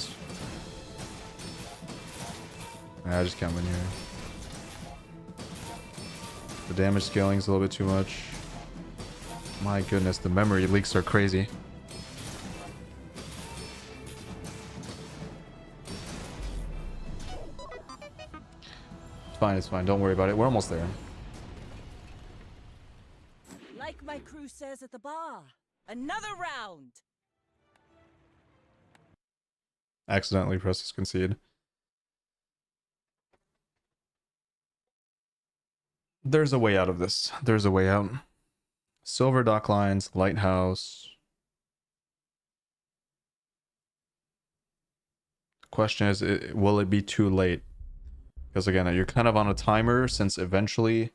I just can't win here. The damage scaling is a little bit too much. My goodness, the memory leaks are crazy. It's fine, it's fine. Don't worry about it. We're almost there. Like my crew says at the bar, another round. Accidentally presses concede. There's a way out of this. There's a way out. Silver dock lines, lighthouse. The question is, will it be too late? Because again, you're kind of on a timer since eventually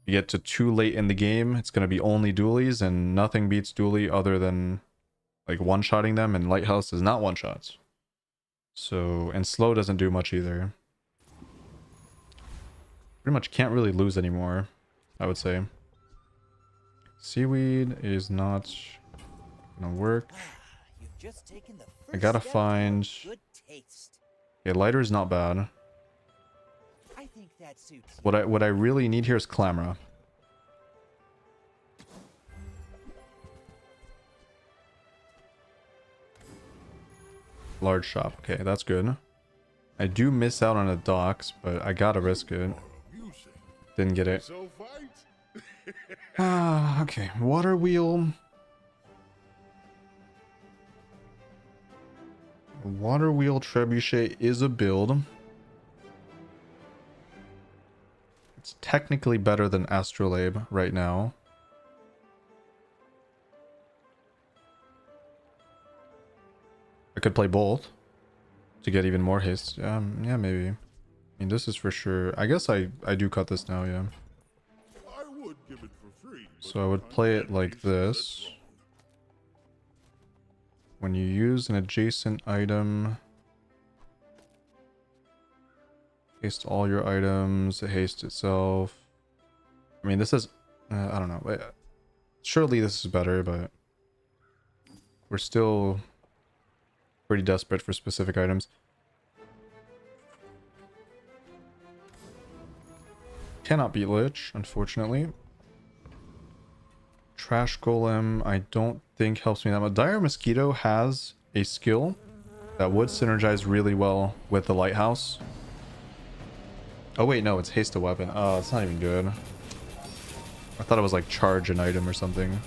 you get to too late in the game. It's going to be only dualies and nothing beats dually other than like one-shotting them, and lighthouse is not one-shots. So, and slow doesn't do much either. Pretty much can't really lose anymore, I would say. Seaweed is not gonna work. I gotta find... Yeah, lighter is not bad. What I really need here is Clamra. Large shop. Okay, that's good. I do miss out on the docks, but I gotta risk it. Didn't get it. Okay. Water wheel. Water wheel trebuchet is a build. It's technically better than Astrolabe right now. I could play both to get even more haste. Yeah, maybe. I mean, this is for sure. I guess I do cut this now, yeah. I would give it for free, So I would play it like this. When you use an adjacent item, haste all your items, haste itself. I mean, this is... I don't know. Surely this is better, but we're still pretty desperate for specific items. Cannot beat Lich, unfortunately. Trash Golem, I don't think helps me that much. Dire Mosquito has a skill that would synergize really well with the Lighthouse. Oh wait, no, it's haste a weapon. Oh, it's not even good. I thought it was like charge an item or something.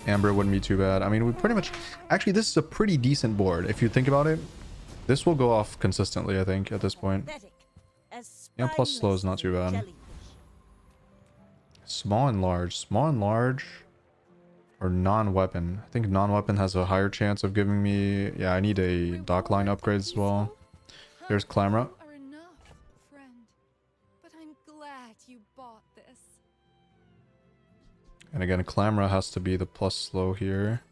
Amber wouldn't be too bad. I mean, we pretty much... Actually, this is a pretty decent board. If you think about it, this will go off consistently, I think, at this point. Yeah, plus slow is not too bad. Small and large. Small and large or non-weapon. I think non-weapon has a higher chance of giving me... Yeah, I need a dock line upgrade as well. There's Clamra. Are enough, friend. But I'm glad you bought this. And again, Clamra has to be the plus slow here.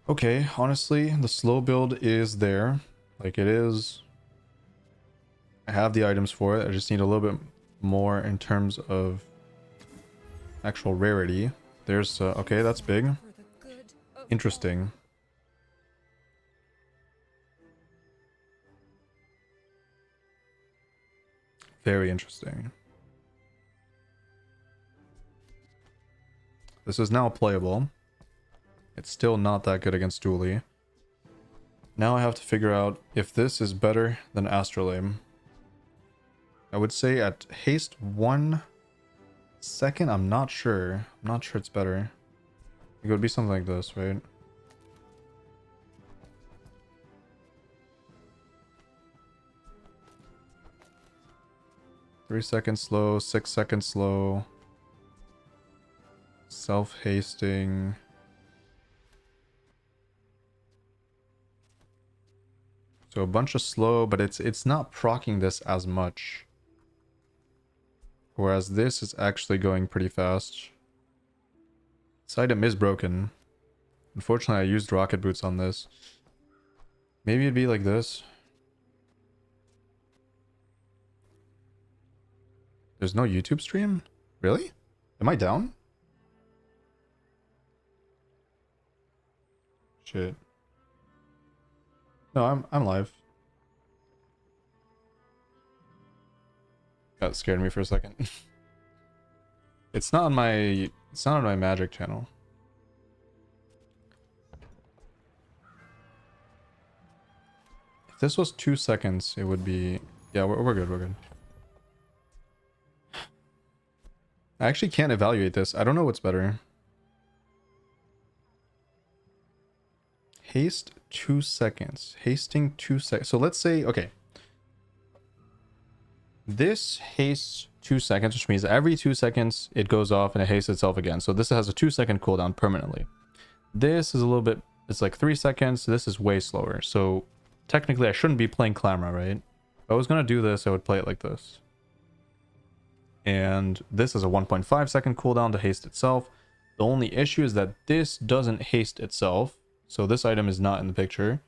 Okay, honestly, the slow build is there. Like, it is... I have the items for it. I just need a little bit more in terms of actual rarity. There's... okay, that's big. Interesting. Very interesting. This is now playable. It's still not that good against Dooley. Now I have to figure out if this is better than Astrolabe. I would say at haste 1 second, I'm not sure. I'm not sure it's better. It would be something like this, right? Three seconds slow, 6 seconds slow. Self-hasting. So a bunch of slow, but it's not proccing this as much. Whereas this is actually going pretty fast. This item is broken. Unfortunately, I used rocket boots on this. Maybe it'd be like this. There's no YouTube stream? Really? Am I down? Shit. No, I'm live. That scared me for a second. It's not on my magic channel. If this was 2 seconds, it would be... Yeah, we're good, we're good. I actually can't evaluate this. I don't know what's better. Haste 2 seconds. Hasting 2 seconds. So let's say, okay. This hastes 2 seconds, which means every 2 seconds it goes off and it hastes itself again. So this has a 2-second cooldown permanently. This is a little bit, it's like 3 seconds. So this is way slower. So technically I shouldn't be playing Clamra, right? If I was going to do this, I would play it like this. And this is a 1.5 second cooldown to haste itself. The only issue is that this doesn't haste itself. So this item is not in the picture.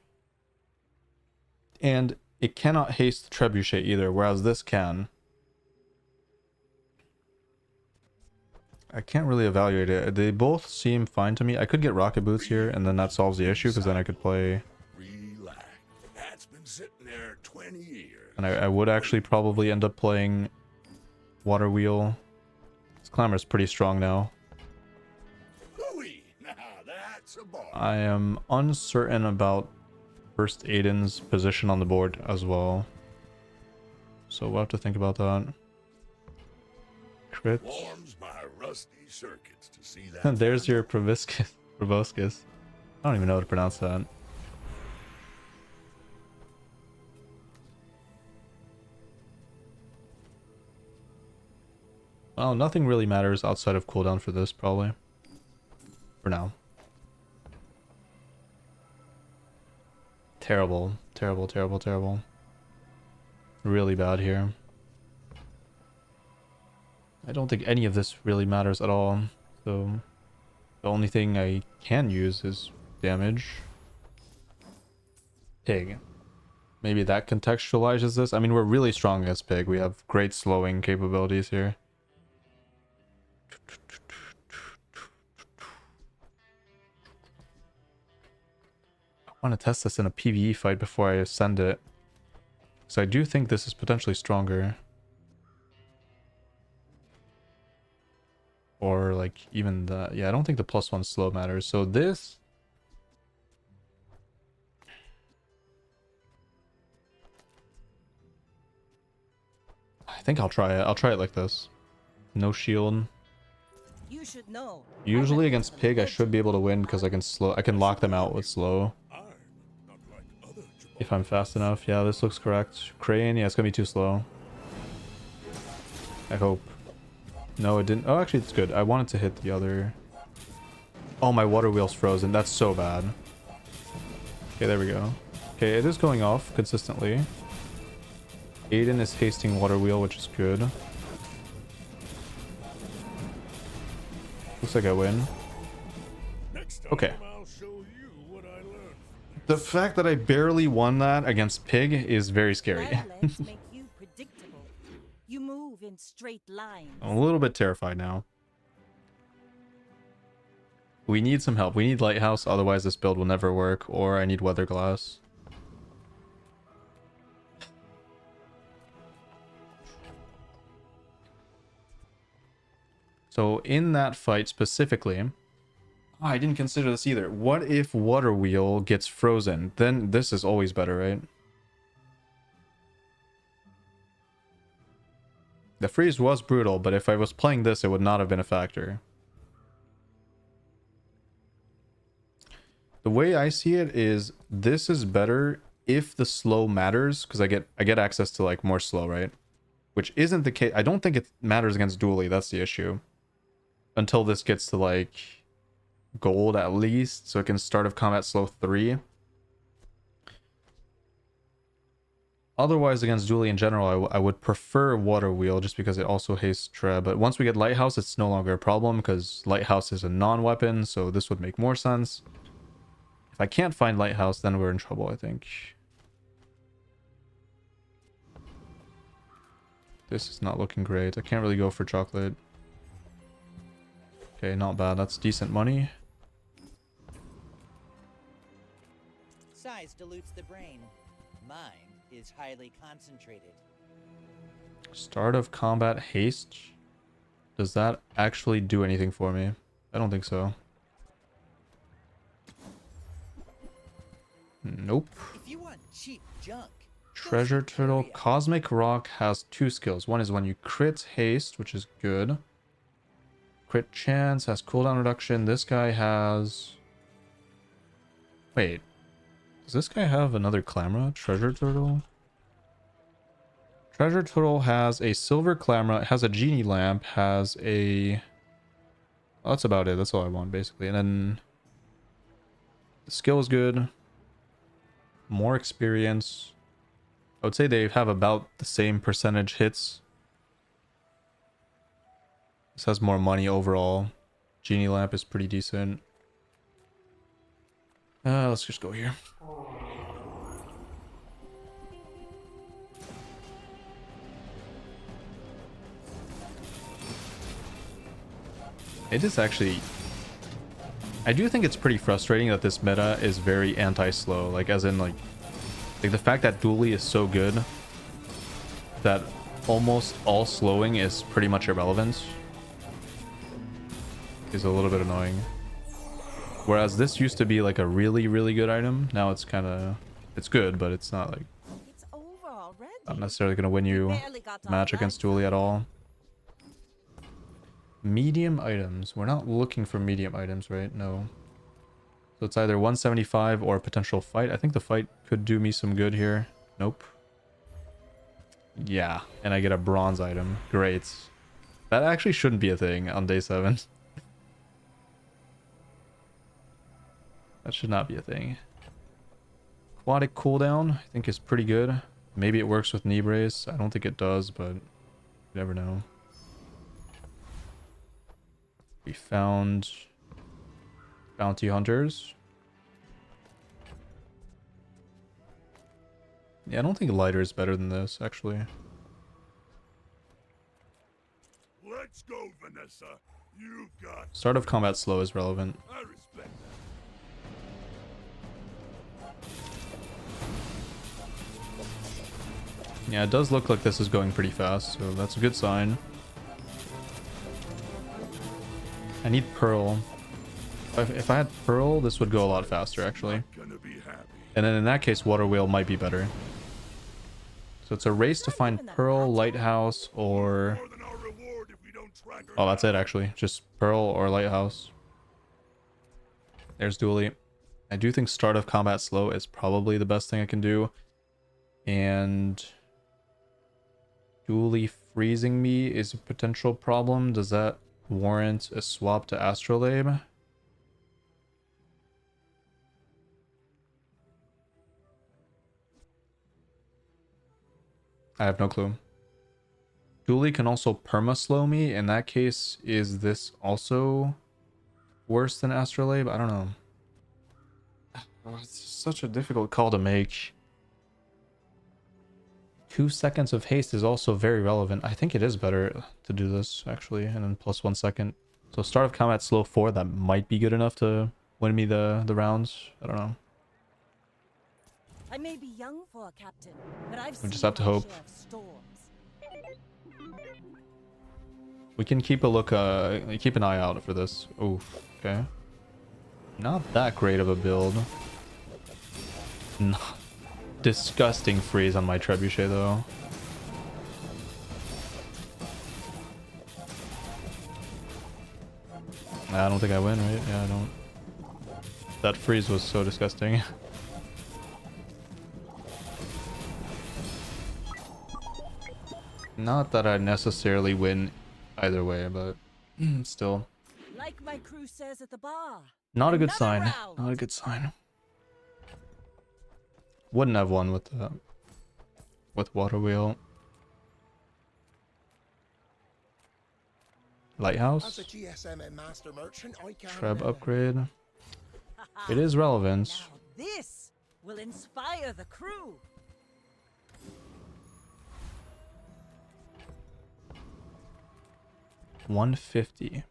And it cannot haste the trebuchet either, whereas this can. I can't really evaluate it. They both seem fine to me. I could get rocket boots here, and then that solves the issue, because then I could play... Relax. That's been sitting there 20 years. And I would actually probably end up playing Water Wheel. This Clamor's pretty strong now. Now that's a bar. I am uncertain about first Aiden's position on the board as well. So we'll have to think about that. Crit. Warms my rusty circuits to see that. There's your proboscis. I don't even know how to pronounce that. Well, nothing really matters outside of cooldown for this, probably. For now. Terrible. Terrible, terrible, terrible. Really bad here. I don't think any of this really matters at all. So, the only thing I can use is damage. Pig. Maybe that contextualizes this. I mean, we're really strong against Pig. We have great slowing capabilities here. I want to test this in a PvE fight before I send it. So I do think this is potentially stronger. Or like even the... Yeah, I don't think the +1 slow matters. So this... I think I'll try it. I'll try it like this. No shield. You should know. Usually against Pig, I should be able to win because I can lock them out with slow. If I'm fast enough. Yeah, this looks correct. Crane, yeah, it's gonna be too slow. I hope. No, it didn't. Oh, actually, it's good. I wanted to hit the other... Oh, my water wheel's frozen. That's so bad. Okay, there we go. Okay, it is going off consistently. Aiden is hasting water wheel, which is good. Looks like I win. Okay. The fact that I barely won that against Pig is very scary. Legs make you predictable. You move in straight lines. I'm a little bit terrified now. We need some help. We need Lighthouse, otherwise this build will never work, or I need Weather Glass. So in that fight specifically, Oh, I didn't consider this either. What if Water Wheel gets frozen? Then this is always better, right? The freeze was brutal, but if I was playing this, it would not have been a factor. The way I see it is this is better if the slow matters, because I get access to like more slow, right? Which isn't the case. I don't think it matters against Dually. That's the issue. Until this gets to like gold at least, so it can start of combat slow 3. Otherwise, against Dually in general, I would prefer Water Wheel just because it also hastes Tre. But once we get Lighthouse, it's no longer a problem because Lighthouse is a non-weapon, so this would make more sense. If I can't find Lighthouse, then we're in trouble, I think. This is not looking great. I can't really go for chocolate. Okay, not bad. That's decent money. Size dilutes the brain. Mind is highly concentrated. Start of combat haste. Does that actually do anything for me? I don't think so. Nope. If you want cheap junk, Treasure Turtle. Cosmic Rock has 2 skills. One is when you crit haste, which is good. Crit chance has cooldown reduction. This guy has... Wait. Does this guy have another Clamra? Treasure Turtle? Treasure Turtle has a silver Clamra, has a genie lamp, has a... Well, that's about it. That's all I want, basically. And then... The skill is good. More experience. I would say they have about the same percentage hits. This has more money overall. Genie lamp is pretty decent. Let's just go here. It is actually... I do think it's pretty frustrating that this meta is very anti-slow. Like, as in, like the fact that Dually is so good that almost all slowing is pretty much irrelevant is a little bit annoying. Whereas this used to be like a really, really good item. Now it's kind of... It's good, but it's not like... It's over already. Not necessarily going to win you Barely got to match against Dually at all. Medium items. We're not looking for medium items, right? No. So it's either 175 or a potential fight. I think the fight could do me some good here. Nope. Yeah, and I get a bronze item. Great. That actually shouldn't be a thing on day 7. That should not be a thing. Aquatic cooldown, I think, is pretty good. Maybe it works with knee brace. I don't think it does, but you never know. We found bounty hunters. Yeah, I don't think lighter is better than this, actually. Let's go, Vanessa. You got... Start of combat slow is relevant. I respect that. Yeah, it does look like this is going pretty fast, so that's a good sign. I need Pearl. If I had Pearl, this would go a lot faster, actually. And then in that case, Water Wheel might be better. So it's a race to find Pearl, Lighthouse, or... Oh, that's it, actually. Just Pearl or Lighthouse. There's Dually. I do think start of combat slow is probably the best thing I can do. And... Dually freezing me is a potential problem. Does that warrant a swap to Astrolabe? I have no clue. Dually can also perma-slow me. In that case, is this also worse than Astrolabe? I don't know. Oh, it's such a difficult call to make. 2 seconds of haste is also very relevant. I think it is better to do this, actually, and then plus 1 second. So start of combat slow 4, that might be good enough to win me the rounds. I don't know. I may be young for a captain, but I've We just have to hope. We can keep a look, keep an eye out for this. Oof, okay. Not that great of a build. No. Disgusting freeze on my trebuchet though. I don't think I win, right? Yeah, I don't. That freeze was so disgusting. Not that I necessarily win either way, but still. Like my crew says at the bar. Not a good Another sign. round. Not a good sign. Wouldn't have won with the water wheel. Lighthouse. As a GSM and master merchant, I can Treb upgrade. It is relevant. Now this will inspire the crew. $150.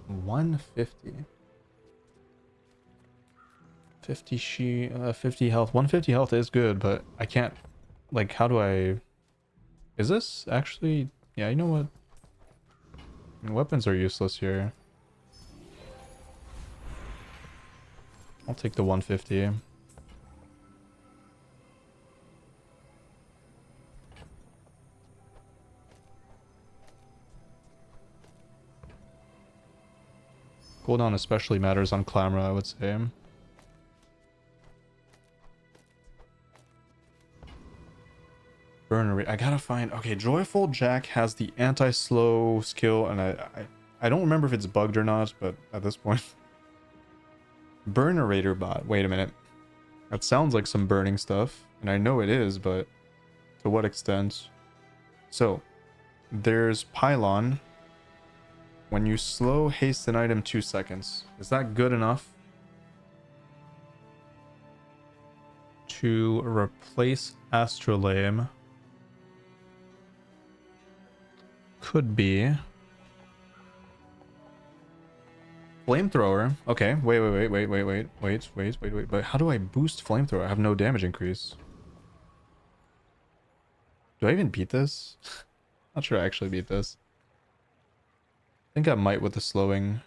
$150. 50 health. 150 health is good, but I can't, like, how do I, is this actually, yeah, you know what, weapons are useless here. I'll take the 150. Cooldown especially matters on Clamra, I would say. Burner rate. I gotta find. Okay, Joyful Jack has the anti-slow skill, and I don't remember if it's bugged or not, but at this point. Burnerator bot. Wait a minute. That sounds like some burning stuff, and I know it is, but to what extent? So, there's Pylon. When you slow haste an item 2 seconds, is that good enough to replace Astrolabe? Could be. Flamethrower. Okay, wait. But how do I boost Flamethrower? I have no damage increase. Do I even beat this? Not sure I actually beat this. I think I might with the slowing.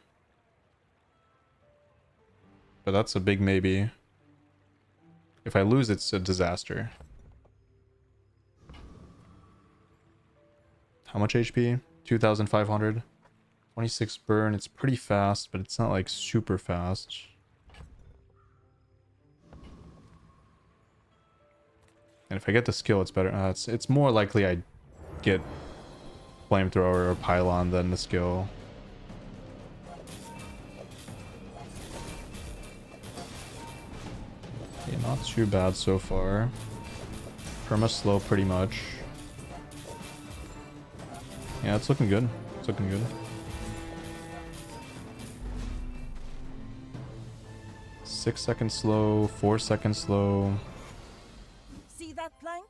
But that's a big maybe. If I lose, it's a disaster. How much HP? 2,500. 26 burn. It's pretty fast, but it's not like super fast. And if I get the skill, it's better. It's more likely I get Flamethrower or Pylon than the skill. Okay, not too bad so far. Perma slow pretty much. Yeah, it's looking good. It's looking good. 6 seconds slow, 4 seconds slow. See that plank?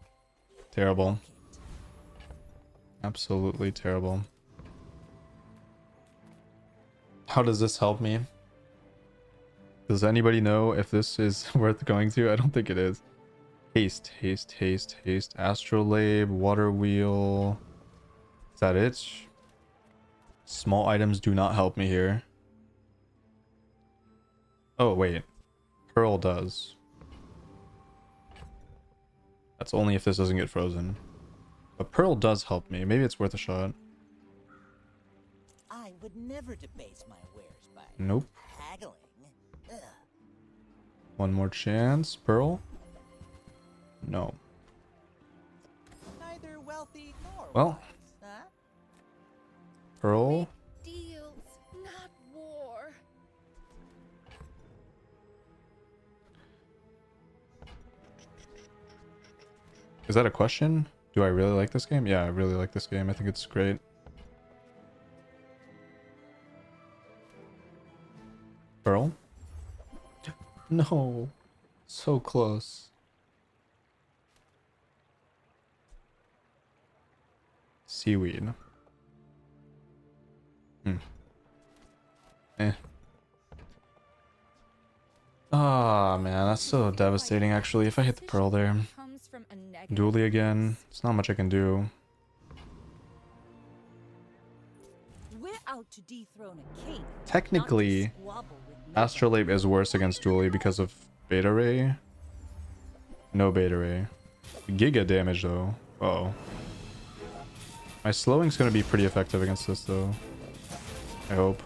Terrible. Absolutely terrible. How does this help me? Does anybody know if this is worth going to? I don't think it is. Haste, haste, haste, haste. Astrolabe, water wheel. Is that it? Small items do not help me here. Oh, wait. Pearl does. That's only if this doesn't get frozen. But Pearl does help me. Maybe it's worth a shot. I would never debase my wares by Nope. haggling. Ugh. One more chance. Pearl? No. Neither wealthy nor Well. wise, huh? Pearl? Deals, not war. Is that a question? Do I really like this game? Yeah, I really like this game. I think it's great. Pearl? No. So close. Seaweed. Eh. Ah, man, that's so devastating, actually, if I hit the pearl there. Comes from from a negative. Dually again. It's not much I can do. We're out to dethrone a king. Technically, not to squabble with nobles. Astrolabe is worse against Dually because of Beta Ray. No Beta Ray. Giga damage though. Uh-oh. My slowing's gonna be pretty effective against this though. I hope.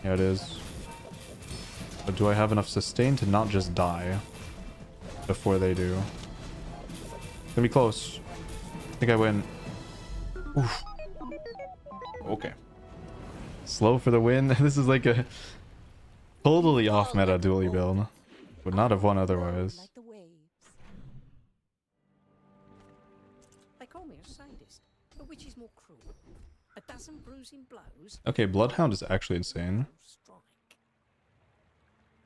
Yeah, it is. But do I have enough sustain to not just die before they do? It's gonna be close. I think I win. Oof. Okay. Slow for the win. This is like a totally off meta dually build. Would not have won otherwise. Like the waves. They call me a sadist, but which is more cruel? A dozen bruising blows? Okay, Bloodhound is actually insane. Strike.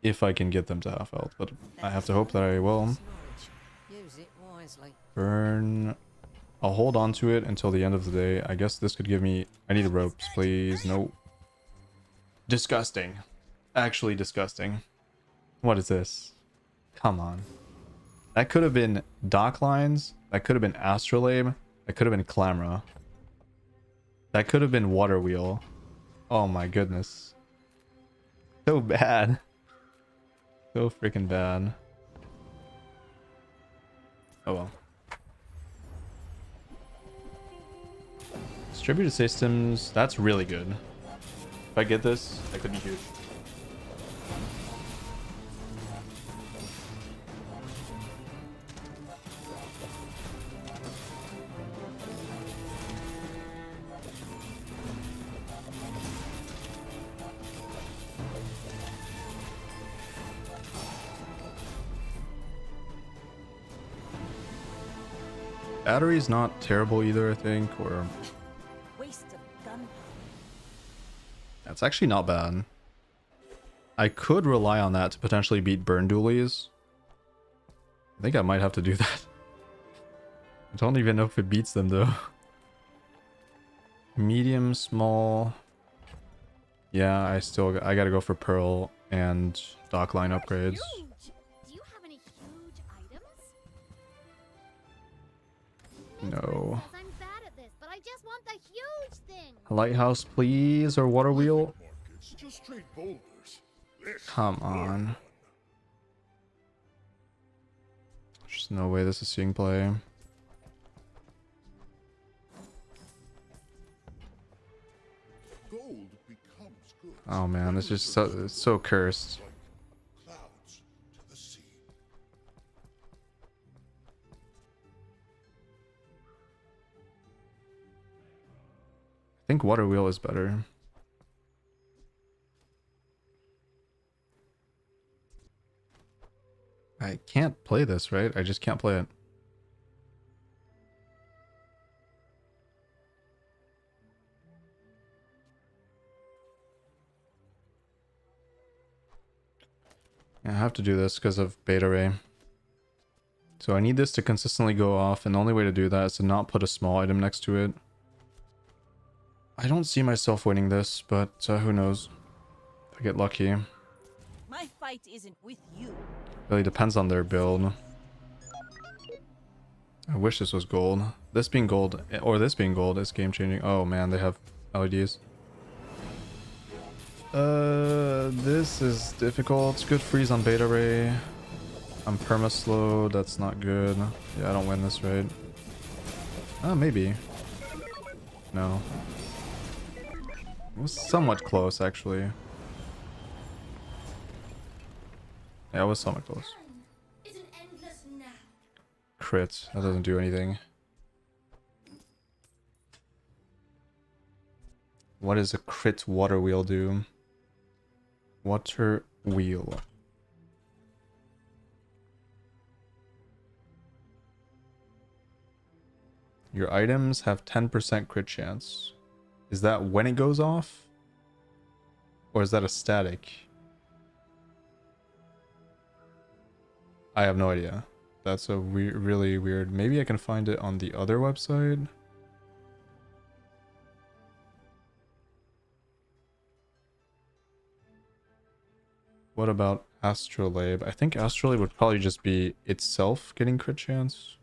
If I can get them to half health, but I have to hope that I will. Use it wisely. Burn. I'll hold on to it until the end of the day. I guess this could give me... I need ropes, please. No. Disgusting. Actually disgusting. What is this? Come on. That could have been Dock Lines. That could have been Astrolabe. That could have been Clamra. That could have been Water Wheel. Oh my goodness. So bad. So freaking bad. Oh well. Distributed systems, that's really good. If I get this, that could be huge. Battery's not terrible either, I think, or... Waste of gunpowder. That's actually not bad. I could rely on that to potentially beat burn dualies. I think I might have to do that. I don't even know if it beats them though. Medium, small. Yeah, I gotta go for Pearl and Dock Line upgrades. Huge. Do you have any huge items? No. I'm bad at this, but I just want the huge thing. Lighthouse, please, or Water Wheel. Markets, just straight boulders. This Come on. There's no way this is seeing play. gold becomes good. Oh man, this is it's so cursed. Like clouds to the sea. I think Water Wheel is better. I can't play this, right? I just can't play it. I have to do this because of Beta Ray. So I need this to consistently go off, and the only way to do that is to not put a small item next to it. I don't see myself winning this, but who knows? If I get lucky. My fight isn't with you. Really depends on their build. I wish this was gold. This being gold, or this being gold, is game changing. Oh man, they have LEDs. This is difficult. Good freeze on Beta Ray. I'm perma slowed. That's not good. Yeah, I don't win this, right? Maybe. No. It was somewhat close, actually. Yeah, it was somewhat close. Crit. That doesn't do anything. What does a crit water wheel do? Water wheel. Your items have 10% crit chance. Is that when it goes off? Or is that a static? I have no idea. That's a really weird. Maybe I can find it on the other website. What about Astrolabe. I think Astrolabe would probably just be itself getting crit chance.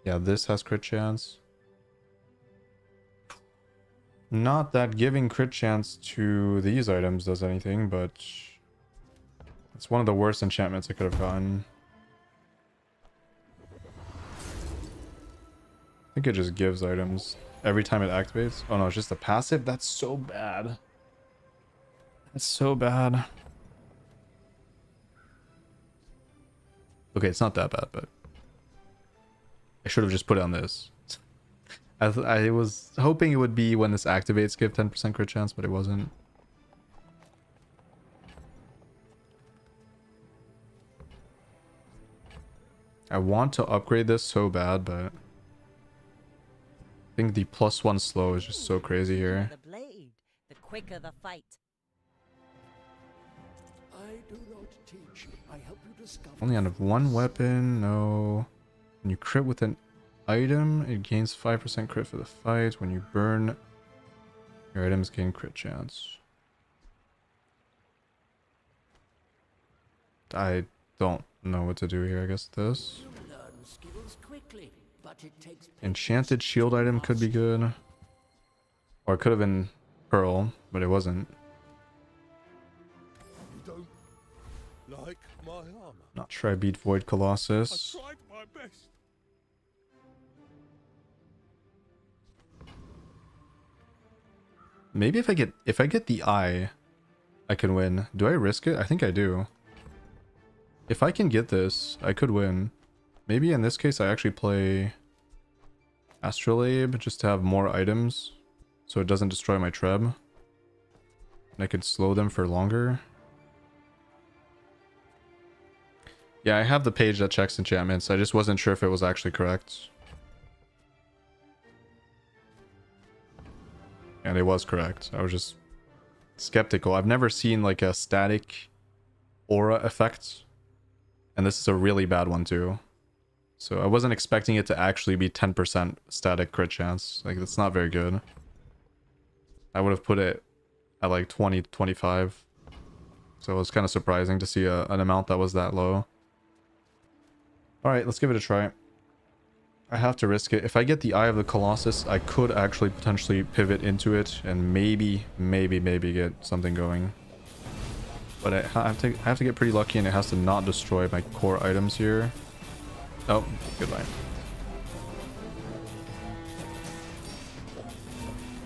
Yeah, this has crit chance. Not that giving crit chance to these items does anything, but it's one of the worst enchantments I could have gotten. I think it just gives items every time it activates. Oh no, it's just a passive? That's so bad. That's so bad. Okay, it's not that bad, but I should have just put it on this. I was hoping it would be when this activates give 10% crit chance, but it wasn't. I want to upgrade this so bad, but I think the +1 slow is just so crazy here. The blade, the quicker the fight. I do not teach. I help you discover. Only out of one weapon, no. When you crit with an item, it gains 5% crit for the fight. When you burn, your items gain crit chance. I don't know what to do here. I guess this. You learn skills quickly, but it takes Enchanted shield item could be good. Or it could have been Pearl, but it wasn't. You don't like my armor? Not sure I beat Void Colossus. I tried my best. Maybe if I get the eye, I can win. Do I risk it? I think I do. If I can get this, I could win. Maybe in this case I actually play Astrolabe just to have more items so it doesn't destroy my Treb. And I could slow them for longer. Yeah, I have the page that checks enchantments. I just wasn't sure if it was actually correct. And it was correct. I was just skeptical. I've never seen like a static aura effect. And this is a really bad one too. So I wasn't expecting it to actually be 10% static crit chance. Like, that's not very good. I would have put it at like 20, 25. So it was kind of surprising to see an amount that was that low. Alright, let's give it a try. I have to risk it. If I get the Eye of the Colossus, I could actually potentially pivot into it and maybe get something going. But I have to get pretty lucky, and it has to not destroy my core items here. Oh, goodbye.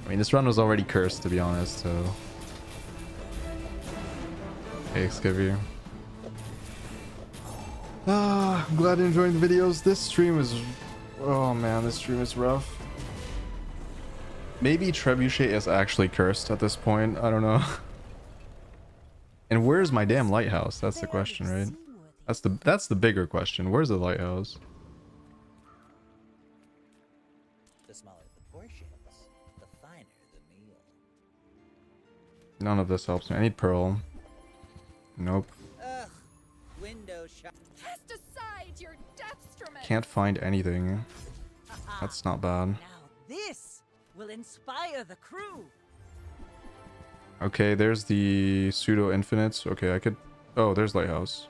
I mean, this run was already cursed, to be honest, so... Hey, Skivvy. I'm glad you're enjoying the videos. This stream is... Oh man, this stream is rough. Maybe Trebuchet is actually cursed at this point. I don't know. And where's my damn lighthouse? That's the question, right? That's the bigger question. Where's the lighthouse? The smaller the portions, the finer the meal. None of this helps me. I need Pearl. Nope. Ugh, window shop. Cast aside your deathstrument. Can't find anything. That's not bad. Now this will inspire the crew. Okay, there's the pseudo infinites. Okay, I could... Oh, there's lighthouse.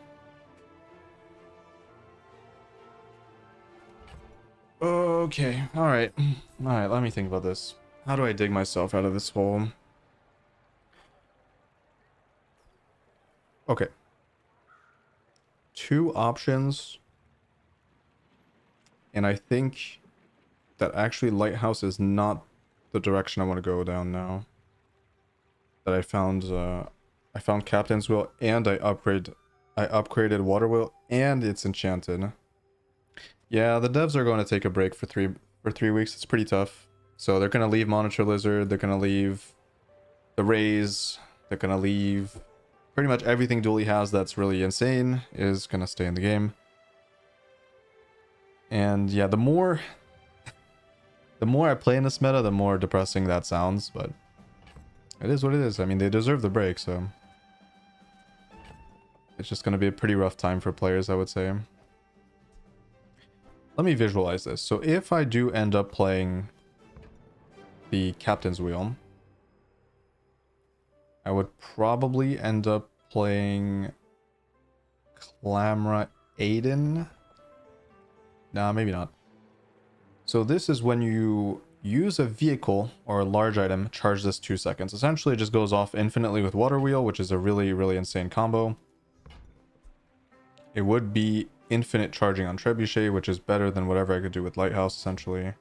Okay, alright. Alright, let me think about this. How do I dig myself out of this hole? Okay. Two options. And I think that actually lighthouse is not the direction I want to go down now. That I found Captain's Wheel, and I upgraded Water Wheel, and it's enchanted. Yeah, the devs are going to take a break for 3 weeks. It's pretty tough. So they're going to leave Monitor Lizard, they're going to leave the Rays, they're going to leave pretty much everything Dooley has that's really insane is going to stay in the game. And yeah, the more I play in this meta, the more depressing that sounds, but it is what it is. I mean, they deserve the break, so it's just going to be a pretty rough time for players, I would say. Let me visualize this. So if I do end up playing the Captain's Wheel, I would probably end up playing Clamra Aiden. Nah, maybe not. So this is when you use a vehicle or a large item, charge this 2 seconds. Essentially, it just goes off infinitely with Water Wheel, which is a really, really insane combo. It would be infinite charging on Trebuchet, which is better than whatever I could do with Lighthouse, essentially.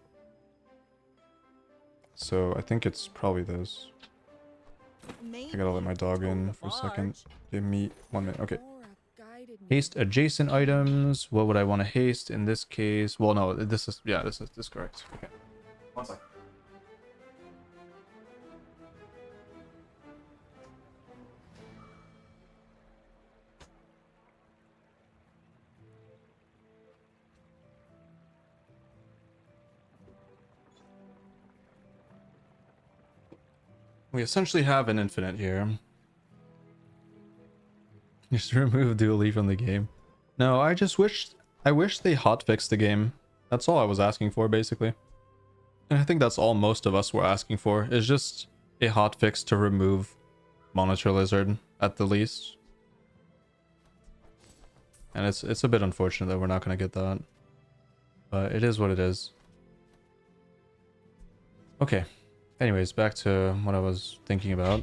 So I think it's probably this. I gotta let my dog in for a second. Give me 1 minute. Okay. Haste adjacent items. What would I want to haste in this case? Well, no, this is, yeah, this is correct. Okay. 1 second. We essentially have an infinite here. Just remove dually from the game. No, I wish they hotfixed the game. That's all I was asking for, basically. And I think that's all most of us were asking for, is just a hotfix to remove Monitor Lizard at the least. And it's a bit unfortunate that we're not going to get that. But it is what it is. Okay. Anyways, back to what I was thinking about.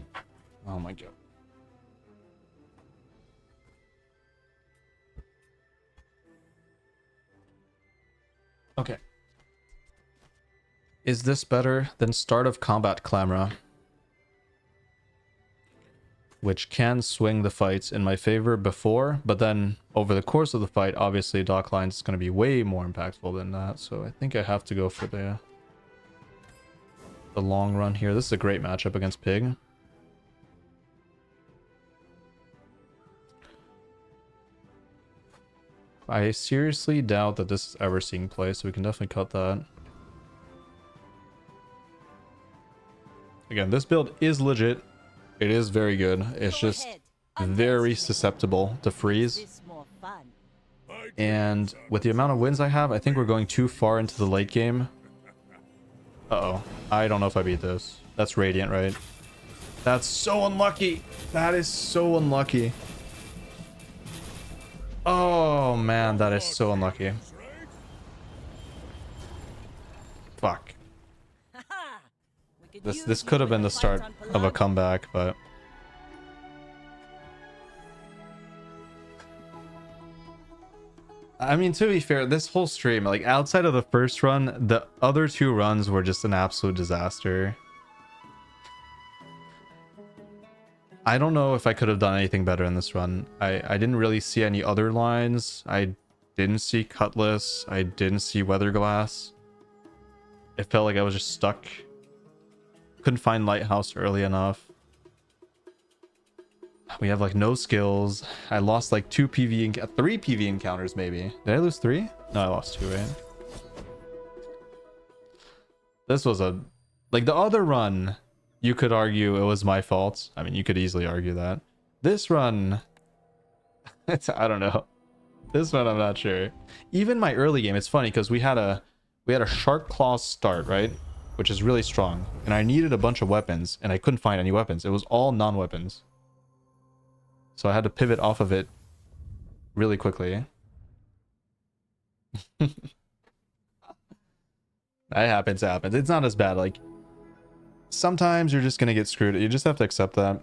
Oh my god. Okay. Is this better than Start of Combat Clamra? Which can swing the fights in my favor before, but then over the course of the fight, obviously Dock Lines is going to be way more impactful than that. So I think I have to go for the long run here. This is a great matchup against Pig. I seriously doubt that this is ever seeing play, so we can definitely cut that. Again, this build is legit. It is very good. It's just very susceptible to freeze. And with the amount of wins I have, I think we're going too far into the late game. Uh-oh. I don't know if I beat this. That's Radiant, right? That's so unlucky. That is so unlucky. Oh, man. That is so unlucky. Fuck. This could have been the start of a comeback, but... I mean, to be fair, this whole stream, like, outside of the first run, the other 2 runs were just an absolute disaster. I don't know if I could have done anything better in this run. I didn't really see any other lines. I didn't see Cutlass. I didn't see Weatherglass. It felt like I was just stuck. Couldn't find Lighthouse early enough. We have like no skills. I lost like 3 PV encounters maybe. Did I lose 3? No, I lost 2, right? This was a... Like the other run, you could argue it was my fault. I mean, you could easily argue that. This run... I don't know. This one, I'm not sure. Even my early game, it's funny because we had a Shark Claws start, right? Which is really strong. And I needed a bunch of weapons, and I couldn't find any weapons. It was all non-weapons. So I had to pivot off of it really quickly. That happens. It's not as bad. Like, sometimes you're just going to get screwed. You just have to accept that.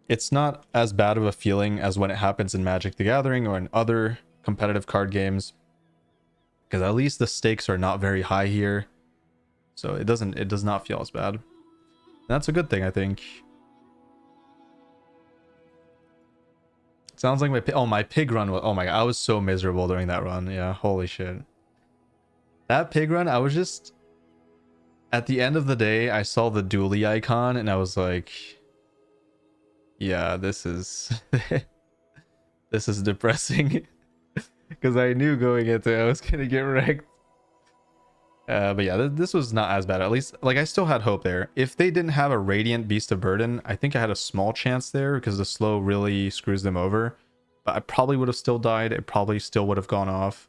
It's not as bad of a feeling as when it happens in Magic the Gathering or in other competitive card games. Because at least the stakes are not very high here. So it does not feel as bad. And that's a good thing, I think. Sounds like my pig run was, oh my god, I was so miserable during that run. Yeah, holy shit. That pig run, I was just, at the end of the day, I saw the dually icon and I was like, yeah, this is this is depressing. Because I knew going into it I was gonna get wrecked. But yeah, this was not as bad. At least, like, I still had hope there. If they didn't have a Radiant Beast of Burden, I think I had a small chance there because the slow really screws them over. But I probably would have still died. It probably still would have gone off.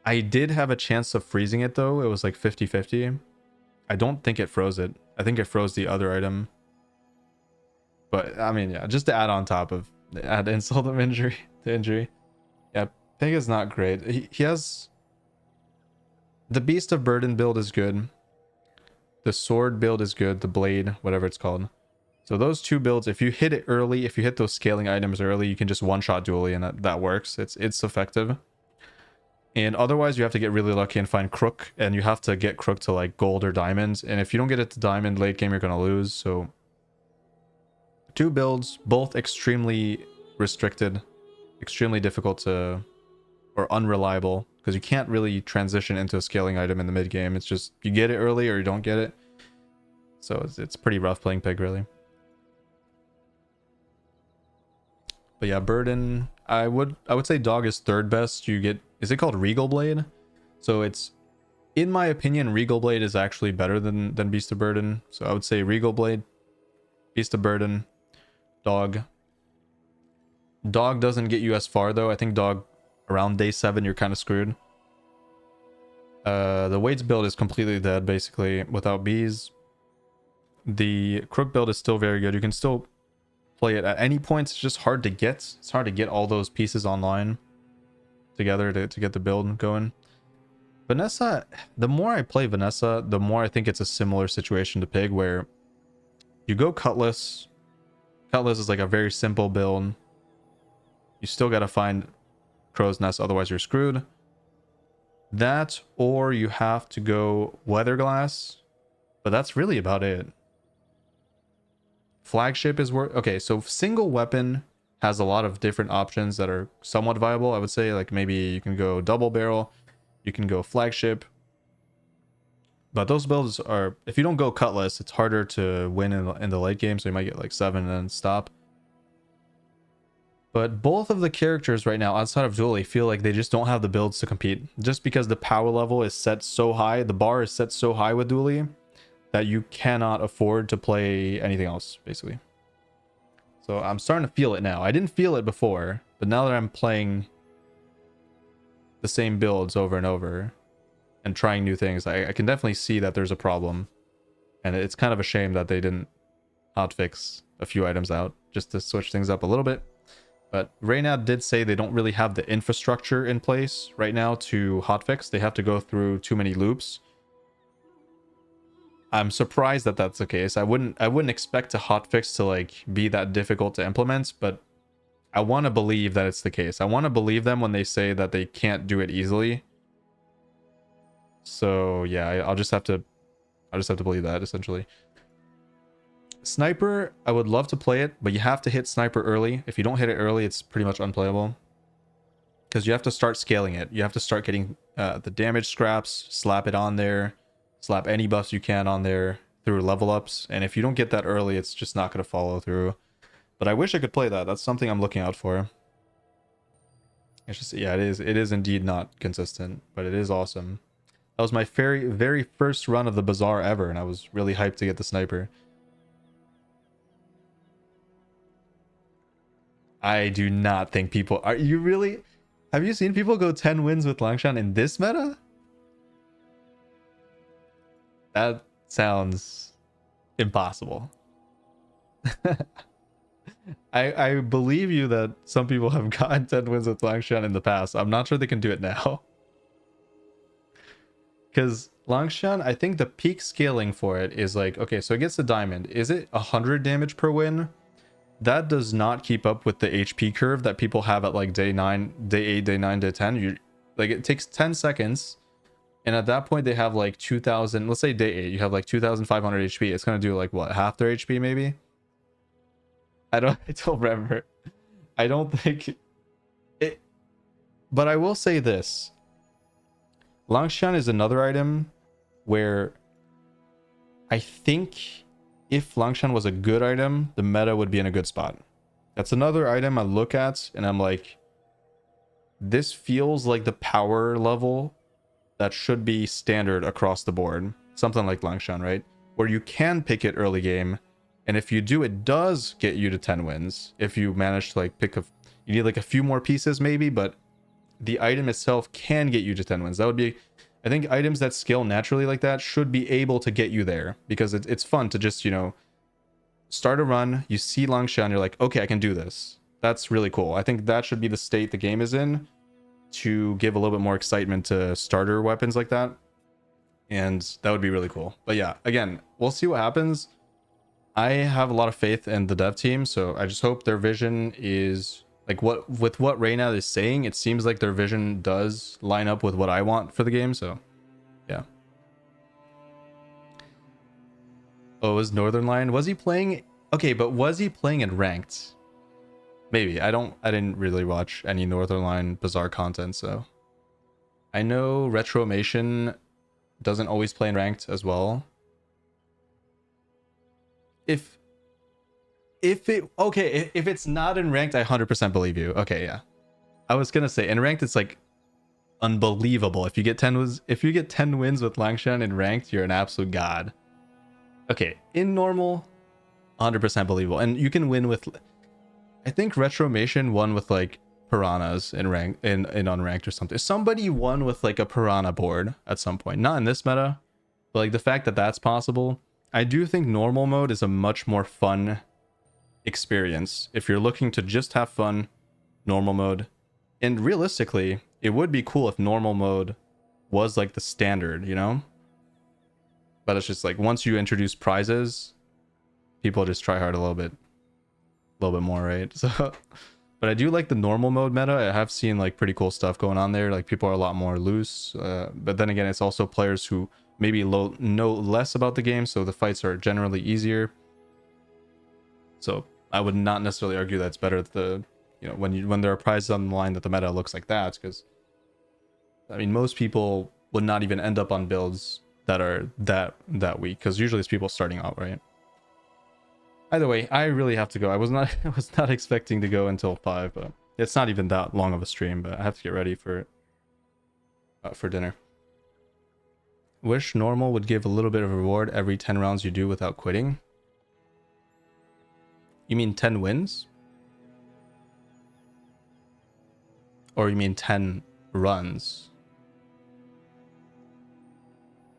I did have a chance of freezing it, though. It was like 50-50. I don't think it froze it. I think it froze the other item. But, I mean, yeah, just to add on top of... Add insult of injury to injury. Pig is not great. He has... The Beast of Burden build is good. The sword build is good. The blade, whatever it's called. So those two builds, if you hit it early, if you hit those scaling items early, you can just one-shot dually, and that works. It's effective. And otherwise, you have to get really lucky and find Crook, and you have to get Crook to like gold or diamonds. And if you don't get it to diamond late game, you're going to lose. So two builds, both extremely restricted, extremely difficult to, or unreliable, because you can't really transition into a scaling item in the mid game. It's just you get it early or you don't get it. So it's pretty rough playing Pig, really. But yeah, Burden, I would say Dog is third best. You get, is it called Regal Blade? So it's, in my opinion, Regal Blade is actually better than Beast of Burden. So I would say Regal Blade, Beast of Burden, Dog. Dog doesn't get you as far though. I think Dog around day 7 you're kind of screwed. The Weights build is completely dead basically without bees. The Crook build is still very good. You can still play it at any point. It's just hard to get. It's hard to get all those pieces online together to get the build going. Vanessa, the more I play Vanessa, the more I think it's a similar situation to Pig, where you go Cutlass. Cutlass is like a very simple build. You still got to find Crow's Nest, otherwise you're screwed. That, or you have to go Weatherglass, but that's really about it. Flagship is worth... Okay, so single weapon has a lot of different options that are somewhat viable. I would say, like, maybe you can go double barrel, you can go flagship. But those builds are... If you don't go Cutlass, it's harder to win in the late game, so you might get like 7 and then stop. But both of the characters right now, outside of Dually, feel like they just don't have the builds to compete. Just because the power level is set so high, the bar is set so high with Dually, that you cannot afford to play anything else, basically. So I'm starting to feel it now. I didn't feel it before, but now that I'm playing the same builds over and over and trying new things, I can definitely see that there's a problem. And it's kind of a shame that they didn't hotfix a few items out just to switch things up a little bit. But Reynad did say they don't really have the infrastructure in place right now to hotfix. They have to go through too many loops. I'm surprised that that's the case. I wouldn't expect a hotfix to like be that difficult to implement, but I want to believe that it's the case. I want to believe them when they say that they can't do it easily. So yeah, I'll just have to believe that essentially. Sniper, I would love to play it, but you have to hit Sniper early. If you don't hit it early, it's pretty much unplayable. Because you have to start scaling it. You have to start getting the damage scraps, slap it on there, slap any buffs you can on there through level ups. And if you don't get that early, it's just not going to follow through. But I wish I could play that. That's something I'm looking out for. It's just, yeah, it is indeed not consistent, but it is awesome. That was my very, very first run of the Bazaar ever, and I was really hyped to get the Sniper. I do not think people... Are you really... Have you seen people go 10 wins with Langshan in this meta? That sounds impossible. I believe you that some people have gotten 10 wins with Langshan in the past. I'm not sure they can do it now. Because Langshan, I think the peak scaling for it is like... Okay, so it gets the diamond. Is it 100 damage per win? That does not keep up with the HP curve that people have at like day 9, day 8, day 9, day 10. Like it takes 10 seconds. And at that point they have like 2000, let's say day 8, you have like 2500 HP. It's going to do like what, half their HP maybe? I don't remember. I don't think it, but I will say this. Langshan is another item where I think if Langshan was a good item, the meta would be in a good spot. That's another item I look at and I'm like, this feels like the power level that should be standard across the board. Something like Langshan, right? Where you can pick it early game, and if you do, it does get you to 10 wins. If you manage to like pick you need like a few more pieces maybe, but the item itself can get you to 10 wins. That would be... I think items that scale naturally like that should be able to get you there, because it's fun to just, you know, start a run, you see Langshan, you're like, okay, I can do this. That's really cool. I think that should be the state the game is in. to give a little bit more excitement to starter weapons like that. And that would be really cool. But yeah, again, we'll see what happens. I have a lot of faith in the dev team, so I just hope their vision is like what Reynad is saying. It seems like their vision does line up with what I want for the game. So yeah. Oh, it was Northern Lion. Was he playing? Okay, but was he playing in ranked? Maybe. I didn't really watch any Northern Lion Bazaar content, so I know Retromation doesn't always play in ranked as well. If it's not in ranked, I 100% believe you. Okay, yeah. I was gonna say in ranked it's like unbelievable. If you get 10 wins with Langshan in ranked, you're an absolute god. Okay, in normal, 100% believable. And you can win with, I think Retromation won with like piranhas in rank in unranked or something. Somebody won with like a piranha board at some point. Not in this meta, but like the fact that that's possible. I do think normal mode is a much more fun experience. If you're looking to just have fun, normal mode. And realistically, it would be cool if normal mode was like the standard, you know? But it's just like once you introduce prizes, people just try hard a little bit more, right? So, but I do like the normal mode meta. I have seen like pretty cool stuff going on there. Like people are a lot more loose. But then again, it's also players who maybe know less about the game, so the fights are generally easier. So I would not necessarily argue that it's better when there are prizes on the line that the meta looks like that, because I mean most people would not even end up on builds that are that weak, because usually it's people starting out, right? Either way, I really have to go. I was not expecting to go until 5, but it's not even that long of a stream, but I have to get ready for dinner. Wish normal would give a little bit of a reward every 10 rounds you do without quitting. You mean 10 wins? Or you mean 10 runs?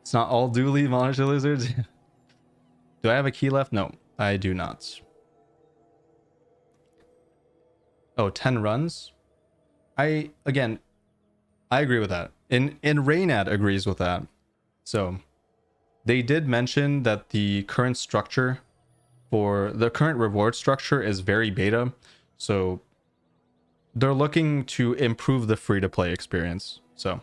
It's not all dually monitor lizards. Do I have a key left? No, I do not. Oh, 10 runs? I agree with that. And Reynad agrees with that. So they did mention that the current structure for the current reward structure is very beta. So they're looking to improve the free-to-play experience. So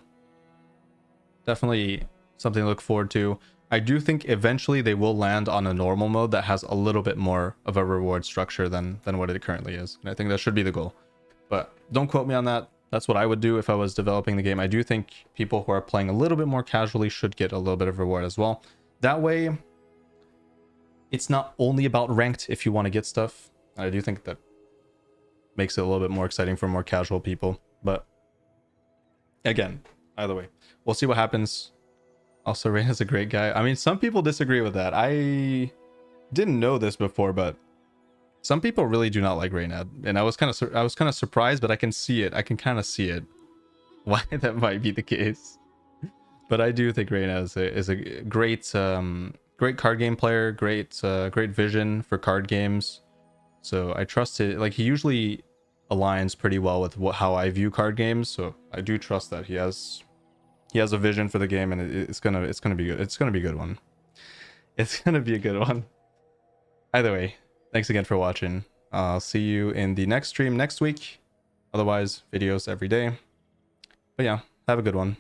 definitely something to look forward to. I do think eventually they will land on a normal mode that has a little bit more of a reward structure than what it currently is. And I think that should be the goal. But don't quote me on that. That's what I would do if I was developing the game. I do think people who are playing a little bit more casually should get a little bit of reward as well. That way, it's not only about ranked if you want to get stuff. I do think that makes it a little bit more exciting for more casual people. But again, either way, we'll see what happens. Also, Rain is a great guy. I mean, some people disagree with that. I didn't know this before, but some people really do not like Reynad, and I was kind of surprised, but I can see it. I can kind of see it. Why that might be the case. But I do think Reynad is a great great card game player, great vision for card games. So I trust it. Like he usually aligns pretty well with how I view card games. So I do trust that he has a vision for the game, and it's gonna be good. It's gonna be a good one. It's gonna be a good one. Either way. Thanks again for watching. I'll see you in the next stream next week. Otherwise, videos every day. But yeah, have a good one.